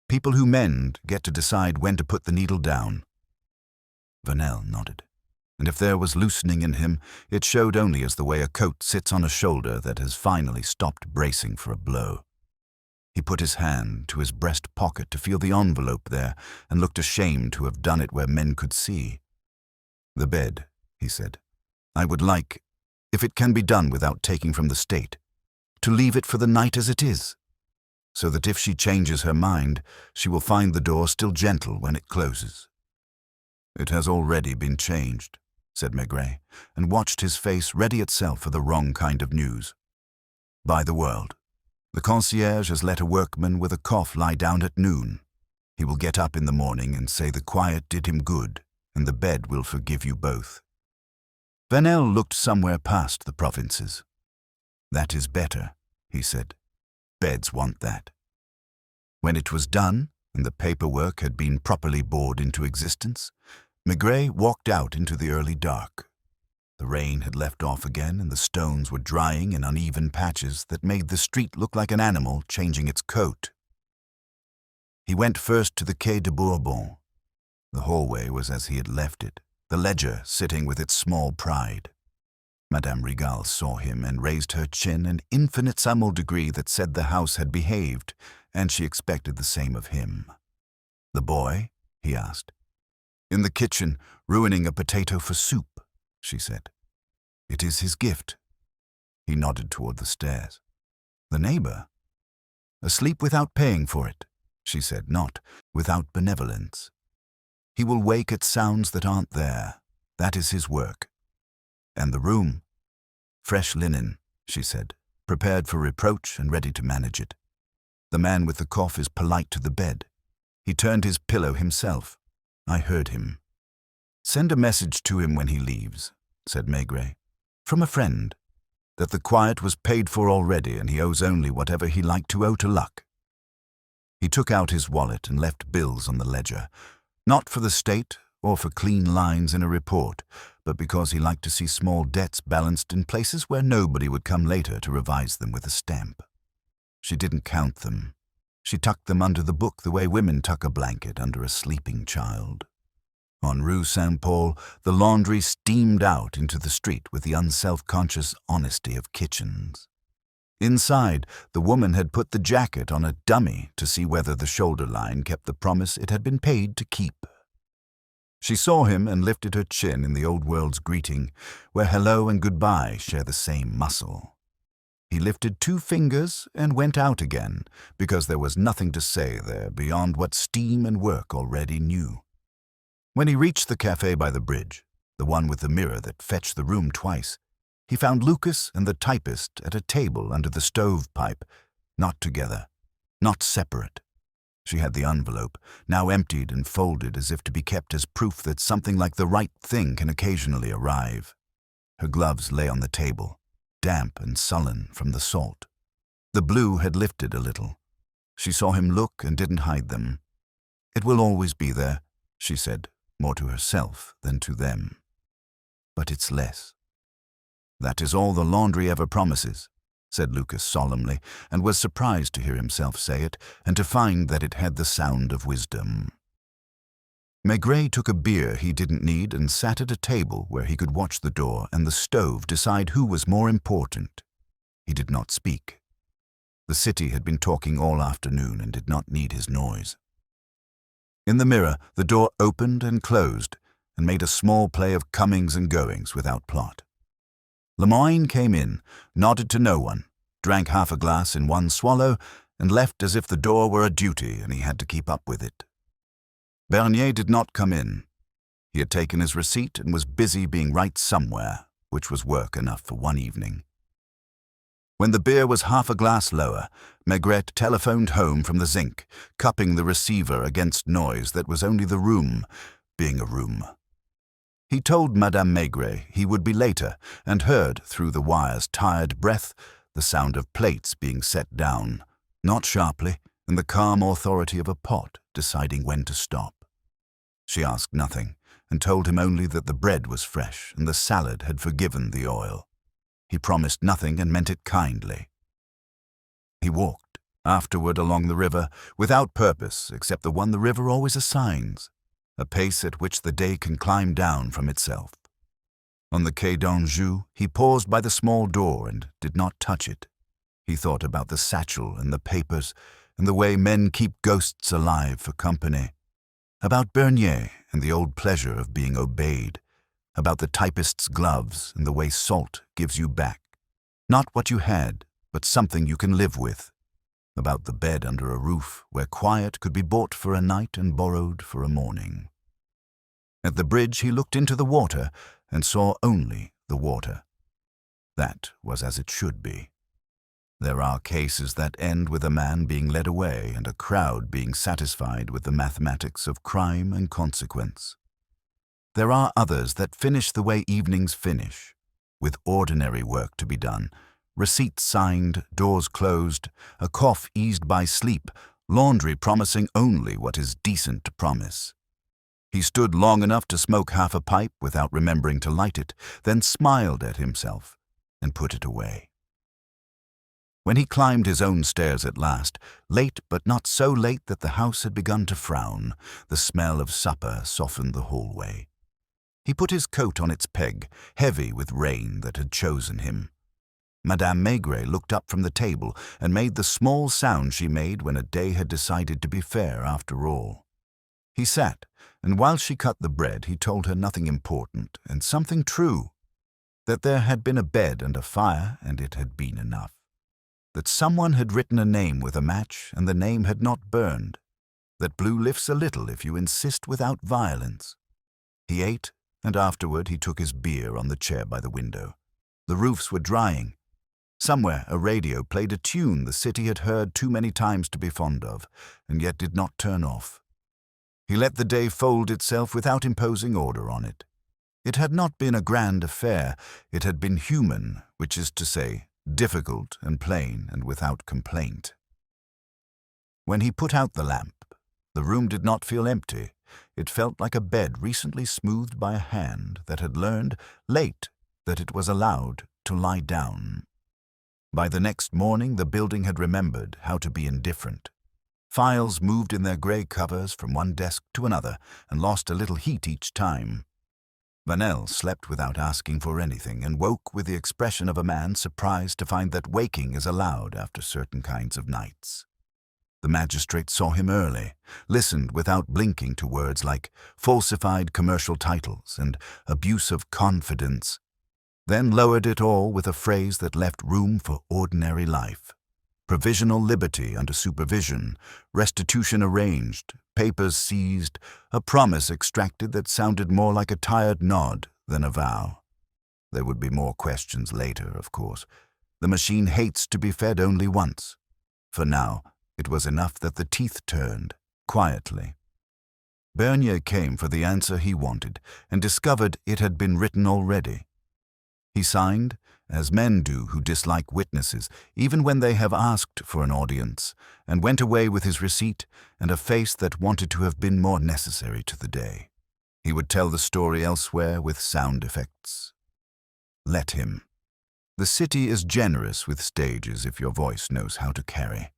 "People who mend get to decide when to put the needle down." Vanel nodded, and if there was loosening in him, it showed only as the way a coat sits on a shoulder that has finally stopped bracing for a blow. He put his hand to his breast pocket to feel the envelope there and looked ashamed to have done it where men could see. "The bed," he said. "I would like, if it can be done without taking from the state, to leave it for the night as it is, so that if she changes her mind, she will find the door still gentle when it closes." "It has already been changed," said Maigret, and watched his face ready itself for the wrong kind of news. "By the world. The concierge has let a workman with a cough lie down at noon. He will get up in the morning and say the quiet did him good, and the bed will forgive you both." Vanel looked somewhere past the provinces. "That is better," he said. "Beds want that." When it was done, and the paperwork had been properly bored into existence, Maigret walked out into the early dark. The rain had left off again, and the stones were drying in uneven patches that made the street look like an animal changing its coat. He went first to the Quai de Bourbon. The hallway was as he had left it, the ledger sitting with its small pride. Madame Rigal saw him and raised her chin in infinitesimal degree that said the house had behaved, and she expected the same of him. "The boy?" he asked. "In the kitchen, ruining a potato for soup," she said. "It is his gift." He nodded toward the stairs. "The neighbor?" "Asleep without paying for it," she said, "not without benevolence. He will wake at sounds that aren't there. That is his work." "And the room?" "Fresh linen," she said, prepared for reproach and ready to manage it. "The man with the cough is polite to the bed. He turned his pillow himself. I heard him." "Send a message to him when he leaves," said Maigret, "from a friend, that the quiet was paid for already and he owes only whatever he liked to owe to luck." He took out his wallet and left bills on the ledger, not for the state or for clean lines in a report, but because he liked to see small debts balanced in places where nobody would come later to revise them with a stamp. She didn't count them. She tucked them under the book the way women tuck a blanket under a sleeping child. On Rue Saint-Paul, the laundry steamed out into the street with the unself-conscious honesty of kitchens. Inside, the woman had put the jacket on a dummy to see whether the shoulder line kept the promise it had been paid to keep. She saw him and lifted her chin in the old world's greeting, where hello and goodbye share the same muscle. He lifted 2 fingers and went out again, because there was nothing to say there beyond what steam and work already knew. When he reached the cafe by the bridge, the one with the mirror that fetched the room twice, he found Lucas and the typist at a table under the stovepipe, not together, not separate. She had the envelope, now emptied and folded as if to be kept as proof that something like the right thing can occasionally arrive. Her gloves lay on the table, damp and sullen from the salt. The blue had lifted a little. She saw him look and didn't hide them. "It will always be there," she said, more to herself than to them. "But it's less." "That is all the laundry ever promises," said Lucas solemnly, and was surprised to hear himself say it, and to find that it had the sound of wisdom. Maigret took a beer he didn't need and sat at a table where he could watch the door and the stove decide who was more important. He did not speak. The city had been talking all afternoon and did not need his noise. In the mirror, the door opened and closed and made a small play of comings and goings without plot. Lemoyne came in, nodded to no one, drank half a glass in one swallow, and left as if the door were a duty and he had to keep up with it. Bernier did not come in. He had taken his receipt and was busy being right somewhere, which was work enough for one evening. When the beer was half a glass lower, Maigret telephoned home from the zinc, cupping the receiver against noise that was only the room, being a room. He told Madame Maigret he would be later, and heard, through the wire's tired breath, the sound of plates being set down, not sharply, and the calm authority of a pot deciding when to stop. She asked nothing, and told him only that the bread was fresh and the salad had forgiven the oil. He promised nothing and meant it kindly. He walked, afterward along the river, without purpose except the one the river always assigns, a pace at which the day can climb down from itself. On the Quai d'Anjou, he paused by the small door and did not touch it. He thought about the satchel and the papers, and the way men keep ghosts alive for company, about Bernier and the old pleasure of being obeyed, about the typist's gloves and the way salt gives you back, not what you had, but something you can live with, about the bed under a roof where quiet could be bought for a night and borrowed for a morning. At the bridge he looked into the water and saw only the water. That was as it should be. There are cases that end with a man being led away and a crowd being satisfied with the mathematics of crime and consequence. There are others that finish the way evenings finish, with ordinary work to be done, receipts signed, doors closed, a cough eased by sleep, laundry promising only what is decent to promise. He stood long enough to smoke half a pipe without remembering to light it, then smiled at himself and put it away. When he climbed his own stairs at last, late but not so late that the house had begun to frown, the smell of supper softened the hallway. He put his coat on its peg, heavy with rain that had chosen him. Madame Maigret looked up from the table and made the small sound she made when a day had decided to be fair after all. He sat, and while she cut the bread he told her nothing important and something true, that there had been a bed and a fire and it had been enough, that someone had written a name with a match and the name had not burned, that blue lifts a little if you insist without violence. He ate, and afterward he took his beer on the chair by the window. The roofs were drying. Somewhere a radio played a tune the city had heard too many times to be fond of, and yet did not turn off. He let the day fold itself without imposing order on it. It had not been a grand affair, it had been human, which is to say, difficult and plain and without complaint. When he put out the lamp, the room did not feel empty. It felt like a bed recently smoothed by a hand that had learned, late, that it was allowed to lie down. By the next morning the building had remembered how to be indifferent. Files moved in their grey covers from one desk to another and lost a little heat each time. Vanel slept without asking for anything and woke with the expression of a man surprised to find that waking is allowed after certain kinds of nights. The magistrate saw him early, listened without blinking to words like falsified commercial titles and abuse of confidence, then lowered it all with a phrase that left room for ordinary life. Provisional liberty under supervision, restitution arranged, papers seized, a promise extracted that sounded more like a tired nod than a vow. There would be more questions later, of course. The machine hates to be fed only once. For now, it was enough that the teeth turned, quietly. Bernier came for the answer he wanted and discovered it had been written already. He signed, as men do who dislike witnesses, even when they have asked for an audience, and went away with his receipt and a face that wanted to have been more necessary to the day. He would tell the story elsewhere with sound effects. Let him. The city is generous with stages if your voice knows how to carry.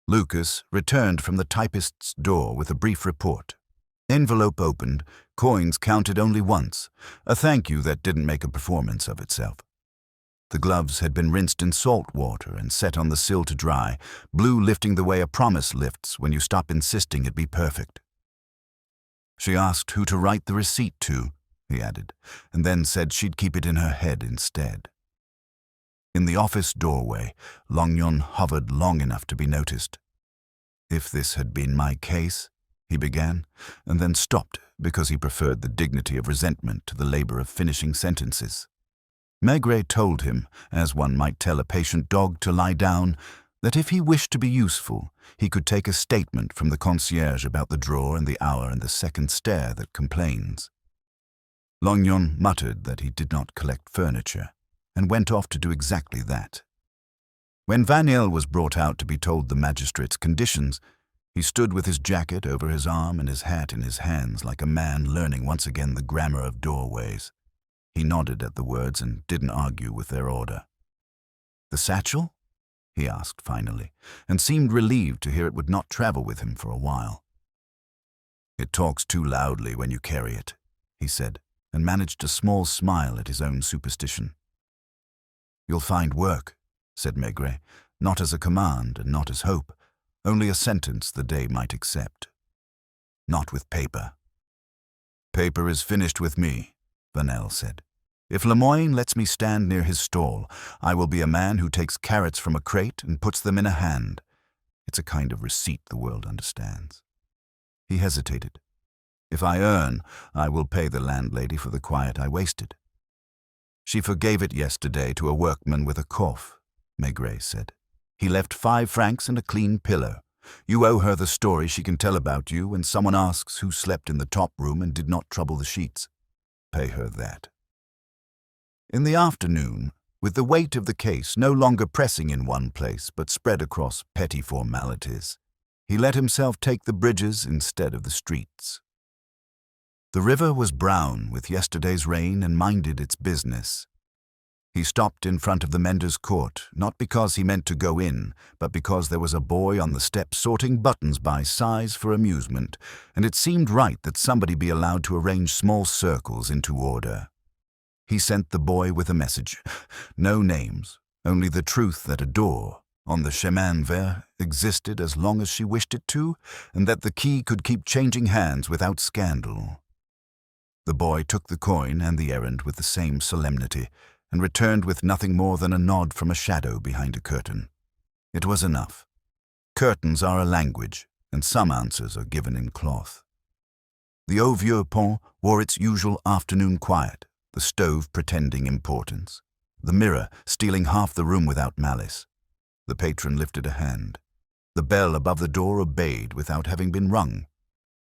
Lucas returned from the typist's door with a brief report. Envelope opened, coins counted only once, a thank you that didn't make a performance of itself. The gloves had been rinsed in salt water and set on the sill to dry, blue lifting the way a promise lifts when you stop insisting it be perfect. She asked who to write the receipt to, he added, and then said she'd keep it in her head instead. In the office doorway, Longyon hovered long enough to be noticed. If this had been my case, he began, and then stopped because he preferred the dignity of resentment to the labor of finishing sentences. Maigret told him, as one might tell a patient dog to lie down, that if he wished to be useful, he could take a statement from the concierge about the drawer and the hour and the second stair that complains. Longyon muttered that he did not collect furniture, and went off to do exactly that. When Vanel was brought out to be told the magistrate's conditions, he stood with his jacket over his arm and his hat in his hands like a man learning once again the grammar of doorways. He nodded at the words and didn't argue with their order. "The satchel?" he asked finally, and seemed relieved to hear it would not travel with him for a while. "It talks too loudly when you carry it," he said, and managed a small smile at his own superstition. "You'll find work," said Maigret, not as a command and not as hope, only a sentence the day might accept. "Not with paper." "Paper is finished with me," Vanel said. "If Lemoyne lets me stand near his stall, I will be a man who takes carrots from a crate and puts them in a hand. It's a kind of receipt the world understands." He hesitated. "If I earn, I will pay the landlady for the quiet I wasted." "She forgave it yesterday to a workman with a cough," Maigret said. "He left 5 francs and a clean pillow. You owe her the story she can tell about you when someone asks who slept in the top room and did not trouble the sheets. Pay her that." In the afternoon, with the weight of the case no longer pressing in one place but spread across petty formalities, he let himself take the bridges instead of the streets. The river was brown with yesterday's rain and minded its business. He stopped in front of the mender's court, not because he meant to go in, but because there was a boy on the step sorting buttons by size for amusement, and it seemed right that somebody be allowed to arrange small circles into order. He sent the boy with a message. No names, only the truth that a door on the chemin vert existed as long as she wished it to, and that the key could keep changing hands without scandal. The boy took the coin and the errand with the same solemnity, and returned with nothing more than a nod from a shadow behind a curtain. It was enough. Curtains are a language, and some answers are given in cloth. The Au Vieux Pont wore its usual afternoon quiet, the stove pretending importance, the mirror stealing half the room without malice. The patron lifted a hand. The bell above the door obeyed without having been rung.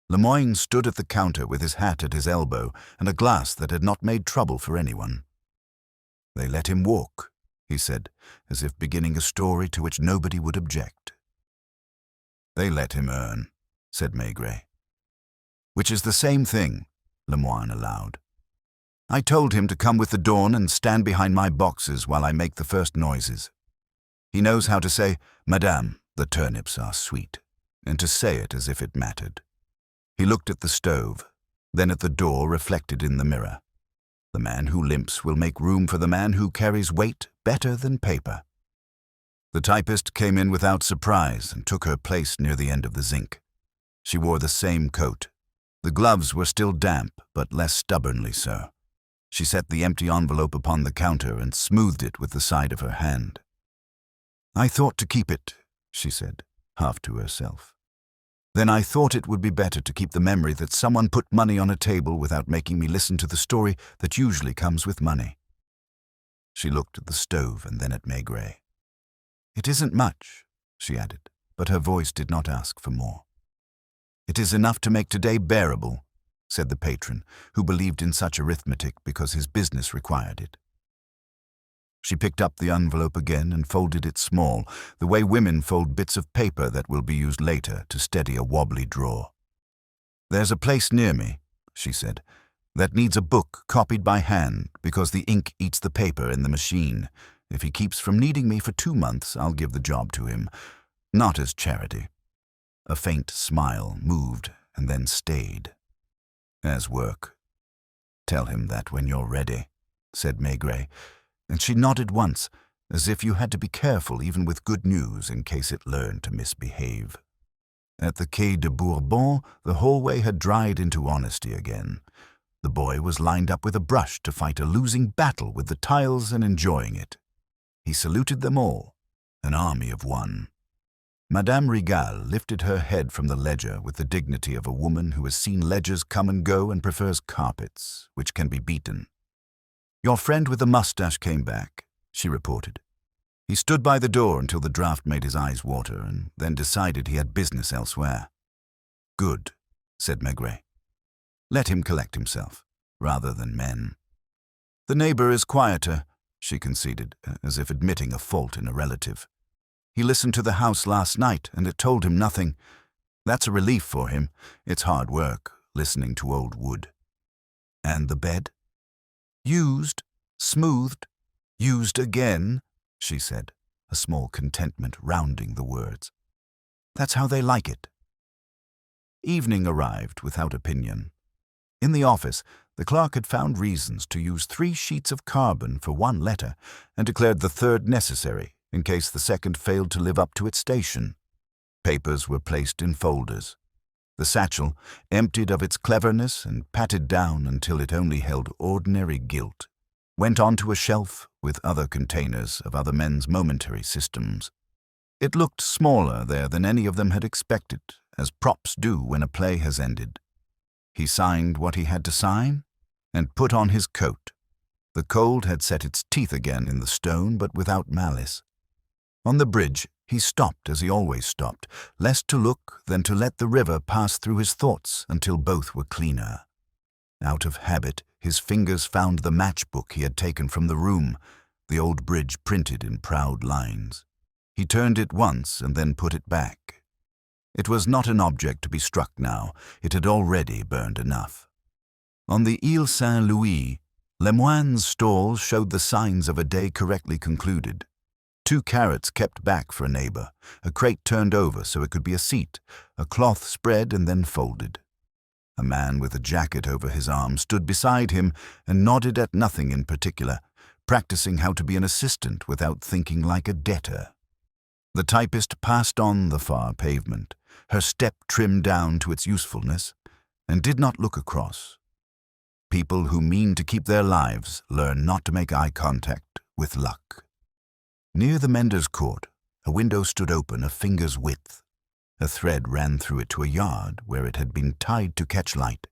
Lemoyne stood at the counter with his hat at his elbow and a glass that had not made trouble for anyone. "They let him walk," he said, as if beginning a story to which nobody would object. "They let him earn," said Maigret. "Which is the same thing," Lemoyne allowed. "I told him to come with the dawn and stand behind my boxes while I make the first noises. He knows how to say, 'Madame, the turnips are sweet,' and to say it as if it mattered." He looked at the stove, then at the door reflected in the mirror. The man who limps will make room for the man who carries weight better than paper. The typist came in without surprise and took her place near the end of the zinc. She wore the same coat. The gloves were still damp, but less stubbornly so. She set the empty envelope upon the counter and smoothed it with the side of her hand. "I thought to keep it," she said, half to herself. "Then I thought it would be better to keep the memory that someone put money on a table without making me listen to the story that usually comes with money." She looked at the stove and then at Maigret. "It isn't much," she added, but her voice did not ask for more. "It is enough to make today bearable," said the patron, who believed in such arithmetic because his business required it. She picked up the envelope again and folded it small, the way women fold bits of paper that will be used later to steady a wobbly drawer. "There's a place near me," she said, "that needs a book copied by hand because the ink eats the paper in the machine. If he keeps from needing me for 2 months, I'll give the job to him. Not as charity." A faint smile moved and then stayed. "As work." "Tell him that when you're ready," said Maigret, and she nodded once, as if you had to be careful even with good news in case it learned to misbehave. At the Quai de Bourbon, the hallway had dried into honesty again. The boy was lined up with a brush to fight a losing battle with the tiles and enjoying it. He saluted them all, an army of one. Madame Rigal lifted her head from the ledger with the dignity of a woman who has seen ledgers come and go and prefers carpets, which can be beaten. "Your friend with the mustache came back," she reported. "He stood by the door until the draft made his eyes water and then decided he had business elsewhere." "Good," said Maigret. "Let him collect himself, rather than men." "The neighbor is quieter," she conceded, as if admitting a fault in a relative. "He listened to the house last night, and it told him nothing. That's a relief for him. It's hard work, listening to old wood." "And the bed?" "Used, smoothed, used again," she said, a small contentment rounding the words. "That's how they like it." Evening arrived without opinion. In the office, the clerk had found reasons to use 3 sheets of carbon for 1 letter and declared the 3rd necessary in case the 2nd failed to live up to its station. Papers were placed in folders. The satchel, emptied of its cleverness and patted down until it only held ordinary guilt, went onto a shelf with other containers of other men's momentary systems. It looked smaller there than any of them had expected, as props do when a play has ended. He signed what he had to sign and put on his coat. The cold had set its teeth again in the stone, but without malice. On the bridge, he stopped as he always stopped, less to look than to let the river pass through his thoughts until both were cleaner. Out of habit, his fingers found the matchbook he had taken from the room, the old bridge printed in proud lines. He turned it once and then put it back. It was not an object to be struck now. It had already burned enough. On the Ile Saint-Louis, Lemoine's stall showed the signs of a day correctly concluded. 2 carrots kept back for a neighbor, a crate turned over so it could be a seat, a cloth spread and then folded. A man with a jacket over his arm stood beside him and nodded at nothing in particular, practicing how to be an assistant without thinking like a debtor. The typist passed on the far pavement, her step trimmed down to its usefulness, and did not look across. People who mean to keep their lives learn not to make eye contact with luck. Near the mender's court, a window stood open a finger's width. A thread ran through it to a yard where it had been tied to catch light.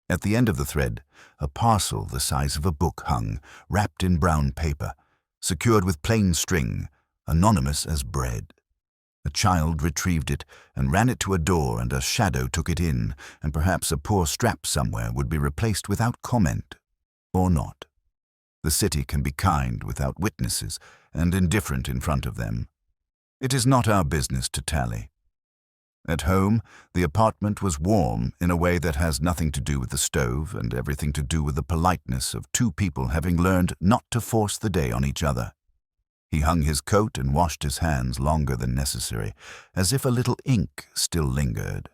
At the end of the thread, a parcel the size of a book hung, wrapped in brown paper, secured with plain string, anonymous as bread. A child retrieved it and ran it to a door, and a shadow took it in, and perhaps a poor strap somewhere would be replaced without comment, or not. The city can be kind without witnesses, and indifferent in front of them. It is not our business to tally. At home, the apartment was warm in a way that has nothing to do with the stove and everything to do with the politeness of 2 people having learned not to force the day on each other. He hung his coat and washed his hands longer than necessary, as if a little ink still lingered.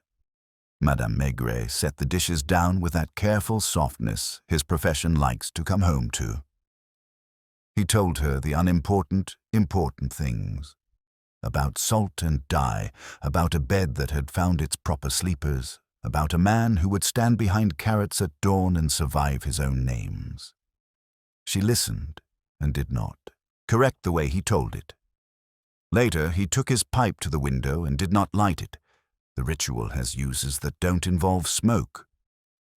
Madame Maigret set the dishes down with that careful softness his profession likes to come home to. He told her the unimportant, important things. about salt and dye, about a bed that had found its proper sleepers, about a man who would stand behind carrots at dawn and survive his own names. She listened and did not correct the way he told it. Later, he took his pipe to the window and did not light it. The ritual has uses that don't involve smoke.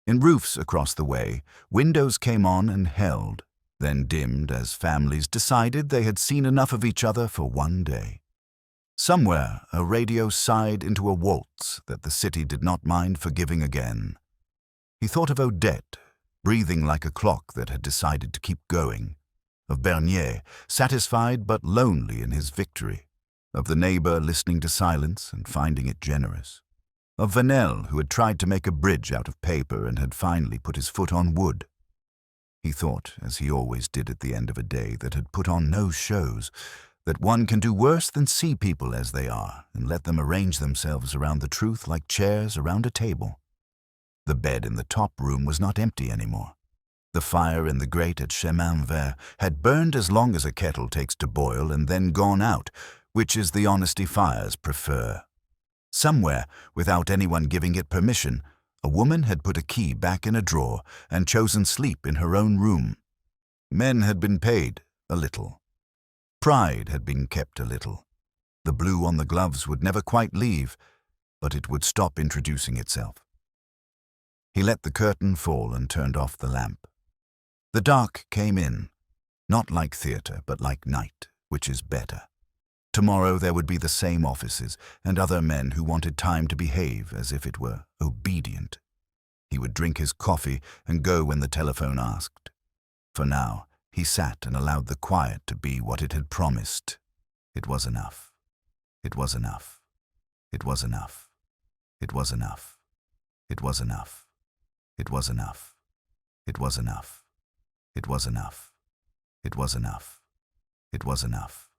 In roofs across the way, windows came on and held, then dimmed as families decided they had seen enough of each other for one day. Somewhere, a radio sighed into a waltz that the city did not mind forgiving again. He thought of Odette, breathing like a clock that had decided to keep going, of Bernier, satisfied but lonely in his victory, of the neighbor listening to silence and finding it generous, of Vanel, who had tried to make a bridge out of paper and had finally put his foot on wood. He thought, as he always did at the end of a day that had put on no shows, that one can do worse than see people as they are and let them arrange themselves around the truth like chairs around a table. The bed in the top room was not empty anymore. The fire in the grate at Chemin Vert had burned as long as a kettle takes to boil and then gone out, which is the honesty fires prefer. Somewhere, without anyone giving it permission, a woman had put a key back in a drawer and chosen sleep in her own room. Men had been paid a little. Pride had been kept a little. The blue on the gloves would never quite leave, but it would stop introducing itself. He let the curtain fall and turned off the lamp. The dark came in, not like theatre, but like night, which is better. Tomorrow there would be the same offices and other men who wanted time to behave as if it were obedient. He would drink his coffee and go when the telephone asked. For now, he sat and allowed the quiet to be what it had promised. It was enough. It was enough. It was enough. It was enough. It was enough. It was enough. It was enough. It was enough. It was enough. It was enough.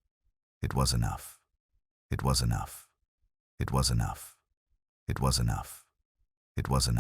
It was enough. It was enough. It was enough. It was enough. It was enough.